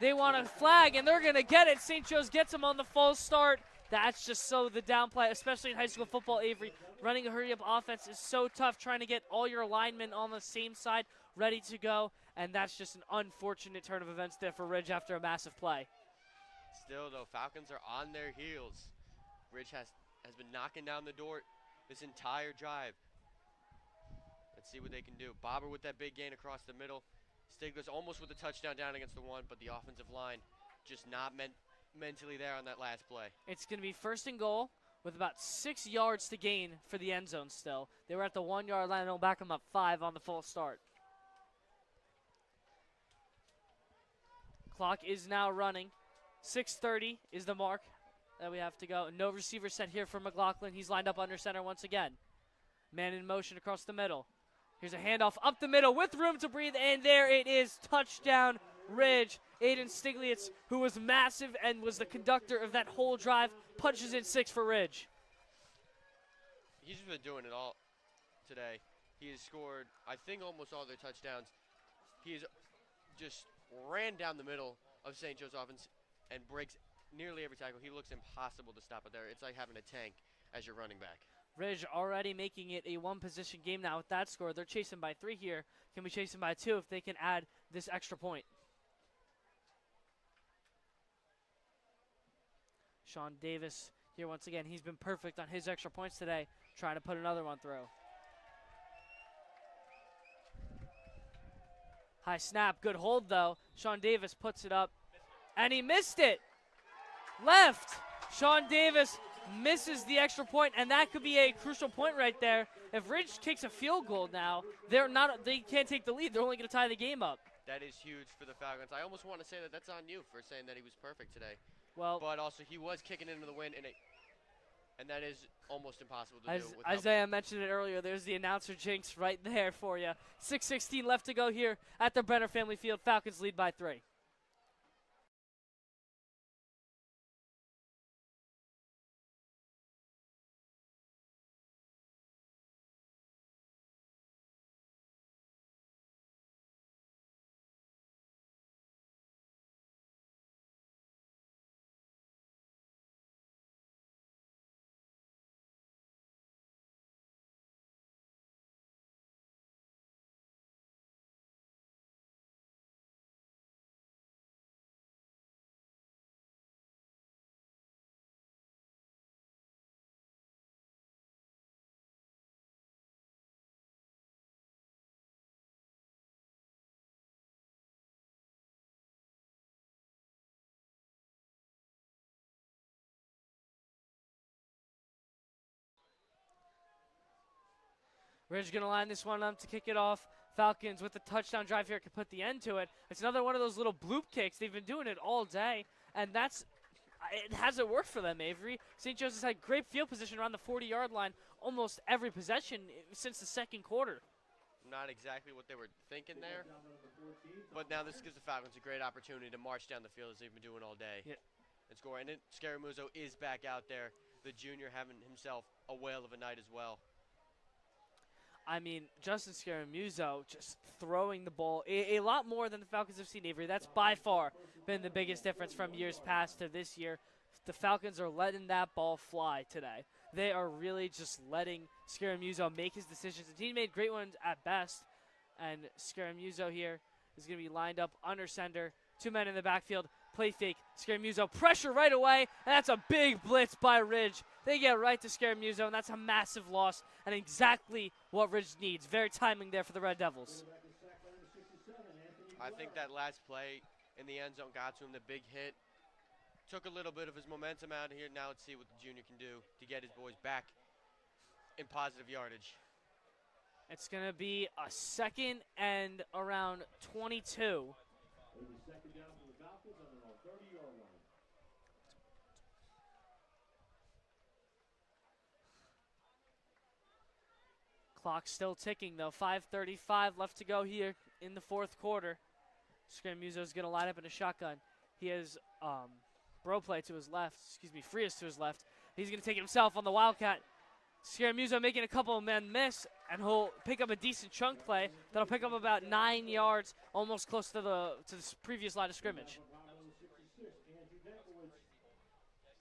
They want a flag, and they're going to get it. St. Joe's gets him on the false start. That's just so the down play, especially in high school football, Avery. Running a hurry-up offense is so tough, trying to get all your linemen on the same side ready to go, and that's just an unfortunate turn of events there for Ridge after a massive play.
Still, though, Falcons are on their heels. Ridge has been knocking down the door this entire drive. Let's see what they can do. Bobber with that big gain across the middle. Stiglitz almost with a touchdown down against the one, but the offensive line just not mentally there on that last play.
It's going to be 1st and goal with about 6 yards to gain for the end zone still. They were at the 1-yard line, and they'll back them up 5 on the full start. Clock is now running. 6:30 is the mark that we have to go. No receiver set here for McLaughlin. He's lined up under center once again. Man in motion across the middle. Here's a handoff up the middle with room to breathe, and there it is. Touchdown, Ridge. Aiden Stiglitz, who was massive and was the conductor of that whole drive, punches in 6 for Ridge.
He's been doing it all today. He has scored, I think, almost all their touchdowns. He has just ran down the middle of St. Joe's offense and breaks nearly every tackle. He looks impossible to stop it there. It's like having a tank as your running back.
Ridge already making it a one-position game now with that score. They're chasing by 3 here. Can be chasing by 2 if they can add this extra point. Sean Davis here once again. He's been perfect on his extra points today, trying to put another one through. High snap, good hold though. Sean Davis puts it up, and he missed it. Left. Sean Davis misses the extra point, and that could be a crucial point right there. If Ridge takes a field goal now, they can't take the lead. They're only going to tie the game up.
That is huge for the Falcons. I almost want to say that that's on you for saying that he was perfect today.
Well,
but also he was kicking into the wind, and that is almost impossible to do. Without
Isaiah mentioned it earlier. There's the announcer jinx right there for you. 6:16 left to go here at the Brenner Family Field. Falcons lead by 3. Ridge going to line this one up to kick it off. Falcons with the touchdown drive here can put the end to it. It's another one of those little bloop kicks. They've been doing it all day, and that's it hasn't worked for them, Avery. St. Joe's has had great field position around the 40-yard line almost every possession since the second quarter.
Not exactly what they were thinking there. But now this gives the Falcons a great opportunity to march down the field as they've been doing all day and score. And then Scaramuzzo is back out there. The junior having himself a whale of a night as well.
I mean, Justin Scaramuzzo just throwing the ball a lot more than the Falcons have seen, Avery. That's by far been the biggest difference from years past to this year. The Falcons are letting that ball fly today. They are really just letting Scaramuzzo make his decisions. And he made great ones at best. And Scaramuzzo here is going to be lined up under center. 2 men in the backfield. Play fake. Scaramuzzo pressure right away. And that's a big blitz by Ridge. They get right to Scaramuzzo, and that's a massive loss. And exactly what Ridge needs. Very timing there for the Red Devils.
I think that last play in the end zone got to him, the big hit. Took a little bit of his momentum out of here. Now let's see what the junior can do to get his boys back in positive yardage.
It's going to be a second and around 22.
It'll be second down for the Falcons on their own 30-yard line.
Clock still ticking, though. 5:35 left to go here in the fourth quarter. Scaramuzzo is going to line up in a shotgun. He has Broplay to his left. Frias to his left. He's going to take it himself on the Wildcat. Scaramuzzo making a couple of men miss, and he'll pick up a decent chunk play that'll pick up about 9 yards, almost close to the previous line of scrimmage.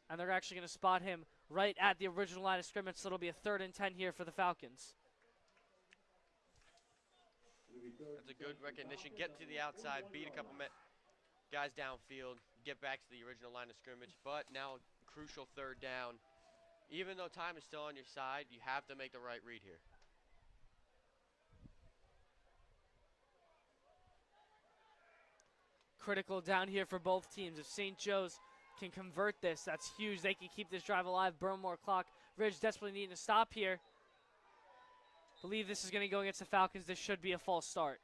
And they're actually going to spot him right at the original line of scrimmage, so it'll be a 3rd and 10 here for the Falcons.
That's a good recognition. Get to the outside, beat a couple guys downfield, get back to the original line of scrimmage. But now, crucial 3rd down. Even though time is still on your side, you have to make the right read here.
Critical down here for both teams. If St. Joe's can convert this, that's huge. They can keep this drive alive, burn more clock. Ridge desperately needing to stop here. Believe this is going to go against the Falcons. This should be a false start.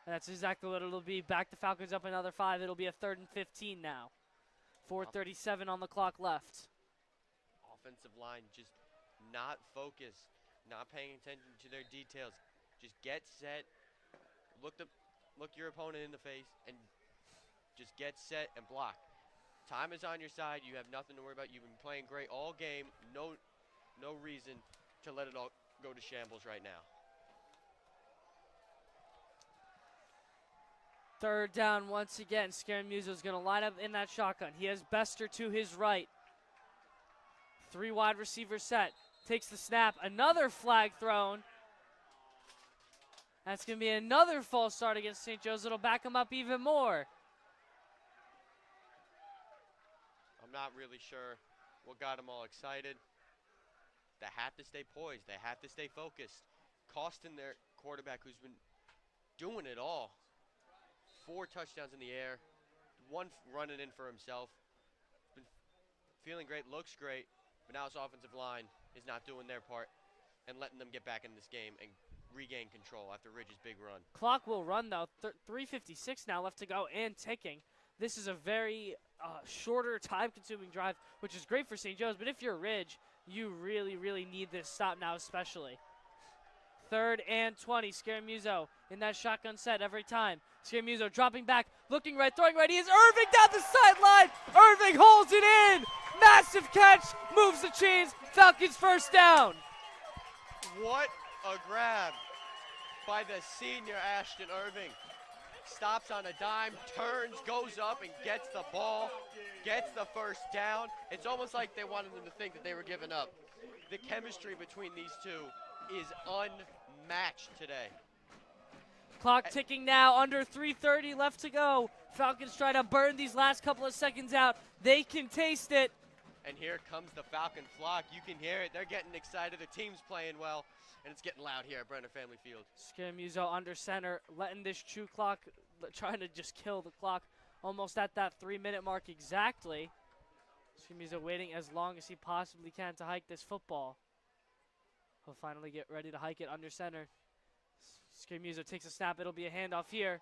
That's exactly what it'll be. Back the Falcons up another 5. It'll be a 3rd and 15 now. 4:37 on the clock left.
Offensive line just not focused, not paying attention to their details. Just get set, look your opponent in the face, and just get set and block. Time is on your side. You have nothing to worry about. You've been playing great all game. No reason to let it all go to shambles right now.
3rd down once again. Scaramuzzo's going to line up in that shotgun. He has Bester to his right. 3 wide receiver set. Takes the snap. Another flag thrown. That's going to be another false start against St. Joe's. It'll back him up even more.
I'm not really sure what got them all excited. They have to stay poised. They have to stay focused. Costing their quarterback, who's been doing it all. 4 touchdowns in the air. 1 running in for himself. Been feeling great, looks great. But now his offensive line is not doing their part and letting them get back in this game and regain control after Ridge's big run.
Clock will run, though. 3:56 now left to go and ticking. This is a very shorter, time-consuming drive, which is great for St. Joe's. But if you're Ridge, you really, really need this stop now especially. 3rd and 20. Scaramuzzo in that shotgun set every time. Scaramuzzo dropping back, looking right, throwing right. He is Irving down the sideline. Irving holds it in. Massive catch, moves the chains. Falcons 1st down.
What a grab by the senior Ashton Irving. Stops on a dime, turns, goes up, and gets the ball, gets the 1st down. It's almost like they wanted them to think that they were giving up. The chemistry between these two is unmatched today.
Clock ticking now, under 3:30 left to go. Falcons try to burn these last couple of seconds out. They can taste it.
And here comes the Falcon flock. You can hear it. They're getting excited. The team's playing well, and it's getting loud here at Brenner Family Field.
Scaramuzzo under center, letting this chew clock, trying to just kill the clock. Almost at that 3-minute mark exactly. Scaramuzzo waiting as long as he possibly can to hike this football. He'll finally get ready to hike it under center. Scaramuzzo takes a snap. It'll be a handoff here.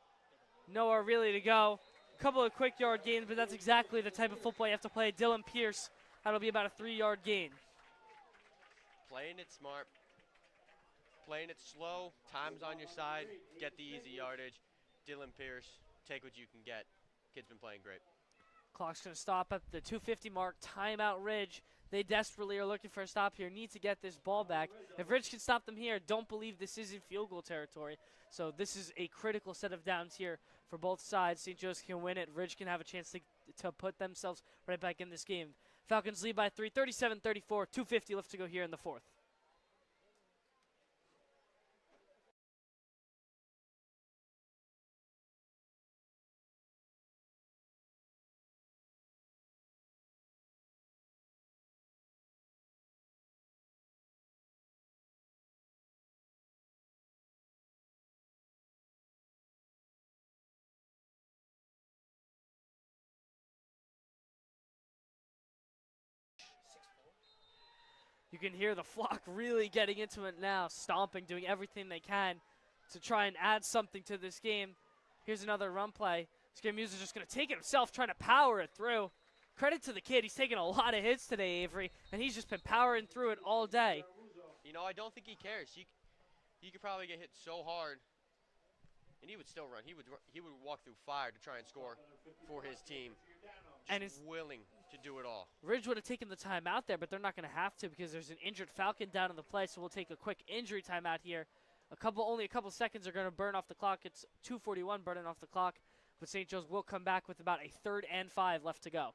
Nowhere really to go. couple of quick yard gains, but that's exactly the type of football you have to play. Dylan Pierce, that'll be about a 3-yard gain.
Playing it smart, playing it slow, time's on your side, get the easy yardage. Dylan Pierce, take what you can get. Kid's been playing great.
Clock's going to stop at the 2:50 mark. Timeout Ridge. They desperately are looking for a stop here. Need to get this ball back. If Ridge can stop them here, don't believe this is in field goal territory. So this is a critical set of downs here for both sides. St. Joe's can win it. Ridge can have a chance to put themselves right back in this game. Falcons lead by 3, 37-34. 2:50 left to go here in the fourth. You can hear the flock really getting into it now, stomping, doing everything they can to try and add something to this game. Here's another run play. Scaramuza just going to take it himself, trying to power it through. Credit to the kid. He's taken a lot of hits today, Avery, and he's just been powering through it all day.
You know, I don't think he cares. He could probably get hit so hard, and he would still run. He would walk through fire to try and score for his team.
And
Just willing to do it all.
Ridge would have taken the time out there, but they're not going to have to because there's an injured Falcon down in the play, so we'll take a quick injury timeout here. Only a couple seconds are going to burn off the clock. It's 2:41 burning off the clock, but St. Joe's will come back with about a 3rd and 5 left to go.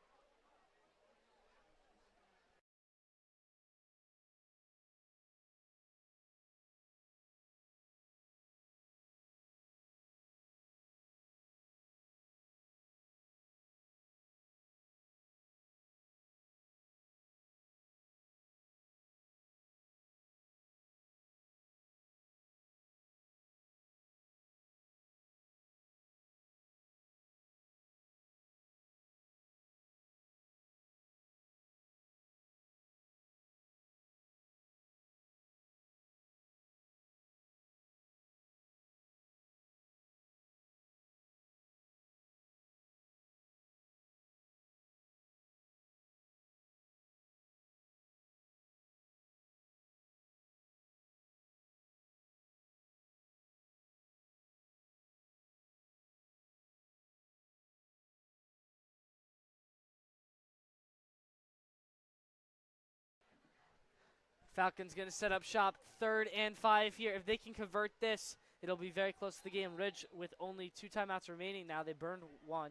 Falcons going to set up shop, 3rd and 5 here. If they can convert this, it'll be very close to the game. Ridge with only 2 timeouts remaining now. They burned 1.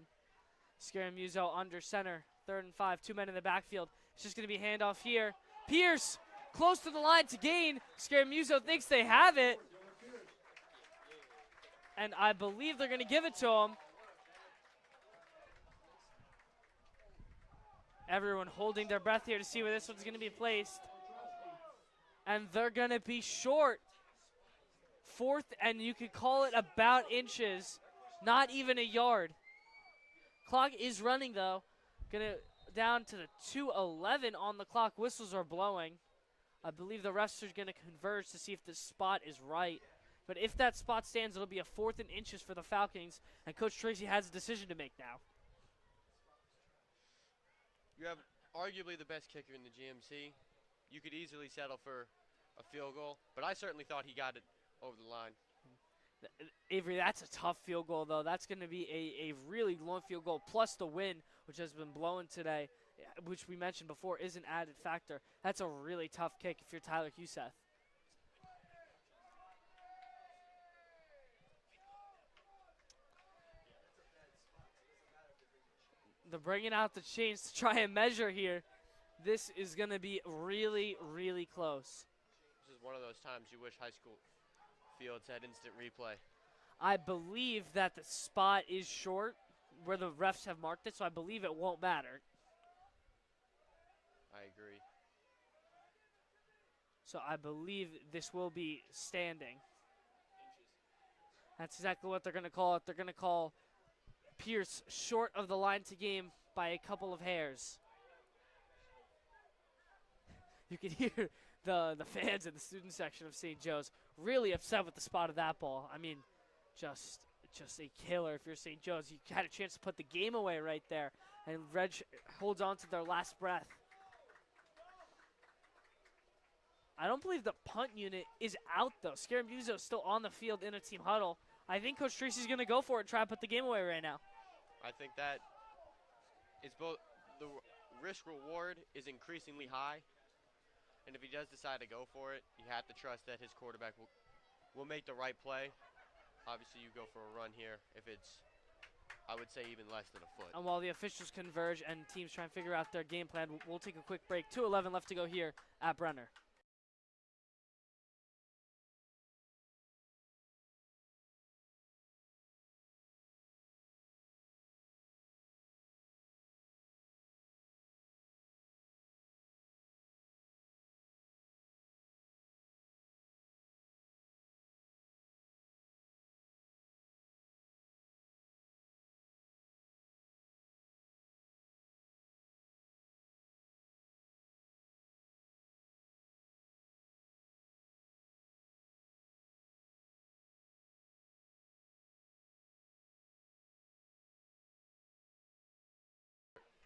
Scaramuzo under center, 3rd and 5, 2 men in the backfield. It's just going to be handoff here. Pierce close to the line to gain. Scaramuzo thinks they have it. And I believe they're going to give it to him. Everyone holding their breath here to see where this one's going to be placed. And they're going to be short. 4th, and you could call it about inches. Not even a yard. Clock is running, though. Going to down to the 2:11 on the clock. Whistles are blowing. I believe the refs are going to converge to see if the spot is right. But if that spot stands, it'll be a 4th and inches for the Falcons. And Coach Tracy has a decision to make now.
You have arguably the best kicker in the GMC. You could easily settle for a field goal, but I certainly thought he got it over the line.
Avery, that's a tough field goal, though. That's going to be a really long field goal, plus the wind, which has been blowing today, which we mentioned before, is an added factor. That's a really tough kick if you're Tyler Huseth. They're bringing out the chains to try and measure here. This is going to be really, really close.
This is one of those times you wish high school fields had instant replay.
I believe that the spot is short where the refs have marked it, so I believe it won't matter.
I agree.
So I believe this will be standing. That's exactly what they're going to call it. They're going to call Pierce short of the line to game by a couple of hairs. You can hear the fans in the student section of St. Joe's really upset with the spot of that ball. I mean, just just a killer if you're St. Joe's. You had a chance to put the game away right there, and Reg holds on to their last breath. I don't believe the punt unit is out, though. Scaramuzo is still on the field in a team huddle. I think Coach Tracy's going to go for it and try to put the game away right now.
I think that it's both the risk reward is increasingly high, and if he does decide to go for it, you have to trust that his quarterback will make the right play. Obviously, you go for a run here if it's, I would say, even less than a foot.
And while the officials converge and teams try and figure out their game plan, we'll take a quick break. 2:11 left to go here at Brenner.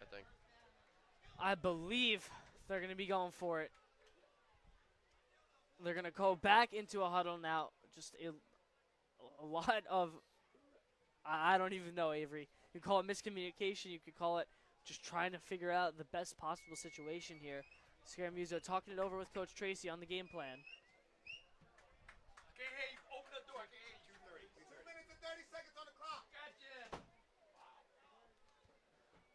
I think.
I believe they're going to be going for it. They're going to go back into a huddle now. Just a lot of, I don't even know, Avery. You could call it miscommunication. You could call it just trying to figure out the best possible situation here. Scaramuzo talking it over with Coach Tracy on the game plan.
I can't hear you. Open the door. I can't hear you. 2 minutes and 30 seconds on the clock. Gotcha.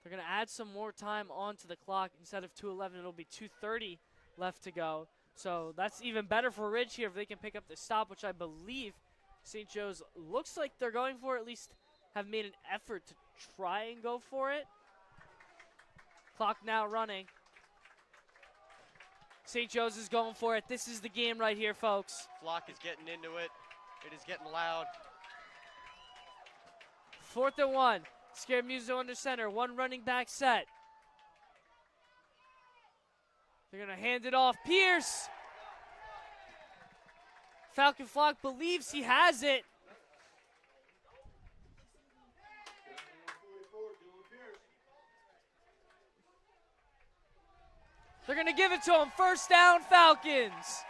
They're going to add some more time onto the clock. Instead of 2:11, it'll be 2:30 left to go. So that's even better for Ridge here if they can pick up the stop, which I believe St. Joe's looks like they're going for, at least have made an effort to try and go for it. Clock now running. St. Joe's is going for it. This is the game right here, folks.
Flock is getting into it. It is getting loud.
4th and 1. Scaramuzo under center. One running back set. They're going to hand it off. Pierce. Falcon Flock believes he has it. They're going to give it to him. First down, Falcons.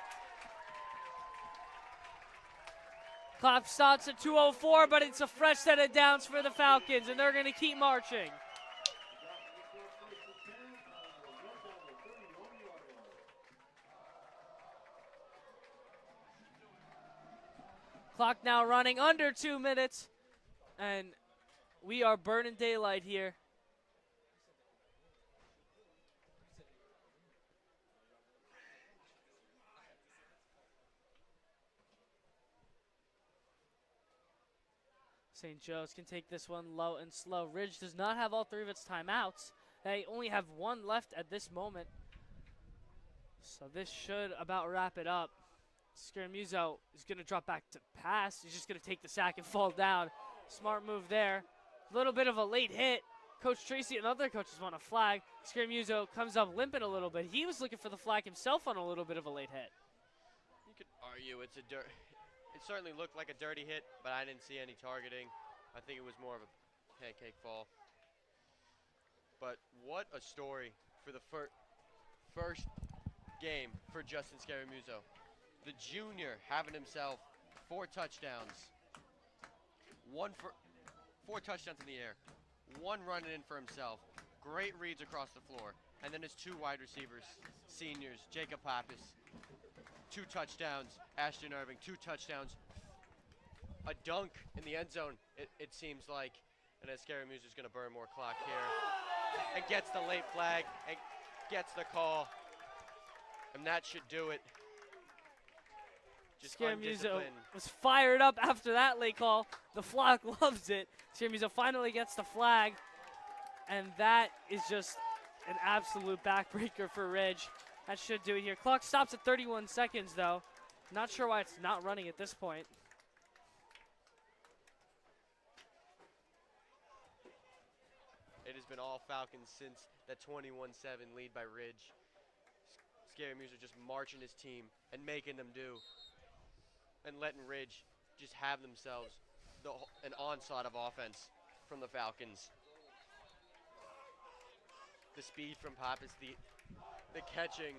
Clock stops at 2:04, but it's a fresh set of downs for the Falcons, and they're going to keep marching. Clock now running under 2 minutes, and we are burning daylight here. St. Joe's can take this one low and slow. Ridge does not have all 3 of its timeouts. They only have 1 left at this moment. So this should about wrap it up. Scaramuzo is going to drop back to pass. He's just going to take the sack and fall down. Smart move there. A little bit of a late hit. Coach Tracy and other coaches want a flag. Scaramuzo comes up limping a little bit. He was looking for the flag himself on a little bit of a late hit.
You could argue it certainly looked like a dirty hit, but I didn't see any targeting. I think it was more of a pancake fall. But what a story for the first game for Justin Scaramuzo. The junior having himself 4 touchdowns. 4 touchdowns in the air. 1 running in for himself. Great reads across the floor. And then his 2 wide receivers, seniors, Jacob Pappas. 2 touchdowns, Ashton Irving, 2 touchdowns. A dunk in the end zone, it seems like. And as Scaramuzo's going to burn more clock here. And gets the late flag and gets the call. And that should do it. Just
Scaramuzo
undisciplined.
was fired up after that late call. The flock loves it. Scaramuzo finally gets the flag. And that is just an absolute backbreaker for Ridge. That should do it here. Clock stops at 31 seconds, though. Not sure why it's not running at this point.
It has been all Falcons since that 21-7 lead by Ridge. Scaramuzo just marching his team and making them do. And letting Ridge just have themselves an onslaught of offense from the Falcons. The speed from Pappas, the catching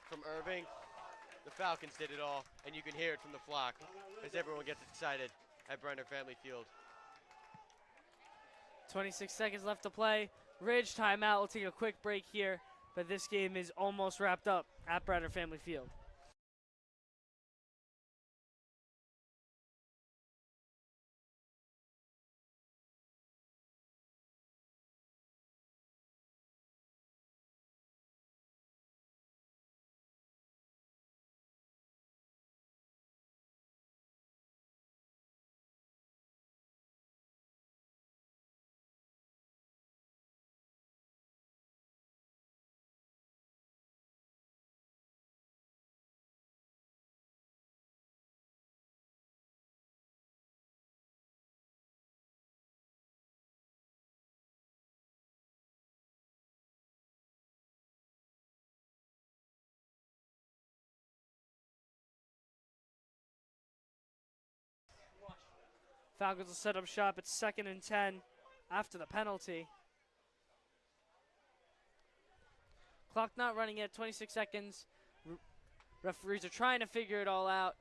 from Irving. The Falcons did it all, and you can hear it from the flock as everyone gets excited at Brenner Family Field.
26 seconds left to play. Ridge timeout. We'll take a quick break here, but this game is almost wrapped up at Brenner Family Field. Falcons will set up shop at 2nd and 10 after the penalty. Clock not running yet, 26 seconds. Referees are trying to figure it all out.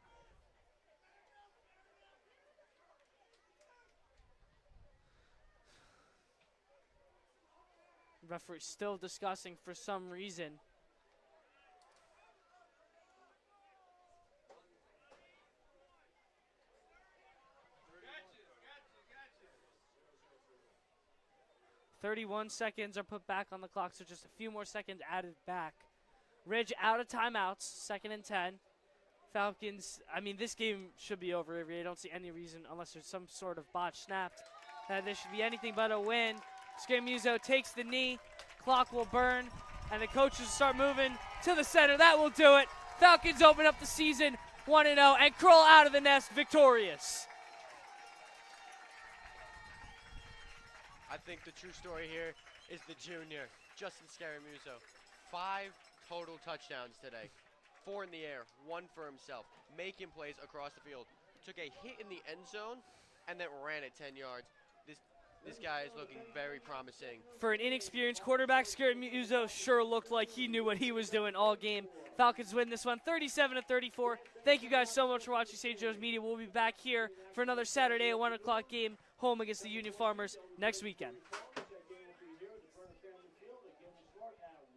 Referee still discussing for some reason. .31 seconds are put back on the clock, so just a few more seconds added back. Ridge out of timeouts, 2nd and 10. Falcons, I mean, this game should be over. I don't see any reason, unless there's some sort of botch snapped, this should be anything but a win. Scaramuzo takes the knee, clock will burn, and the coaches start moving to the center. That will do it. Falcons open up the season 1-0 and crawl out of the nest victorious.
I think the true story here is the junior, Justin Scaramuzo. 5 total touchdowns today. 4 in the air, 1 for himself. Making plays across the field. Took a hit in the end zone and then ran it 10 yards. This guy is looking very promising.
For an inexperienced quarterback, Scaramuzo sure looked like he knew what he was doing all game. Falcons win this one 37-34. Thank you guys so much for watching St. Joe's Media. We'll be back here for another Saturday at 1 o'clock game home against the Union Farmers next weekend.